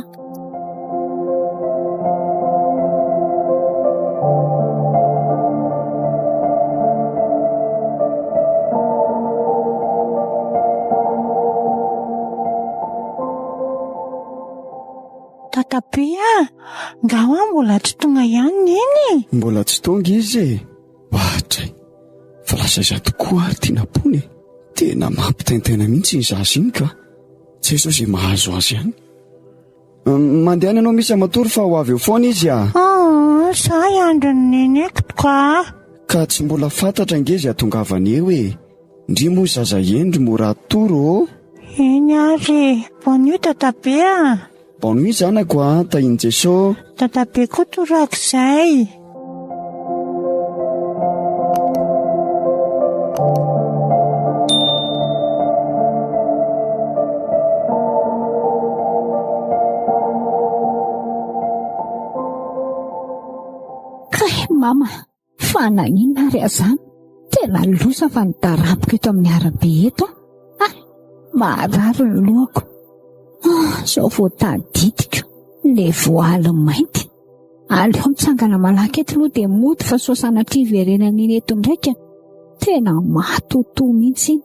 Tatapia, ngawa mbola tsy tonga ihany iny. Mbola tsy tonga izy e. Watray, fa lasa iza tokoa ary tia napony. Tena mampitaintena mihitsy ny zaza iny ka. Tsy Jesosy izay mahazo azy ihany. Mandehana ianao misy amatory fa ho avy eo foana izy Sa iandro ny neneko ka. Ka tsy mbola fantatra ngeza atongavany eo e. Ndry moa zaza endry mora atoro. Eny ary, bonio tatapia. Bonio zanako tahiny Jesosy. Tatapia koa torak'izay. Mama, fa nanina ary azany, tena losa fa nidaraboko eto amin'ny arabe eto. Marary ny lohako. Zao voatadidiko le voaly mainty. Aleo mitsangana malaky eto aloha dia mody fa soasana triverenan'iny eto ndraika. Tena mahatoto mihitsy.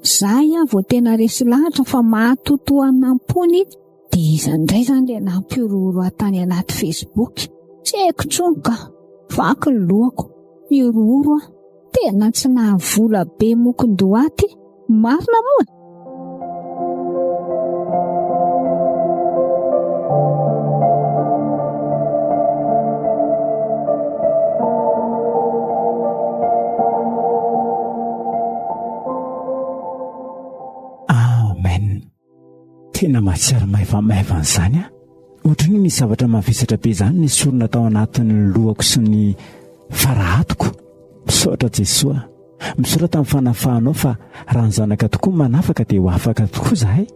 Zahay vao tena resy lahatra fa mahatoto anampony dia izandray zany ilay nampiororo atany anaty Facebook. Tsy haiko intsony ka vaky ny lohako miororo tena tsy nahavola be mokondoaty marina moa. Tena mahatsiaro maivamaivana izany a. Ohatran'ny misy zavatra mavesatra be izany ny sorona tao anatin'ny lohako sy ny farahatiko. Misaotra Jesoa, misaotra tamin'ny fanafahanao fa raha ny zanaka tokoa manafaka dia ho afaka tokoa zahay.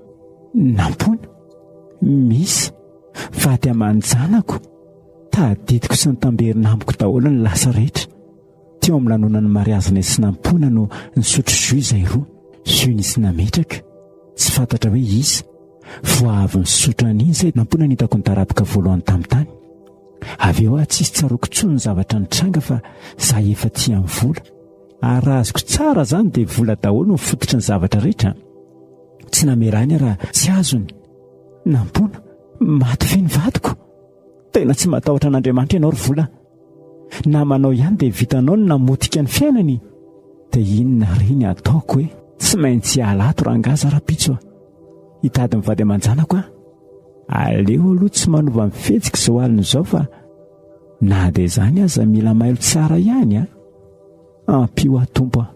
Nampony misy vady aman-janako tadidiko sy ny tamberinamiko daholo ny lasa rehetra teo amin'ny lanonan'ny mariazana sy nampona no nisotro jus izay roa. Jus nisy nametraka tsy fantatra hoe izy voavy nisotro an'iny izay nampona nitako ny tarapika voalohany tamin'ny tany. Avy eo tsy tsaroko intsony ny zavatra nitranga fa zahay efa tia amin'ny vola ary raha azoko tsara izany dia vola daholo no fototry ny zavatra rehetra. Tsy namerany raha tsy azony. Nampona maty ve ny vadiko? Tena tsy matahotra an'Andriamanitra ianao ry vola. Namanao ihany dia vitanao no namotika ny fiainany. Dia inona ry ny ataoko hoe tsy maintsy alato rangaza rapitso. Hitady mivady aman-janako a. Aleo aloha tsy manova mifetsika izao alina izao fa na dia izany aza mila mailo tsara ihany a. Ampio atompo a.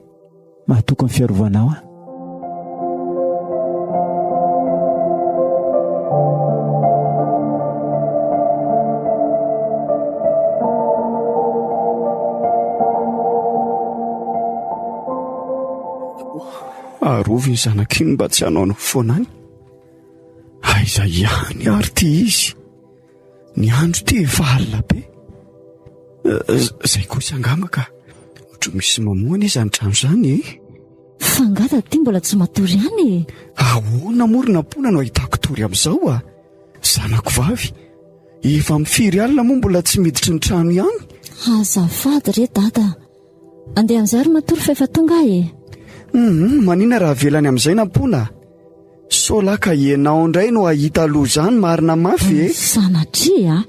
Mahatoky ny fiarovanao a. Arovy ny zanak'iny mba tsy hanao ny foanany. Aiza ihany ary ty izy. Ny andro ty efa alina be. Zay kosa angamba ka ohatry misy mamoana izy any trano izany. Fangata ty mbola tsy matory ihany. Ahoana morina pona no ahitako tory amin'izao a. Zanako vavy efa mifiry alina moa mbola tsy miditry ny trano ihany. Azafady re dada. Andeha amin'izay matory fa efa tonga e. Manina raha velany amin'izay nampona. Solaka ianao indray no ahita aloha izany marina mafy e. Sanatria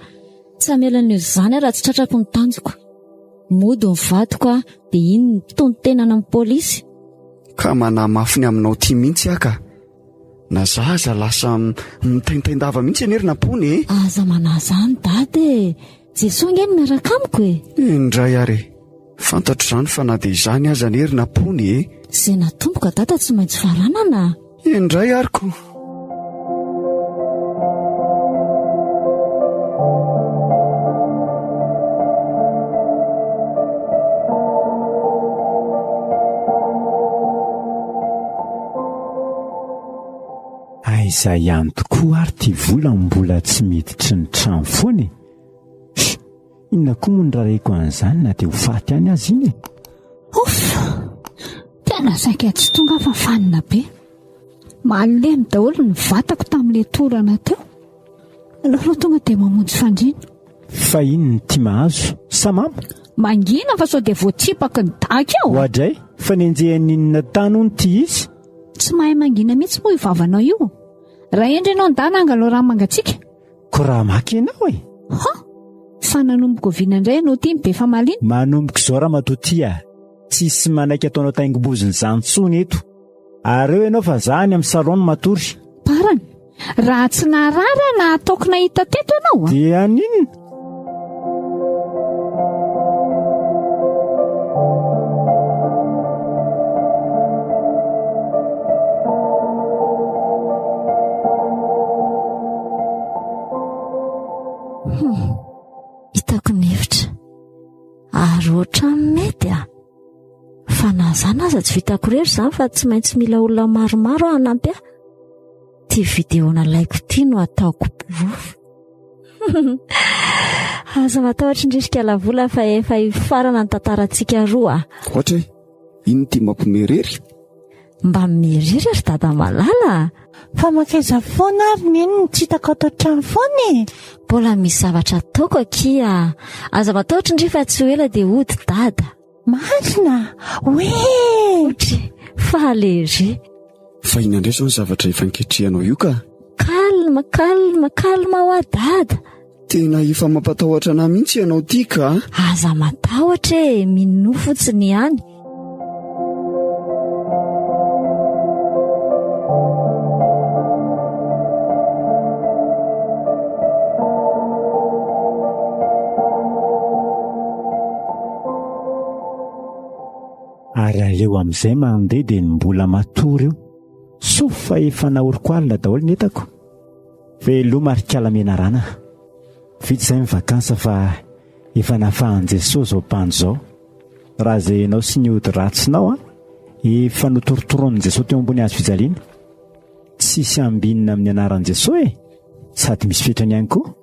tsy hamelana io izany raha tsy tratrako ny tanjoko. Mody ny vadiko dia iny ny tontenana amin'ny polisy. Ka manamafiny aminao ty mihitsy aka. Na zaza lasa mitaintaindava mihitsy anery nampony e. Aza manazany dady. Jesosy ngeny miaraka amiko e. Indray ary fantatro izany fa na dia izany aza anery nampony e. Izay natomboka dada tsy maintsy faranana. Indray ariko. Aiza ihany tokoa ary ty vola mbola tsy miditry ny trano foana e. Inona koa moa ny rareko an'izany na dia ho faty any azy iny e. Tena saika tsy tonga fa fanina be. Malemy daholo ny vatako tamin'ilay torana teo. Aloha tonga dia mamonjy fandriana. Fa iny ny tia mahazo samama. Mangina fa sao dia voatsipaka ny daka eo. Hoadray fa nenjehan'inona tany ho ny tia izy. Tsy mahay mangina mihitsy moa ivavanao io. Raha endry ianao ndana angalo raha mangatsika. Ko raha maka ianao e. Fa nanomboka oviana indray ianao tia ny be famaliana. Manomboka izao raha matotia. Tsisy manaiky ataonao taingoboziny izany tsony eto. Ary eo ianao fa zany amin'ny salon matory. Parany, raha tsy narara na ataoko nahita teto ianao a. Dia aninona? Hitako ny hevitra. Ary ohatran'ny mety a. Fa na zany aza tsy vitako rery izany fa tsy maintsy mila olona maromaro hanampy ahy. Ty videona laiko ty no ataoko porofo. Aza matahotra indrisika lavola fa efa hifarana ny tantarantsika roa. Ohatra iny ty mampimerery. Mba mimerery ary dada malala. Fa makaiza foana ary neny tsy hitako ato an-trano foana e. Mbola misy zavatra ataoko akia. Aza matahotra indri fa tsy ho ela dia hody dada. Marina, hoe! Falery. Fa inandray zao ny zavatra efa niketrehanao io ka? Kalma ho adada. Tena efa mampatahotra na mihitsy ianao ty ka? Aza matahotra e, minofo fotsiny ihany. Ary aleo amin'izay mandeha dia mbola matory io. Sofa efa naoriko alina daholo ny entako. Veloha marikala menarana. Vita izay mivakansa fa efa nafahan'i Jesosy ao mpandro izao. Raha izay ianao sy ny ody ratsinao efa notorotoronin'i Jesosy teo ambony hazo fijaliana. Tsisy ambinina amin'ny anaran'i Jesosy e. Sady misy fetrany ihany koa.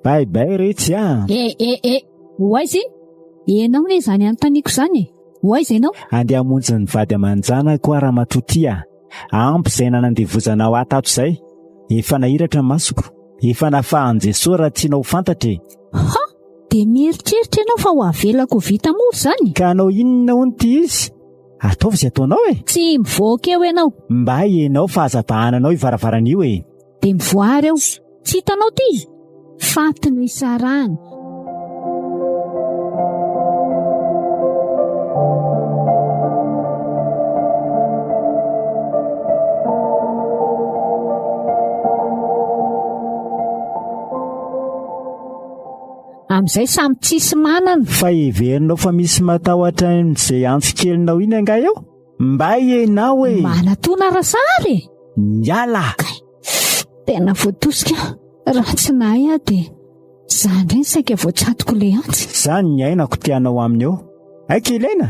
Baibay retsy Hoaizy? Ianao ne izany anontaniako izany e. Hoaizy ianao? Andeha hamonjy ny vady aman-jana koa raha matotia. Ampy izay nanandevozanao atato izay. Efa nahiratra masoko. Efa nafahan'i Jesosy raha tianao fantatra e. Ha! Dia mieritreritra ianao fa ho avelako vita moa izany. Ka anao inona hono ty izy? Ataovy izay ataonao e. Tsy mivoaka eo ianao. Mba ianao fa azabahananao ivaravaran'io e. Dia mivoary eo. Tsy hitanao ty? Fatiny Fizarana. Amin'izay samy tsisy manana. Fa heverinao fa misy matahotra n'izay antsikelinao iny anga eo? Mba ianao e. Manatona rasary. Miala. Tena voatosika. Raha tsy nahay dia izany indray saika voatsatoko le antsy. Izany ny ainako tianao aminy eo. Aika ilaina.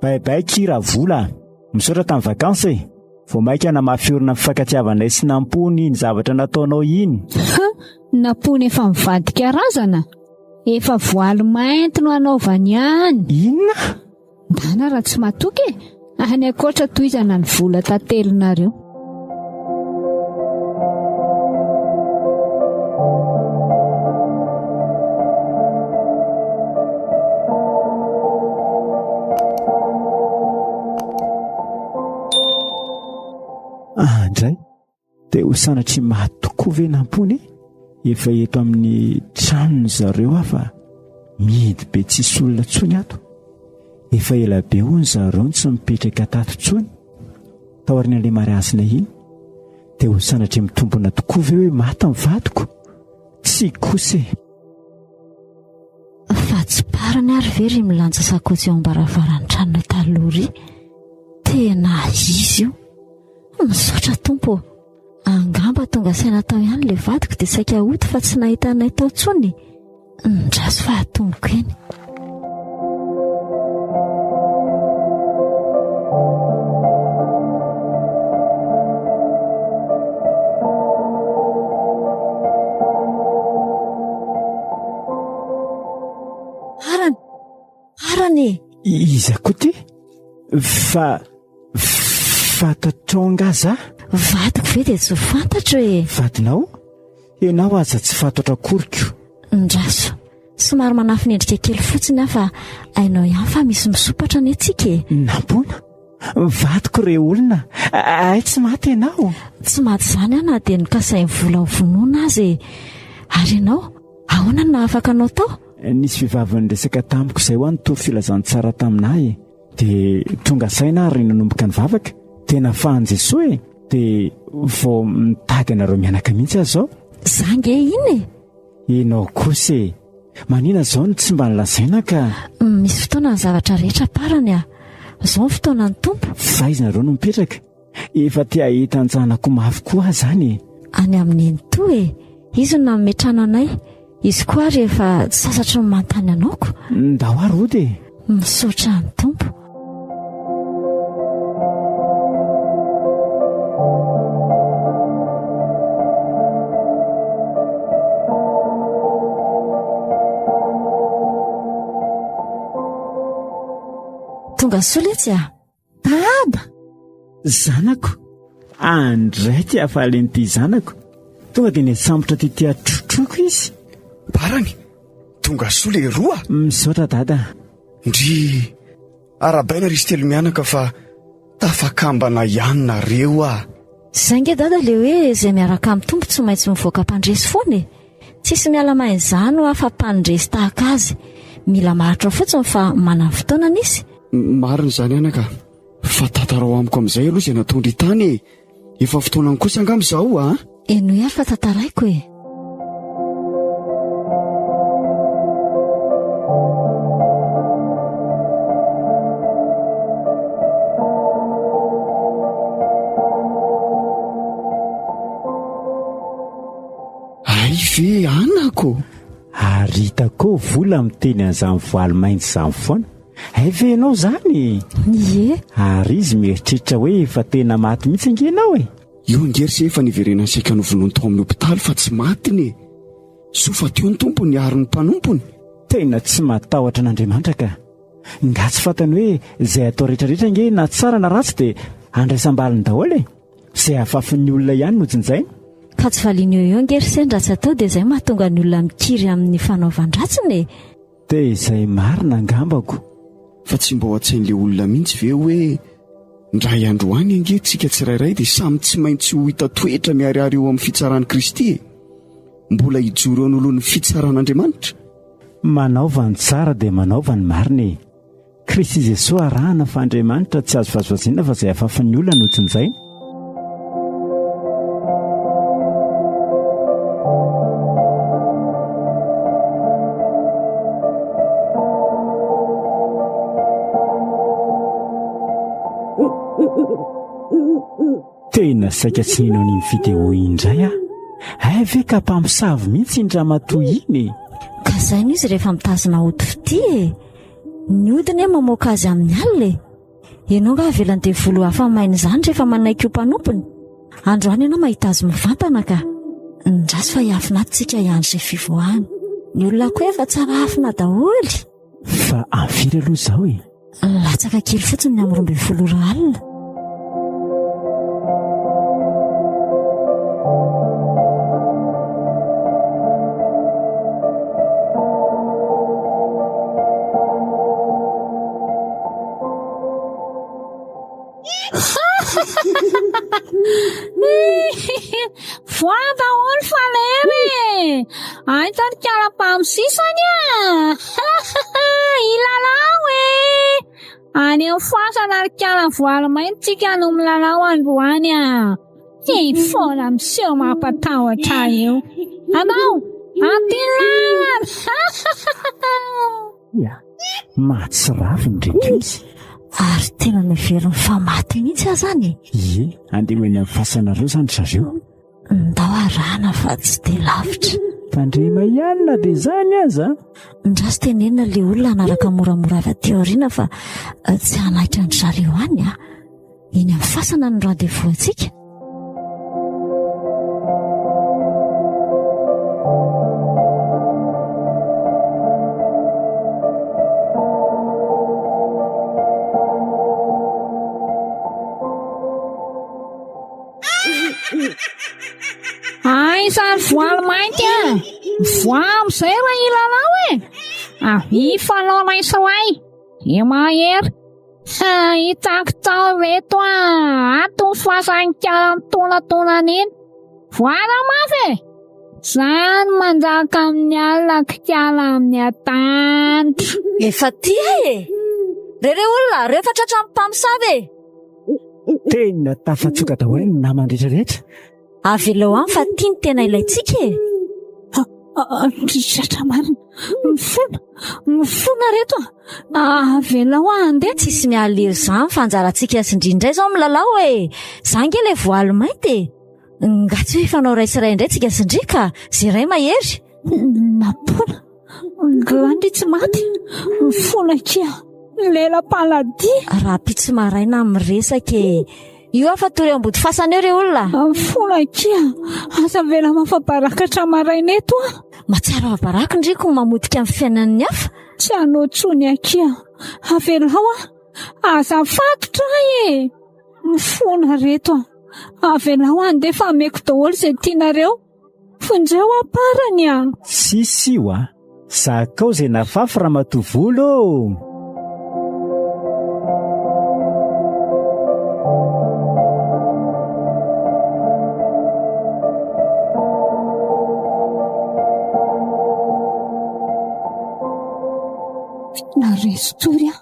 Baibay kira vola. Misaotra tamin'ny vakansa e. Vao maika namafiorina mifankatiavanay sy nampony ny zavatra nataonao iny. Nampony efa mivadika razana. Efa voaly mainty no anaovany ihany. Inona? Dana raha tsy matoky e. Any akoatra toizana ny vola tatelonareo. Andray, dia ho sanatry matoko ve nampony? Efa eto amin'ny tranony zareo afa mihidy be tsisy olona tsony ato. Efa ela be hono zareo tsy mipetraka tato tsony tao aorian'ilay mariazina iny. Dia ho sanatry mitombona tokoa ve hoe maty ny vadiko? Tsy kosa e. Fa tsy parany ary very milanja sakotsy eo ambaravarany tranona talory. Tena izy io. Misaotra tompo. Angamba tonga saina tao ihany le vadiko dia saika hody fa tsy nahitanay tao tsony. Ndraso fa hatomboko eny. Arany. Iza koa ty? Fantatrao angaza? Vadiko ve dia tsy fantatro e. Vadinao? Ianao aza tsy fantatra koriko. Ndraso. Somary manafinendrika kely fotsiny afa ainao ihany fa misy misopatra ny atsika e. Nampona? Vadiko re olona. Ay tsy maty ianao. Tsy maty izany ana dia nikasainy vola ny vonoana azy. Ary ianao, ahoana no afaka anao tao? Nisy vehivavy resaka tamiko izay ho any toa filazany tsara taminahy. Dia tonga saina ary nanomboka ny vavaka. Tena fahan'i Jesosy e. Dia vao mitady anareo mianaka mihitsy aho zao. Zange iny e. Ianao kosa e. Manina izao no tsy mba nilazaina ka. Misy fotoana ny zavatra rehetra parany a. Izao ny fotoana ny tompo. Fahaizanareo no mipetraka. Efa tia hitanjanako mafy koa izany. Any amin'ny ento e. Izy no nametrana anay. Izy koa rehefa sasatra ny mantany anaoko. Ndao ary ody e. Misaotra ny tompo. Tonga soletsy a. Dada zanako andray ty afalen'ity zanako. Tonga dia nesambotra ty atrotroko izy. Barany tonga soa le roa. Misaotra dada. Ndry arabaina ry telo mianaka fa tafakambana ihany nareo a. Zay nge dada le hoe izay miaraka amin'ny tompo tsy maintsy mivoaka mpandresy foana e. Tsisy miala main izany ho afa-mpandresy tahaka azy. Mila maharitra fotsiny fa manana fotoana nisy. Marina izany anaka, fa tantarao amiko amin'izay aloha izay natondry tany e. Efa fotoanany kosa angamizao a. Eno ihany fa tantaraiko e. Ve anako ary hitako vola miteny an'izany voaly mainty izany foana. Ve ianao zany? Ie. Ary izy mieritreritra hoe efa tena maty mihitsy angenao e. Io angery se efa niverena saika novonoany tao amin'ny hopitaly fa tsy matiny e. So fa teo ny tompony ary ny mpanompony. Tena tsy matahotra an'Andriamanitra ka. Nga tsy fantany hoe izay atao rehetrarehetra nge na tsara na ratsy dia andraisam-baliny daholo e. Izay hafafin'ny olona ihany no jinjaina. Ka tsy valiana eo ngery sendra tsy atao dia izay mahatonga ny olona mikiry amin'ny fanaovan-dratsiny e. Dia izay marina angambako. Fa tsy mba ho an-tsain'ilay olona mihitsy ve hoe ndray androany ange tsika tsirairay dia samy tsy maintsy ho hita toetra miariary eo amin'ny fitsaran'i Kristy e. Mbola hijoro eo anoloan'ny fitsaran'Andriamanitra. Manaova ny tsara dia manaova ny marina e. Kristy Jesosy arahana fa Andriamanitra tsy azo vazovaziana fa izay hafafin'ny olona no tsinjaina. Tena saika tsy ninao ny video indray ve ka mpamosavy mihitsy indramatoy iny. Ka izay no izy rehefa mitazona hody fity e. Ny hodiny mamoaka azy amin'ny alina e. Ianao nga avelany dia volo hafa maina izany rehefa manaiky ho mpanompony. Androany ianao mahita azy mivantana ka. Ndrasy fa hiafinatintsika ihany izay fivoahany. Ny olona koa efa tsara afina daholy. Fa amfiry aloha izao e. Latsaka kely fotsiny ny amin'ny 12 alina. Voadaholy falery ahitany kara-pamosisany ilalao e. Any amin'ny foasana ary kara voaly mainty tsika no milalao androany foana miseho mampatahotra eo. Anao ampilana mahatsirafy ndraiky izy. Ary tena neveriny fa maty mihitsy azany. Ie, andeha eny amin'ny fasanareo zany zareo. Ndao arahana fa tsy dia lavitra. Tandrema ihany na dia zany aza. Ndrasy tenenina ilay olona anaraka moramora avy aty aoriana fa tsy hanaitra ny zareo any eny amin'ny fasana ny rendez-vous antsika. Sary voaly mainty voamizay raha ilalao e. Fanao raisoay mahery hitako tao reto ato fasankara mitonantonana iny. Voala mafy zany manjaka amin'ny alina kikala amin'ny atandro. Efa tia e. Rere olona rehefa tratra amin'ny mpamosavy e. Tena tafatsoka daholo ny namany rehetrarehetra. Avelao any fa tia ny tena ilaitsika e. Tratra marina mifona reto avelao andeha. Tsisy mialery izany fanjarantsika sindrindray izao milalao e. Zange ilay voaly mainty e. Nga tsy hoe fanao raisiray indray tsika sindrika zay ray mahery. Napona ngandry tsy maty mifona kia lela-paladia. Raha pitsy maraina miresaka e. Io afa tory ambody fasana eo re olona. Mifona kia asa vela mafabarakatra maraina eto Matsara mabaraka ndriko mamodika amin'ny fiainan'ny hafa. Tsy anotsony akia avelao aza fatotra e. Mifona reto avelao andeha fa ameko daholo izay tianareo fonjeo aparany Sisy io zakao izay nafafy raha matovolo. naresotory a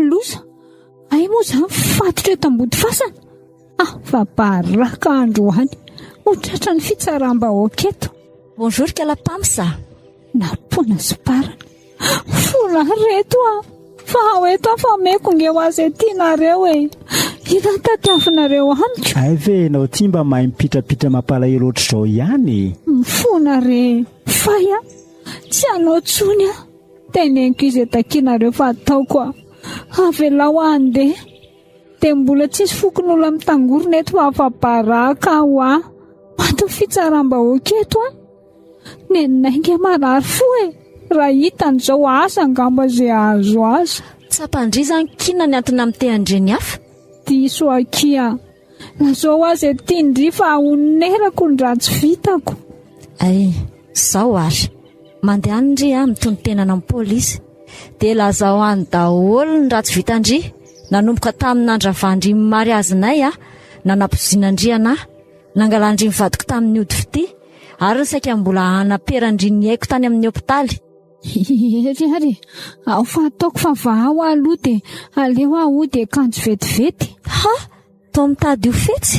loza ay moa zany fatotra eto ambody fasana fa baraka androany hotratra ny fitsaram-bahoaka eto. Bonjour kalapamsa. Napona sy parana fola reto fa ao eto fa meko nge ho azy ety nareo ina tadiavinareo amiko. Ay ve nao ty mba mahay mipitrapitra mampalahelo ohatr'izao ihany. Mifona re fay tsy anao tsony teneniko izy etakinareo fa ataoko avelao andeha dia mbola tsisy fokon'olona mitangorona eto fa baraka aho mato fitsaram-bahoaka eto nenainge marary fo raha hitan'izao asa angamba zay azo aza. Tsapandrizany kina ny antony amin'ny teandreny hafa diso akia nazao azy ety indri fa onerako ny ratsy vitako. Ay zao ary mandeha andry mitony tenana amin'ny polisy dia lazao any daholo ny ratsy vitandry nanomboka tamin'ny andravandry mary azinay nanapozinandriana nangalandry mivadiko tamin'ny ody fity ary saika mbola anaperandry ny haiko tany amin'ny hopitaly. Ery ao fa ataoko fa vahao aloha dia aleo aho dia akanjo vetivety. To mitady ho fetsy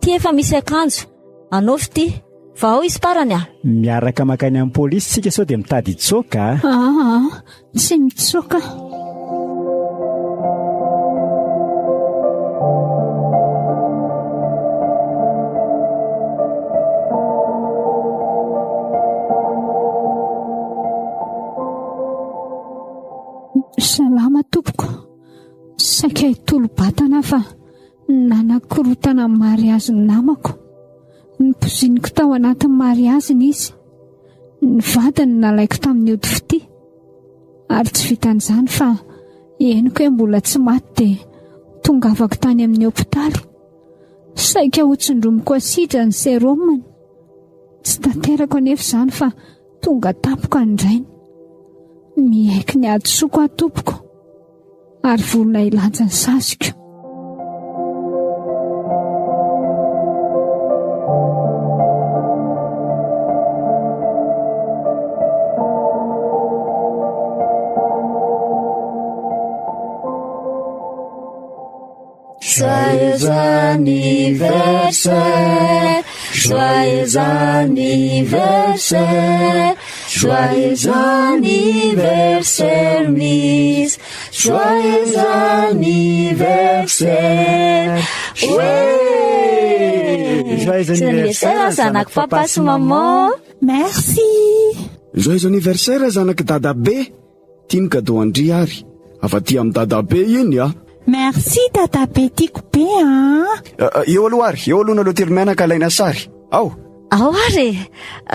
ty efa misy akanjo anao fity vahao izy parany miaraka makany amin'ny polisy tsika sao dia mitady hitsoka. Tsy mitsoka. Salama tompoko saika hitolo-batana fa nanakorotana mariazy ny namako nipoziniko tao anatin'ny mariaziny izy ny vadiny nalaiko tamin'ny ody fity ary tsy vitan'izany fa henoko hoe mbola tsy maty dia tonga avako tany amin'ny hopitaly saika hotsindromoko asidra ny seromany tsy tanterako anefa izany fa tonga tapoka andrainy miaiky ny adisoko atompoko ary volona ilanja ny saziko. Joyeux anniversaire, joyeux anniversaire, joyeux anniversaire Miss, joyeux anniversaire. Joyeux anniversaire zanako papa sy maman. Merci. Joyeux anniversaire zanaka dada be. Tiany cadeau andry ary afa-ty amin'ny dada be iny Merci dada be tiako be eo aloha ary eo aloha naloha tery-mianaka alaina sary ao ary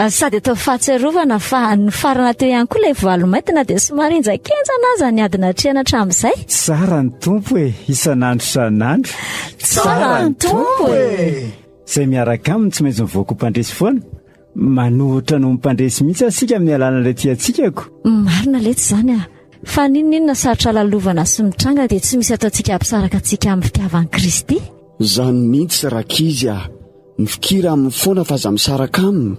sady atao fahatsiarovana fa ny farana teo ihany koa ilay Ravalomanana dia somary injakenjana aza ny adina hatrehana hatramin'izay. Tsara ny tompo isan'andro isan'andro. Tsara ny tompo Izay miaraka aminy tsy maintsy mivoaka mpandresy foana manohitra no mpandresy mihitsy asika amin'ny alàna ilay tiatsikako. Marina letsy izany fa ninona sarotra lalovana sy mitranga dia tsy misy ataontsika ampisaraka antsika amin'ny fitiavan'i Kristy. Zany mihitsy rakizy mifikira amin'ny foana fa aza misaraka aminy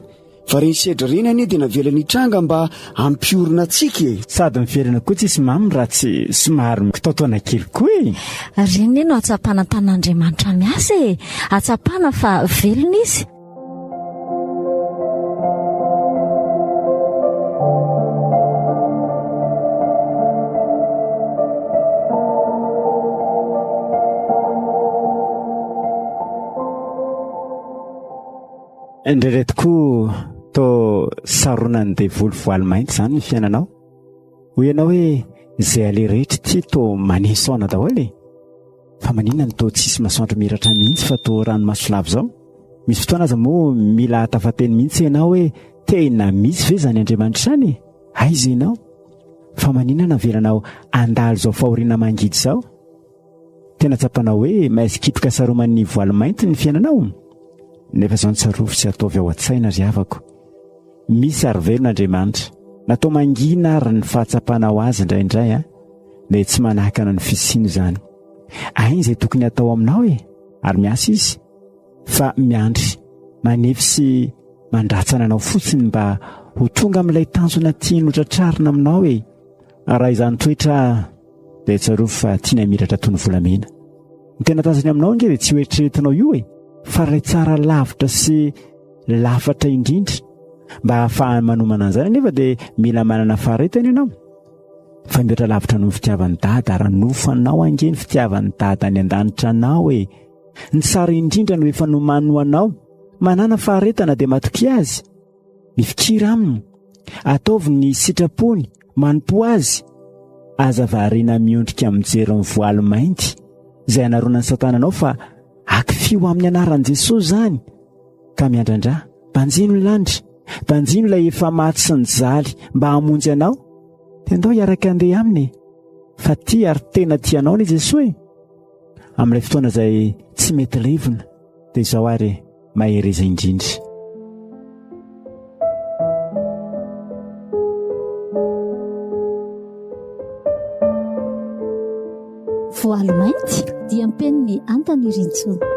fa reny sedra reny anie dia navelany hitranga mba ampiorina antsika sady mivelana koa tsisy mamy raha tsy somary kitaotaona kely koa reny no atsapana tanan'Andriamanitra miasa atsapana fa velona izy. Indray tokoa to saronan'ny devoly voaly mainty izany ny fiainanao hoy ianao hoe izay ale rehetra ty to manesaona daholo fa maninona ny to tsisy masoandro miratra mihitsy fa to ranomasolavo zao misy fotoana aza moa mila hatafateny mihitsy ianao hoe tena misy ve zany Andriamanitra izany aiza ianao fa maninona navelanao andalo zao fahoriana mangidy zao tena tsapanao hoe mahazo kitroka saroman'ny voaly mainty ny fiainanao nefa izao ny tsarovy tsy ataovy ao an-tsaina ry havako misy arivelon'Andriamanitra natao mangina ary ny fahatsapanao azy indraindray dia tsy manahakana ny fisino izany ainy izay tokony atao aminao ary miasa izy fa miandry manefy sy mandratsana anao fotsiny mba ho tonga amin'ilay tanjona tiany hotratrarina aminao raha izany toetra dia tsaroa fa tiana miratra tony volamena. Ny tena tazany aminao ange dia tsy hoetreretinao io fa ray tsara lavitra sy lafatra indrindra mba ahafahany manomana an'izany nefa dia mila manana faharetana ianao. Fa miotra lavitra noho ny fitiavan'ny dada raha nofanao ange ny fitiavan'ny dada any an-danitra anao ny tsara indrindra no efa nomano anao. Manana faharetana dia matoky azy, mifikira aminy, ataovy ny sitrapony, manompo azy. Aza variana miondrika mijery ny voaly mainty izay anaronany satananao fa akifio amin'ny anaran'i Jesosy zany. Ka miandrandra, banjino ny lanitra, banjino ilay efa maty sy ny zaly mba hamonjy anao. Tendao hiaraka andeha aminy fa ty ary tena tianao ny Jesosy. Amin'ilay fotoana izay tsy mety levona dia izao ary mahereza indrindra. Voaly mainty dia mpen'ny Antany Rintsony.